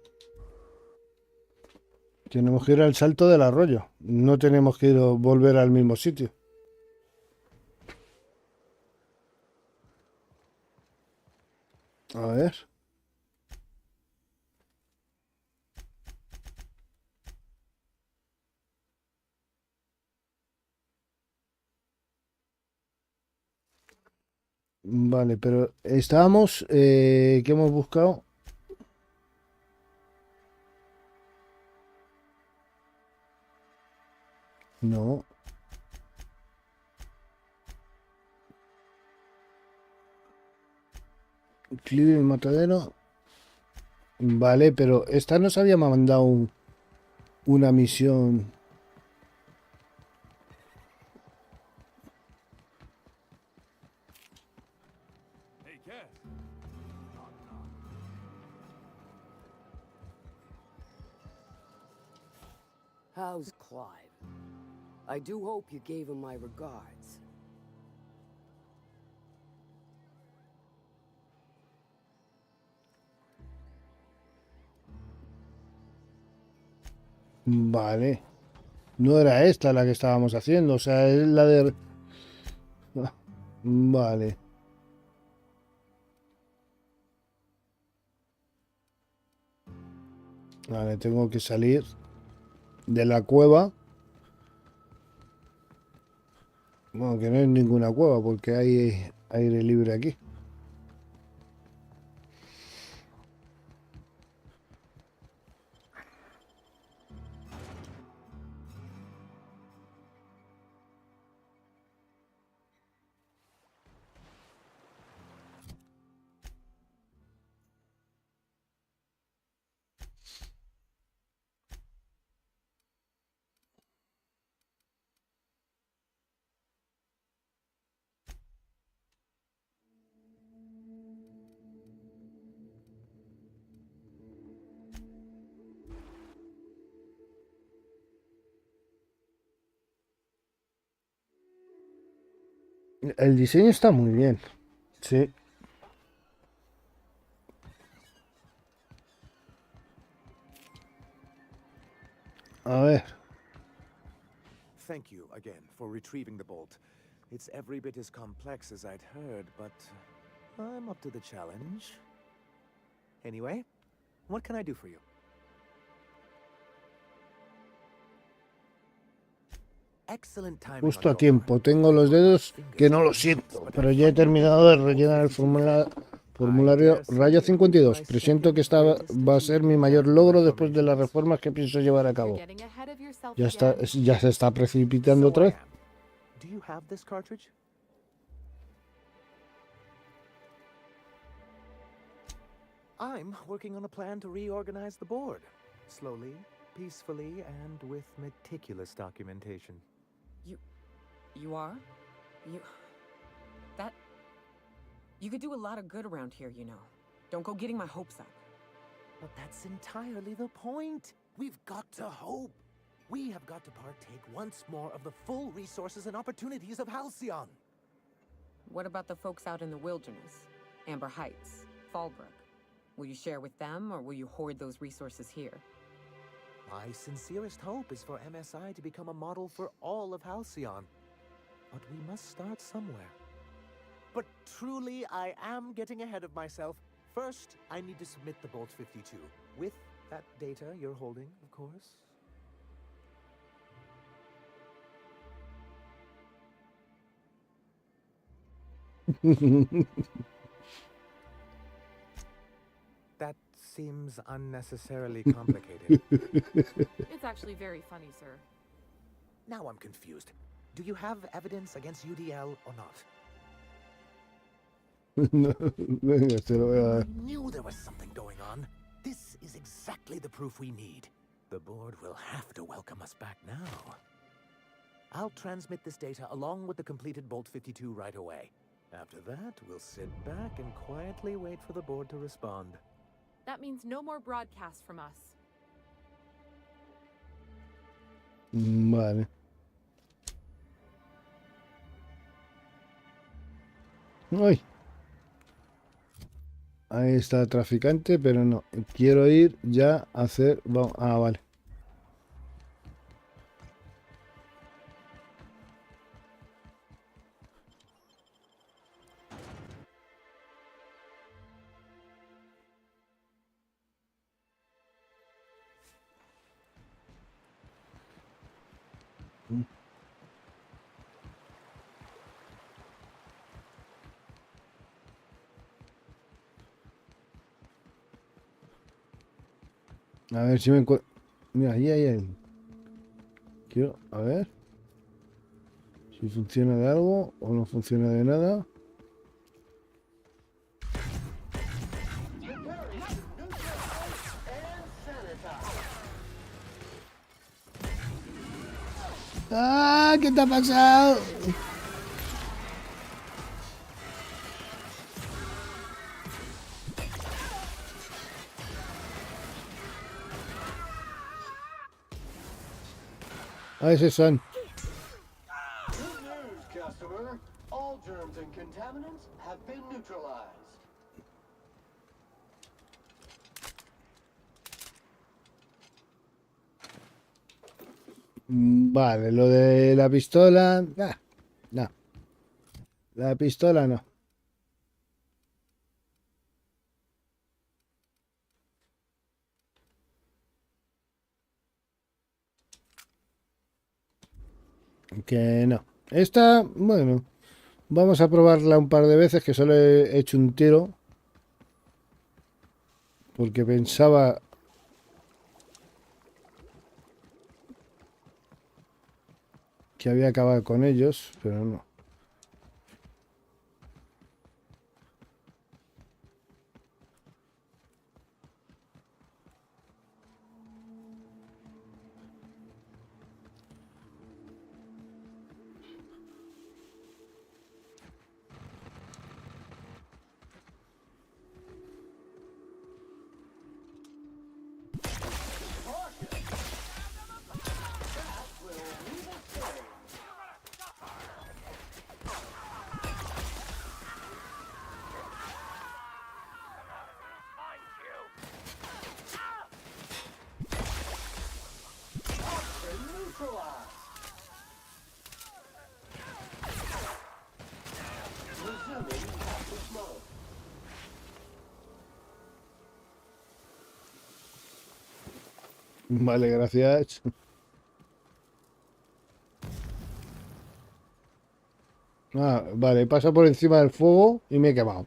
Speaker 3: Tenemos que ir al salto del arroyo. No tenemos que volver al mismo sitio. A ver. Vale, pero estábamos... ¿qué hemos buscado? No. Clive el matadero. Vale, pero esta nos había mandado una misión.
Speaker 15: Hey, Cat.
Speaker 10: How's Clive? I do hope you gave him my regards.
Speaker 3: Vale. No era esta la que estábamos haciendo, o sea, es la de... Vale. Vale, tengo que salir de la cueva. Bueno, que no es ninguna cueva porque hay aire libre aquí. El diseño está muy bien. Sí. A ver.
Speaker 18: Thank you again for retrieving the bolt. It's every bit as complex as I'd heard, but I'm up to the challenge. Anyway, what can I do for you?
Speaker 3: Justo a tiempo. Tengo los dedos que no los siento, pero ya he terminado de rellenar el formulario Rayo 52. Presiento que esta va a ser mi mayor logro después de las reformas que pienso llevar a cabo. Ya se está precipitando otra vez.
Speaker 18: Do you have this cartridge? I'm working on a plan to reorganize the board. Slowly, peacefully, and with meticulous documentation.
Speaker 6: You are? You could do a lot of good around here, you know. Don't go getting my hopes up.
Speaker 18: But that's entirely the point. We've got to hope. We have got to partake once more of the full resources and opportunities of Halcyon.
Speaker 6: What about the folks out in the wilderness? Amber Heights, Fallbrook. Will you share with them, or will you hoard those resources here?
Speaker 18: My sincerest hope is for MSI to become a model for all of Halcyon. But we must start somewhere. But truly, I am getting ahead of myself. First, I need to submit the Bolt 52. With that data you're holding, of course. That seems unnecessarily complicated.
Speaker 5: It's actually very funny, sir.
Speaker 18: Now I'm confused. Do you have evidence against UDL or not?
Speaker 3: Venga, te lo voy a dar.
Speaker 18: I knew there was something going on. This is exactly the proof we need. The board will have to welcome us back now. I'll transmit this data along with the completed Bolt 52 right away. After that, we'll sit back and quietly wait for the board to respond.
Speaker 5: That means no more broadcasts from us.
Speaker 3: Vale. Ay. Ahí está el traficante, pero no. Quiero ir ya a hacer... Ah, vale. A ver si me encuentro... Mira, ahí. Quiero... A ver. Si funciona de algo o no funciona de nada. ¡Ah! ¿Qué te ha pasado? Ah, ese son.
Speaker 4: Good news, customer. All germs and contaminants have been neutralized.
Speaker 3: Vale, lo de la pistola... no. La pistola no. Que no. Esta, bueno, vamos a probarla un par de veces, que solo he hecho un tiro. Porque pensaba... que había acabado con ellos, pero no. Vale, gracias. Ah, vale, pasa por encima del fuego y me he quemado.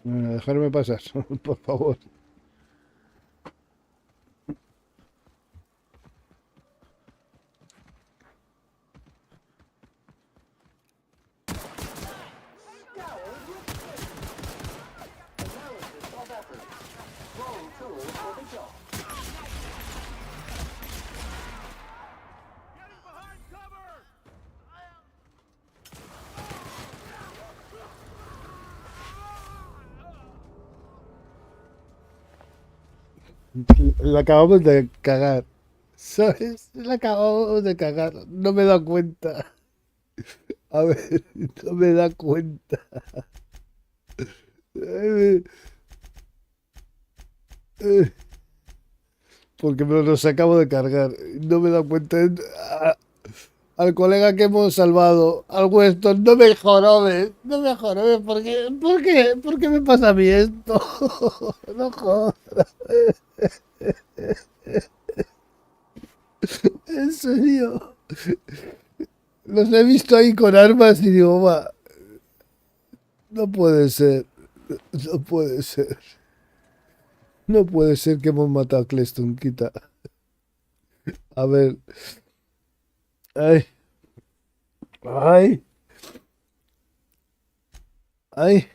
Speaker 3: Bueno, dejarme pasar, por favor. La acabamos de cagar. ¿Sabes? La acabamos de cagar. No me da cuenta. A ver, no me da cuenta. Porque me los acabo de cargar. No me da cuenta. Al colega que hemos salvado, al Weston, no me jorobes. No me jorobes. ¿Por qué? ¿Por qué? ¿Por qué me pasa a mí esto? No jodas. En serio. Los he visto ahí con armas y digo, va. No puede ser. No puede ser. No puede ser que hemos matado a Cleston, quita. A ver. Ay. Ay. Ay.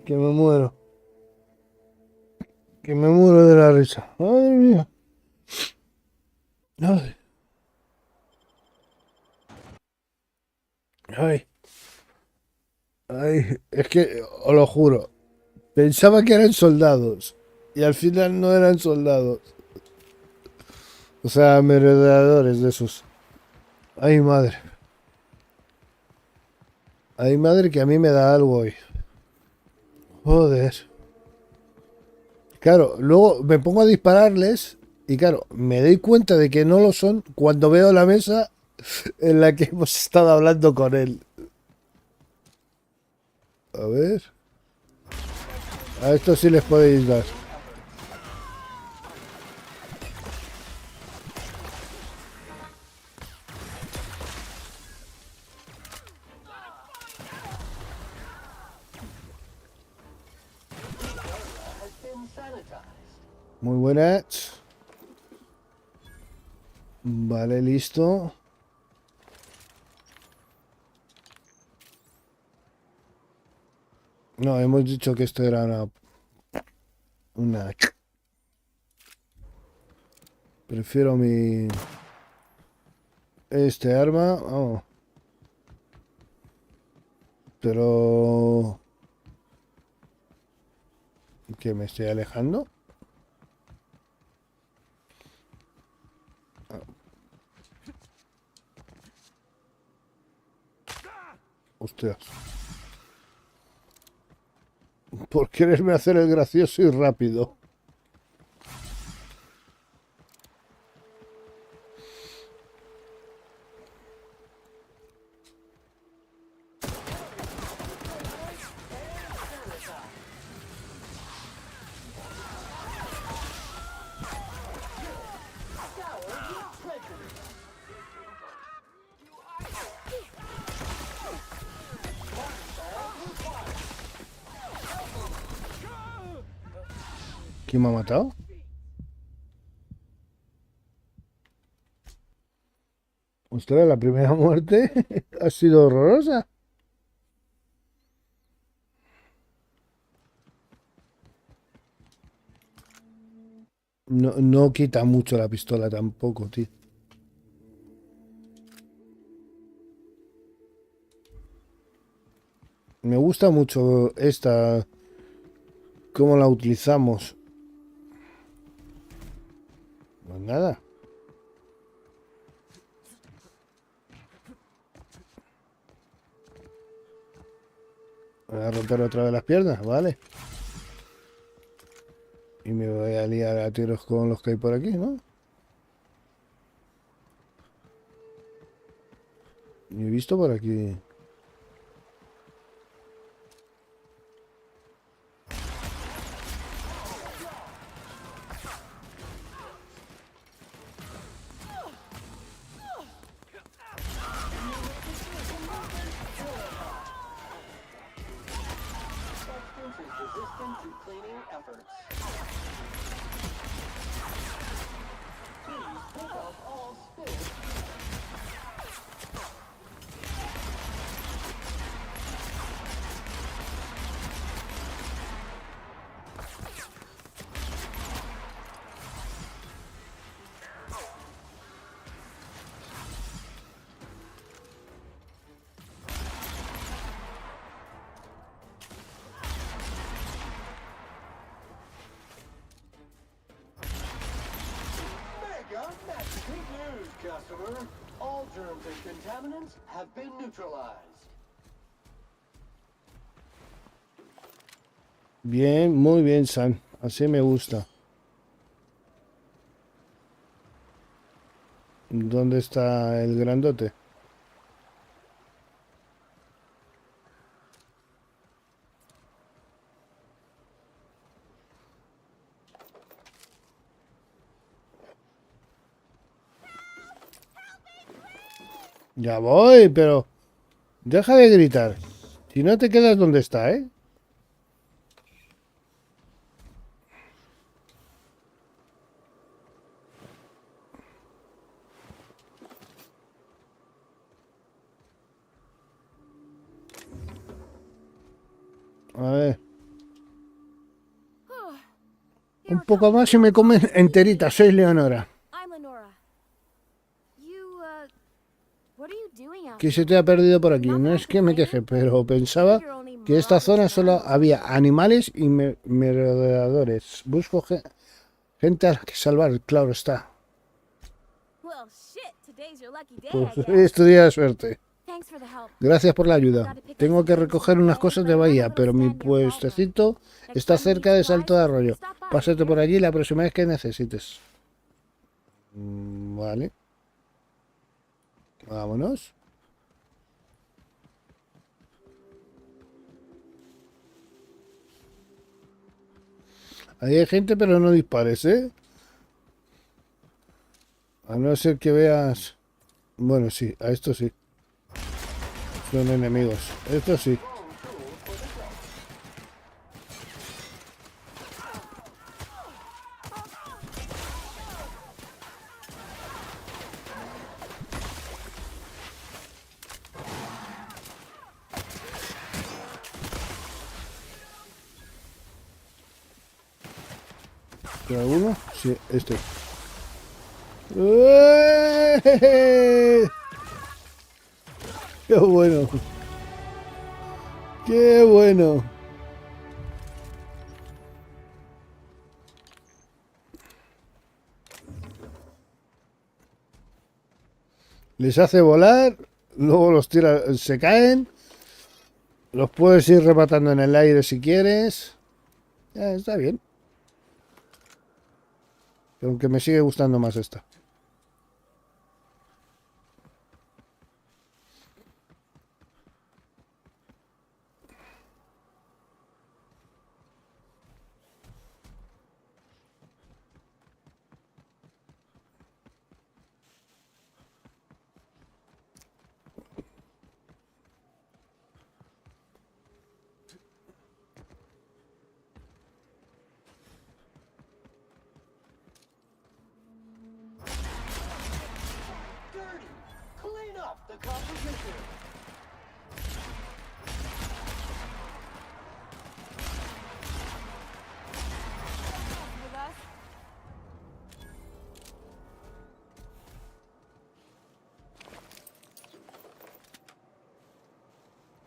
Speaker 3: Que me muero. Que me muero de la risa. Madre mía. Ay. Ay. Ay. Es que, os lo juro. Pensaba que eran soldados. Y al final no eran soldados. O sea, merodeadores de esos. Ay, madre. Ay, madre, que a mí me da algo hoy. Joder. Claro, luego me pongo a dispararles y claro, me doy cuenta de que no lo son cuando veo la mesa en la que hemos estado hablando con él. A ver. A esto sí les podéis dar. Muy buenas. Vale, listo. No, hemos dicho que esto era una... Prefiero mi... Este arma. Oh. Pero... ¿Que me estoy alejando? Hostias. Por quererme hacer el gracioso y rápido. ¿Quién me ha matado? Ostras, la primera muerte ha sido horrorosa. No, no quita mucho la pistola tampoco, tío. Me gusta mucho esta, cómo la utilizamos. Pues nada. Voy a romper otra vez las piernas, vale. Y me voy a liar a tiros con los que hay por aquí, ¿no? Y he visto por aquí.
Speaker 4: to cleaning efforts. Please pick up all spilled. Good news, customer. All germs and contaminants have been neutralized.
Speaker 3: Bien, muy bien, Sam. Así me gusta. ¿Dónde está el grandote? Ya voy, pero deja de gritar. Si no te quedas donde está, ¿eh? A ver. Un poco más y me comen enterita. Soy Leonora. ¿Qué se te ha perdido por aquí? No es que me queje, pero pensaba que esta zona solo había animales y merodeadores. Busco gente a la que salvar, claro está. Pues es tu día de suerte. Gracias por la ayuda. Tengo que recoger unas cosas de bahía, pero mi puestecito está cerca de Salto de Arroyo. Pásate por allí la próxima vez que necesites. Vale. Vámonos. Ahí hay gente, pero no dispares, ¿eh? A no ser que veas... Bueno, sí, a estos sí. Son enemigos. Estos sí. ¿Alguno? Sí, este. ¡Qué bueno! ¡Qué bueno! Les hace volar, luego los tira, se caen. Los puedes ir rematando en el aire si quieres. Ya, está bien. Aunque me sigue gustando más esta.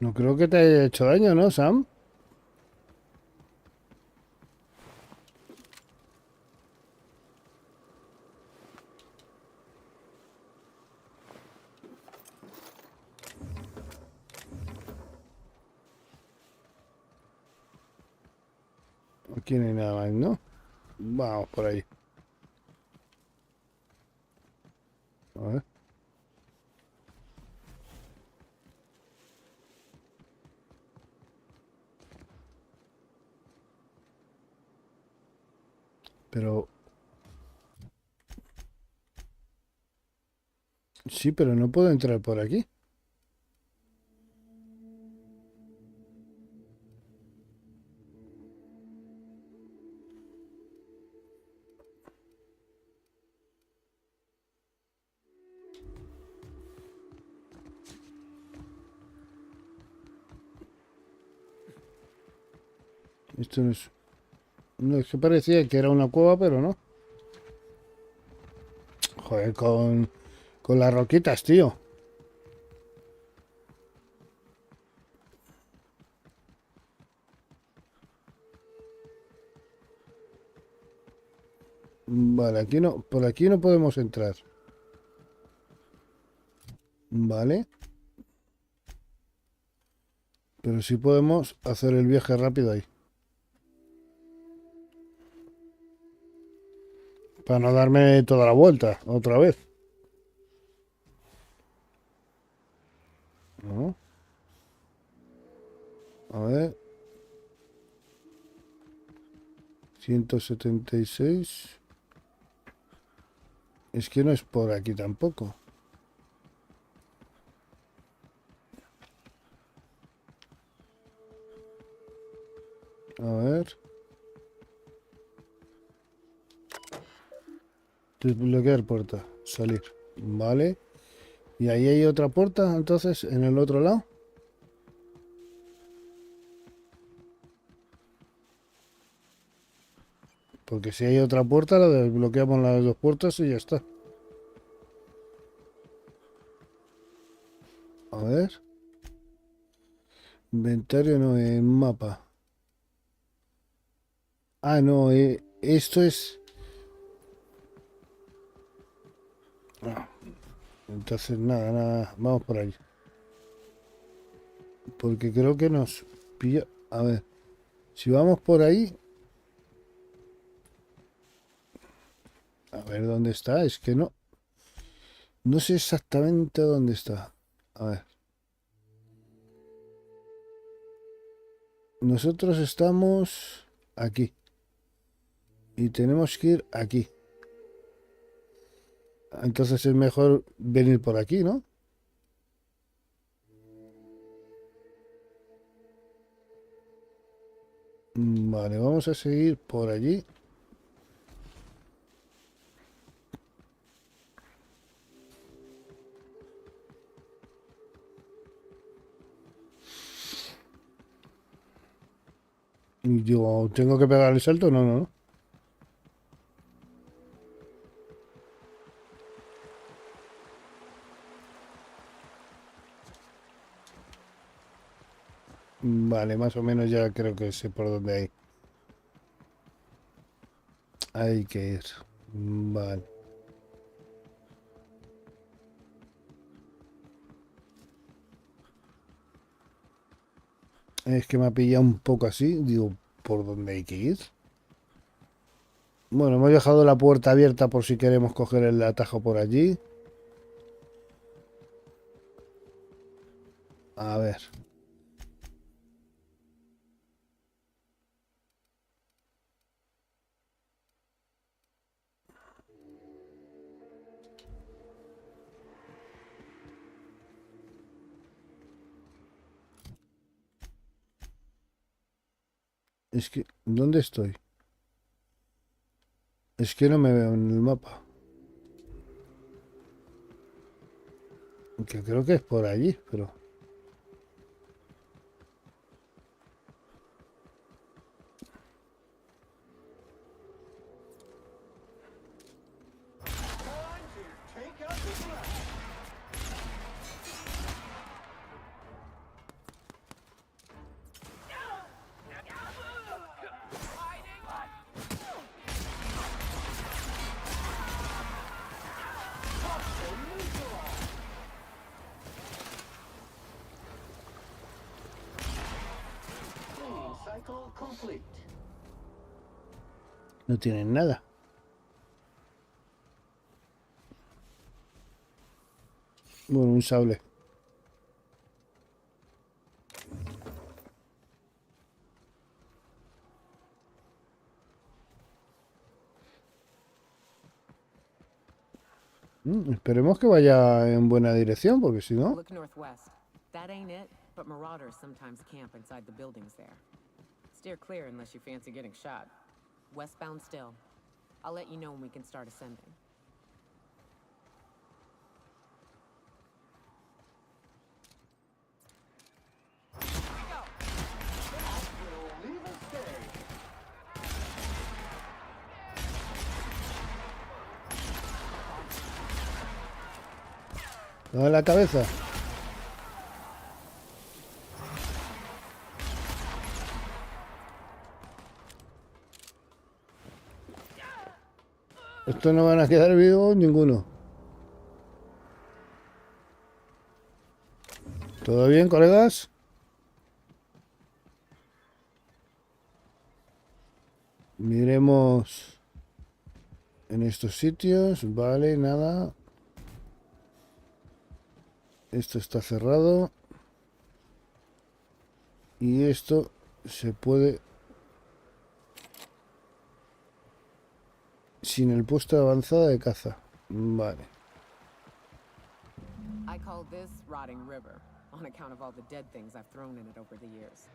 Speaker 3: No creo que te haya hecho daño, ¿no, Sam? Aquí no hay nada más, ¿no? Vamos por ahí. A ver. Pero... Sí, pero no puedo entrar por aquí. Esto no es... No, es que parecía que era una cueva, pero no. Joder, con las roquitas, tío. Vale, aquí no, por aquí no podemos entrar. Vale. Pero sí podemos hacer el viaje rápido ahí. Para no darme toda la vuelta, otra vez. ¿No? A ver. 176. Es que no es por aquí tampoco. A ver. Desbloquear puerta. Salir. Vale. Y ahí hay otra puerta, entonces, en el otro lado. Porque si hay otra puerta, la desbloqueamos las dos puertas y ya está. A ver. Inventario no, en mapa. Ah, no, esto es... Ah, entonces nada, vamos por ahí. Porque creo que nos pilla... A ver, si vamos por ahí... A ver dónde está, es que no... No sé exactamente dónde está. A ver. Nosotros estamos aquí. Y tenemos que ir aquí. Entonces es mejor venir por aquí, ¿no? Vale, vamos a seguir por allí. Y digo, ¿tengo que pegar el salto? No, no, no. Vale, más o menos ya creo que sé por dónde hay. Hay que ir. Vale. Es que me ha pillado un poco así. Digo, ¿por dónde hay que ir? Bueno, hemos dejado la puerta abierta por si queremos coger el atajo por allí. A ver. Es que, ¿dónde estoy? Es que no me veo en el mapa. Que creo que es por allí, pero... No tienen nada. Bueno, un sable. Esperemos que vaya en buena dirección, porque si no...
Speaker 6: Look northwest. That ain't it, but marauders sometimes camp inside the buildings there. Steer clear unless you fancy getting shot. Westbound still. I'll let you know when we can start ascending.
Speaker 4: Leave a stay.
Speaker 3: Dame la cabeza. Estos no van a quedar vivos ninguno. ¿Todo bien, colegas? Miremos en estos sitios. Vale, nada. Esto está cerrado. Y esto se puede... Sin el puesto de avanzada de caza. Vale.
Speaker 6: I call this rotting river, on account of all the dead things I've thrown in it over the years.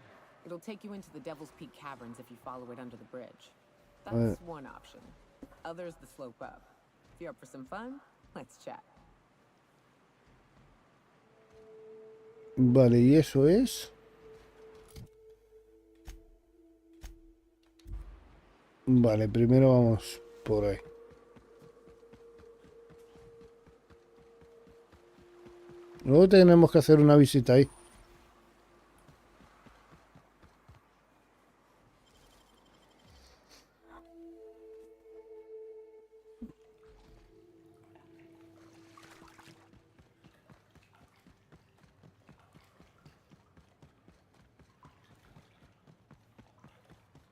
Speaker 6: It'll take you into the Devil's Peak caverns if you follow it under the bridge. That's one option. Others the slope up. If you're up for some fun, let's chat.
Speaker 3: Vale, y eso es... Vale, primero vamos por ahí. Luego tenemos que hacer una visita ahí.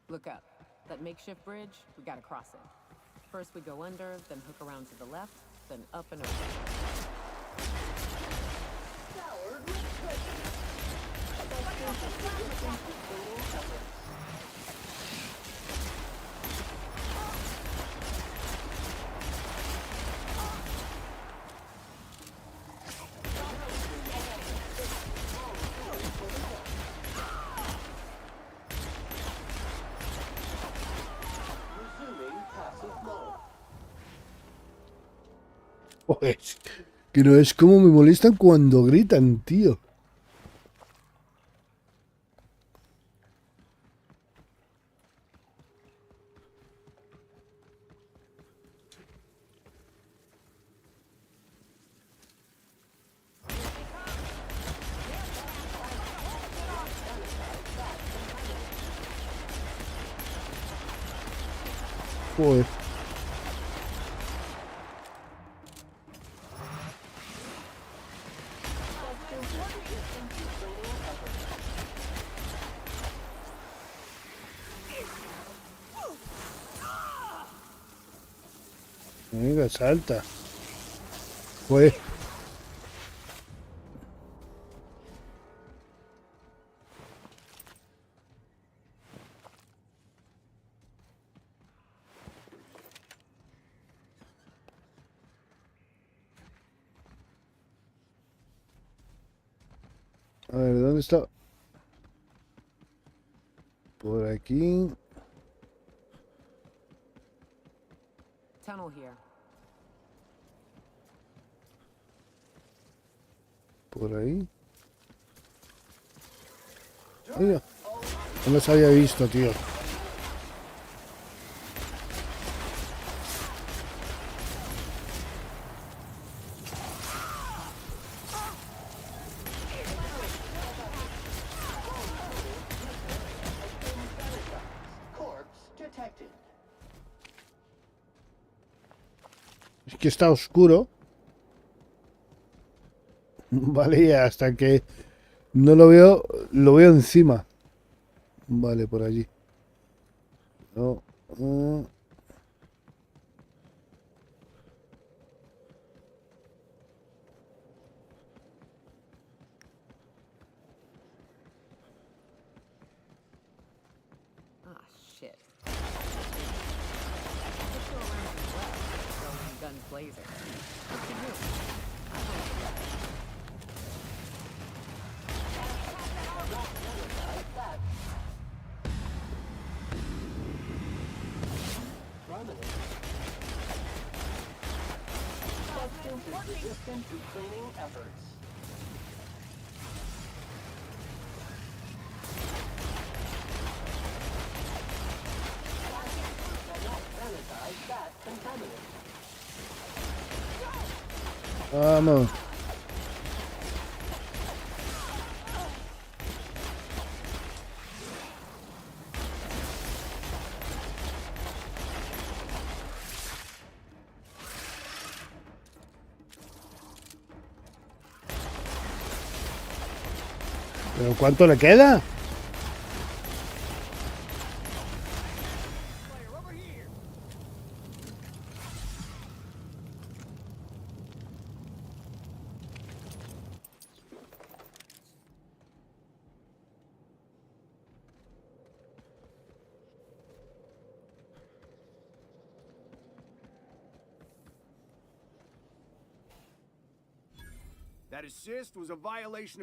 Speaker 6: Look up. That makeshift bridge, we gotta cross it. First we go under, then hook around to the left, then up and over.
Speaker 3: Pues, que no es como me molestan cuando gritan, tío. Joder. Venga, salta. Pues. A ver, ¿dónde está? Por aquí.
Speaker 6: Tunnel here.
Speaker 3: Por ahí. Oye, no los había visto, tío. Es que está oscuro. Vale, y hasta que no lo veo encima. Vale, por allí. No.
Speaker 6: Ah, shit. Let's go around to the left, throwing guns blazing. What's the move?
Speaker 4: Resistant to cleaning efforts. Sanitize that contaminant.
Speaker 3: Vamos. ¿Pero cuánto le queda?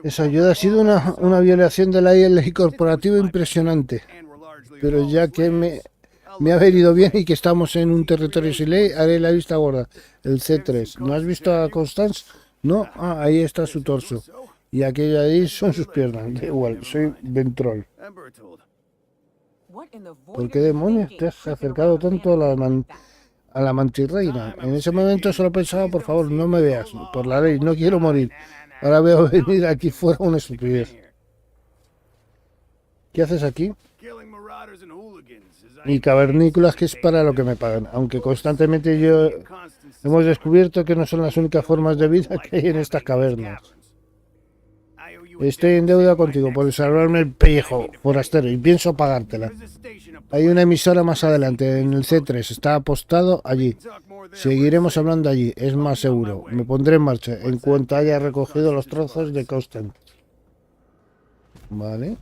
Speaker 3: Esa ayuda ha sido una violación de la ley corporativa impresionante. Pero ya que me ha venido bien y que estamos en un territorio sin ley, haré la vista gorda. El C3. ¿No has visto a Constance? No. Ah, ahí está su torso. Y aquello ahí son sus piernas. Da igual, soy Ventrol. ¿Por qué demonios te has acercado tanto a la mantirreina? En ese momento solo pensaba, por favor, no me veas. Por la ley, no quiero morir. Ahora veo venir aquí fuera una estupidez. ¿Qué haces aquí? Y cavernícolas, que es para lo que me pagan. Aunque constantemente hemos descubierto que no son las únicas formas de vida que hay en estas cavernas. Estoy en deuda contigo por salvarme el pellejo, forastero, y pienso pagártela. Hay una emisora más adelante, en el C3, está apostado allí. Seguiremos hablando allí, es más seguro. Me pondré en marcha en cuanto haya recogido los trozos de Constance. Vale.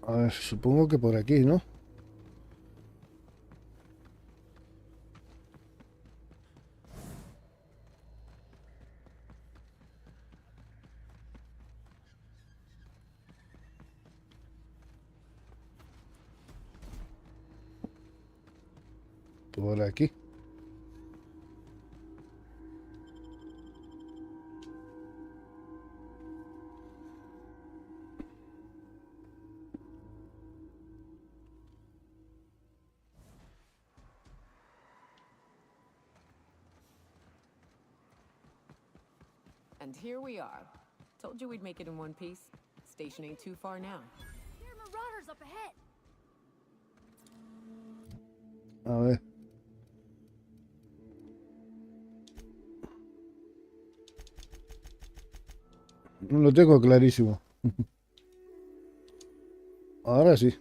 Speaker 3: A ver, supongo que por aquí, ¿no? Por aquí.
Speaker 6: And here we are. Told you we'd make it in one piece. Station ain't too far now.
Speaker 11: There are marauders up ahead.
Speaker 3: A ver. Lo tengo clarísimo. Ahora sí.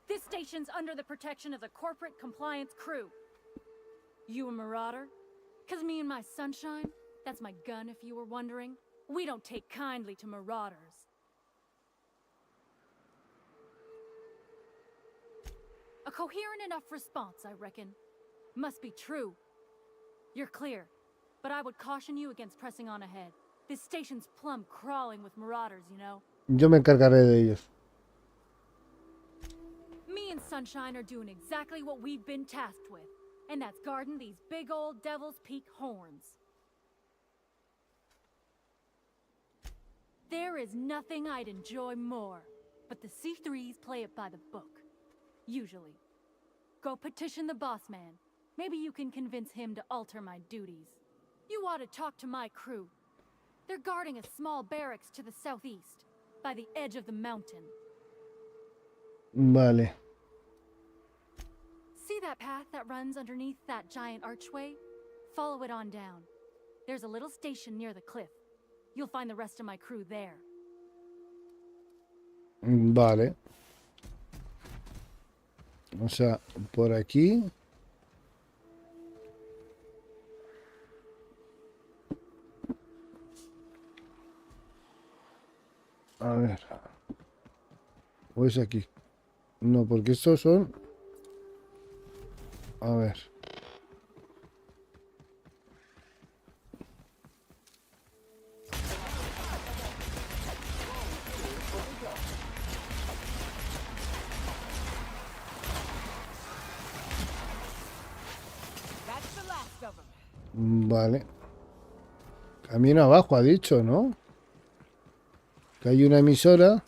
Speaker 21: This station's under the protection of the corporate compliance crew. You a marauder? 'Cause me and my sunshine, that's my gun if you were wondering, we don't take kindly to marauders. A coherent enough response, I reckon. Must be true. You're clear, but I would caution you against pressing on ahead. This station's plumb crawling with marauders, you know.
Speaker 3: Yo me encargaré de ellos.
Speaker 21: Me and Sunshine are doing exactly what we've been tasked with, and that's guarding these big old Devil's Peak horns. There is nothing I'd enjoy more, but the C3s play it by the book. Usually. Go petition the boss man. Maybe you can convince him to alter my duties. You ought to talk to my crew. They're guarding a small barracks to the southeast, by the edge of the mountain.
Speaker 3: Vale.
Speaker 21: See that path that runs underneath that giant archway? Follow it on down. There's a little station near the cliff. You'll find the rest of my crew there.
Speaker 3: Vale. O sea, por aquí. A ver. ¿O es aquí? No, porque estos son... A ver. Vale. Camino abajo, ha dicho, ¿no? Que hay una emisora.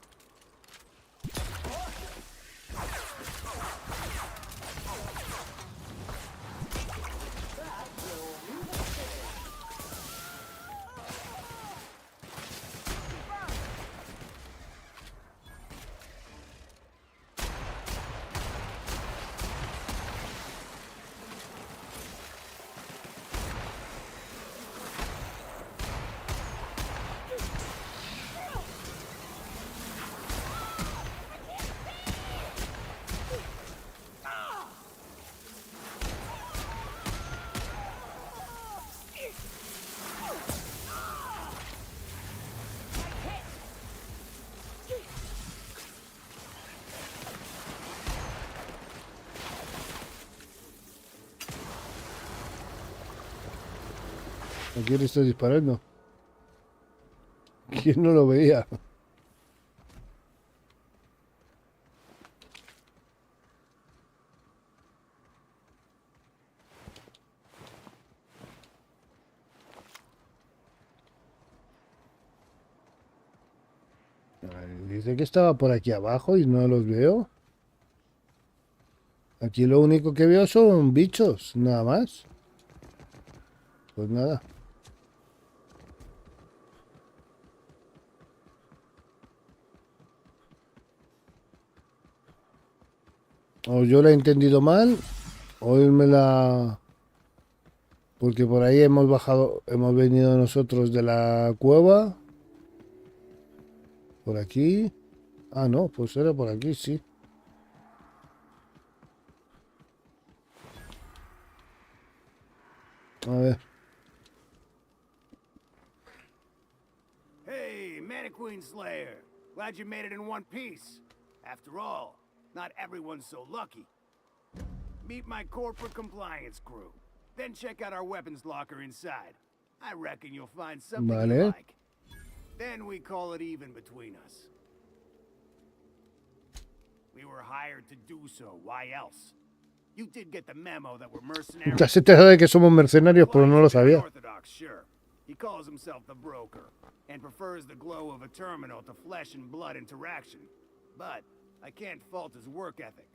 Speaker 3: ¿A quién le estoy disparando? ¿Quién no lo veía? Dice que estaba por aquí abajo y no los veo. Aquí lo único que veo son bichos, nada más. Pues nada. O yo la he entendido mal, o él me la... Porque por ahí hemos bajado, hemos venido nosotros de la cueva. Por aquí. Ah, no, pues era por aquí, sí. A ver.
Speaker 16: Hey, Mannequin Slayer. Glad you made it in one piece. After all, not everyone's so lucky. Meet my corporate compliance crew. Then check out our weapons locker inside. I reckon you'll find something you like. Then we call it even between us. We were hired to do so. Why else? You did get the memo that we're mercenaries.
Speaker 3: Ya se te da de que somos mercenarios, pero no lo sabía.
Speaker 16: Orthodox, sure. He calls himself the broker and prefers the glow of a terminal to flesh and blood interaction. But I can't fault his work ethic.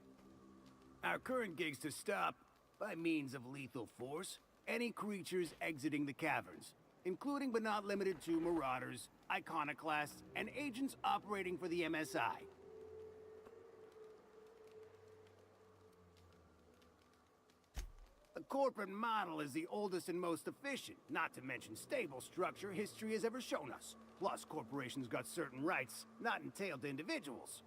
Speaker 16: Our current gig's to stop, by means of lethal force, any creatures exiting the caverns, including but not limited to marauders, iconoclasts, and agents operating for the MSI. The corporate model is the oldest and most efficient, not to mention stable structure history has ever shown us. Plus, corporations got certain rights not entailed to individuals.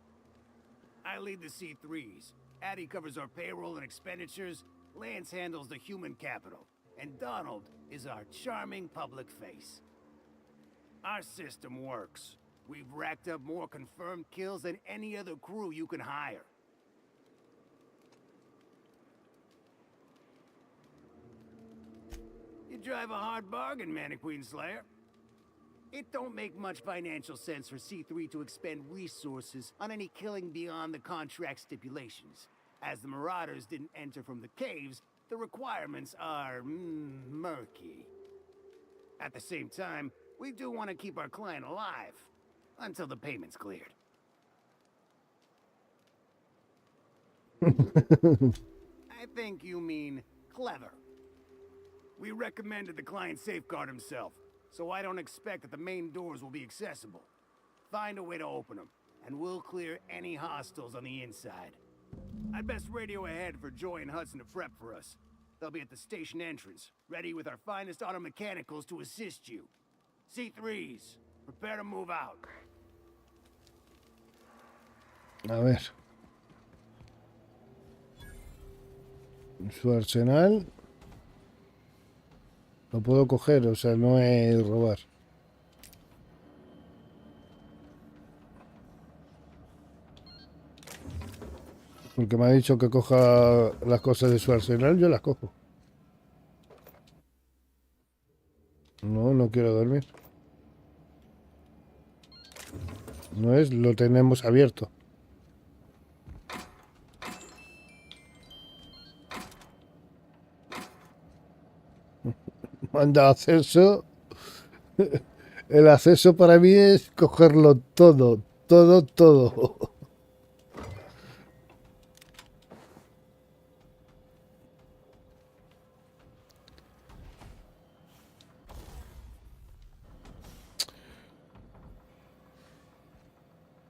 Speaker 16: I lead the C3s. Addie covers our payroll and expenditures. Lance handles the human capital. And Donald is our charming public face. Our system works. We've racked up more confirmed kills than any other crew you can hire. You drive a hard bargain, Mannequin Slayer. It don't make much financial sense for C3 to expend resources on any killing beyond the contract stipulations. As the Marauders didn't enter from the caves, the requirements are murky. At the same time, we do want to keep our client alive until the payment's cleared. I think you mean clever. We recommended the client safeguard himself, so I don't expect that the main doors will be accessible. Find a way to open them, and we'll clear any hostiles on the inside. I'd best radio ahead for Joy and Hudson to prep for us. They'll be at the station entrance, ready with our finest auto mechanicals to assist you. C3s, prepare to move out.
Speaker 3: A ver. Su arsenal. Lo puedo coger, o sea, no es robar. Porque me ha dicho que coja las cosas de su arsenal, yo las cojo. No, no quiero dormir. No es, lo tenemos abierto. Manda acceso. El acceso para mí es cogerlo todo, todo.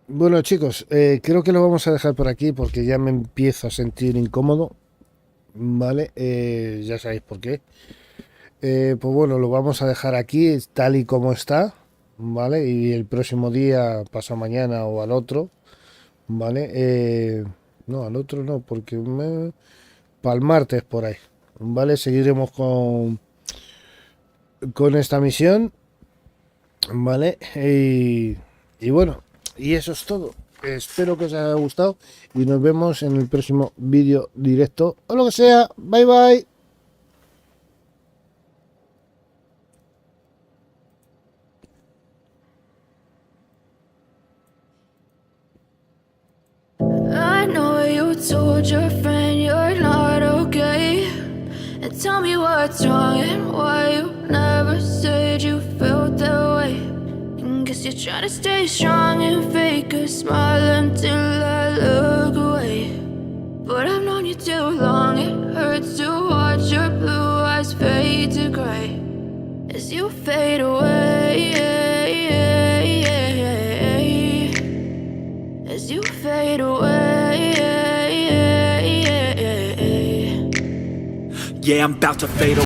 Speaker 3: Bueno, chicos, creo que lo vamos a dejar por aquí porque ya me empiezo a sentir incómodo. Vale, ya sabéis por qué. Pues bueno, lo vamos a dejar aquí tal y como está, ¿vale? Y el próximo día, pasado mañana o al otro, ¿vale? No, al otro no, porque para el martes por ahí, ¿vale? Seguiremos con esta misión, ¿vale? Y bueno, y eso es todo. Espero que os haya gustado y nos vemos en el próximo vídeo directo o lo que sea. Bye bye.
Speaker 1: told your friend you're not okay? And tell me what's wrong and why you never said you felt that way. And guess you're trying to stay strong and fake a smile until I look away. But I've known you too long, it hurts to watch your blue eyes fade to gray as you fade away, as you fade away.
Speaker 2: Yeah, I'm about to fade away.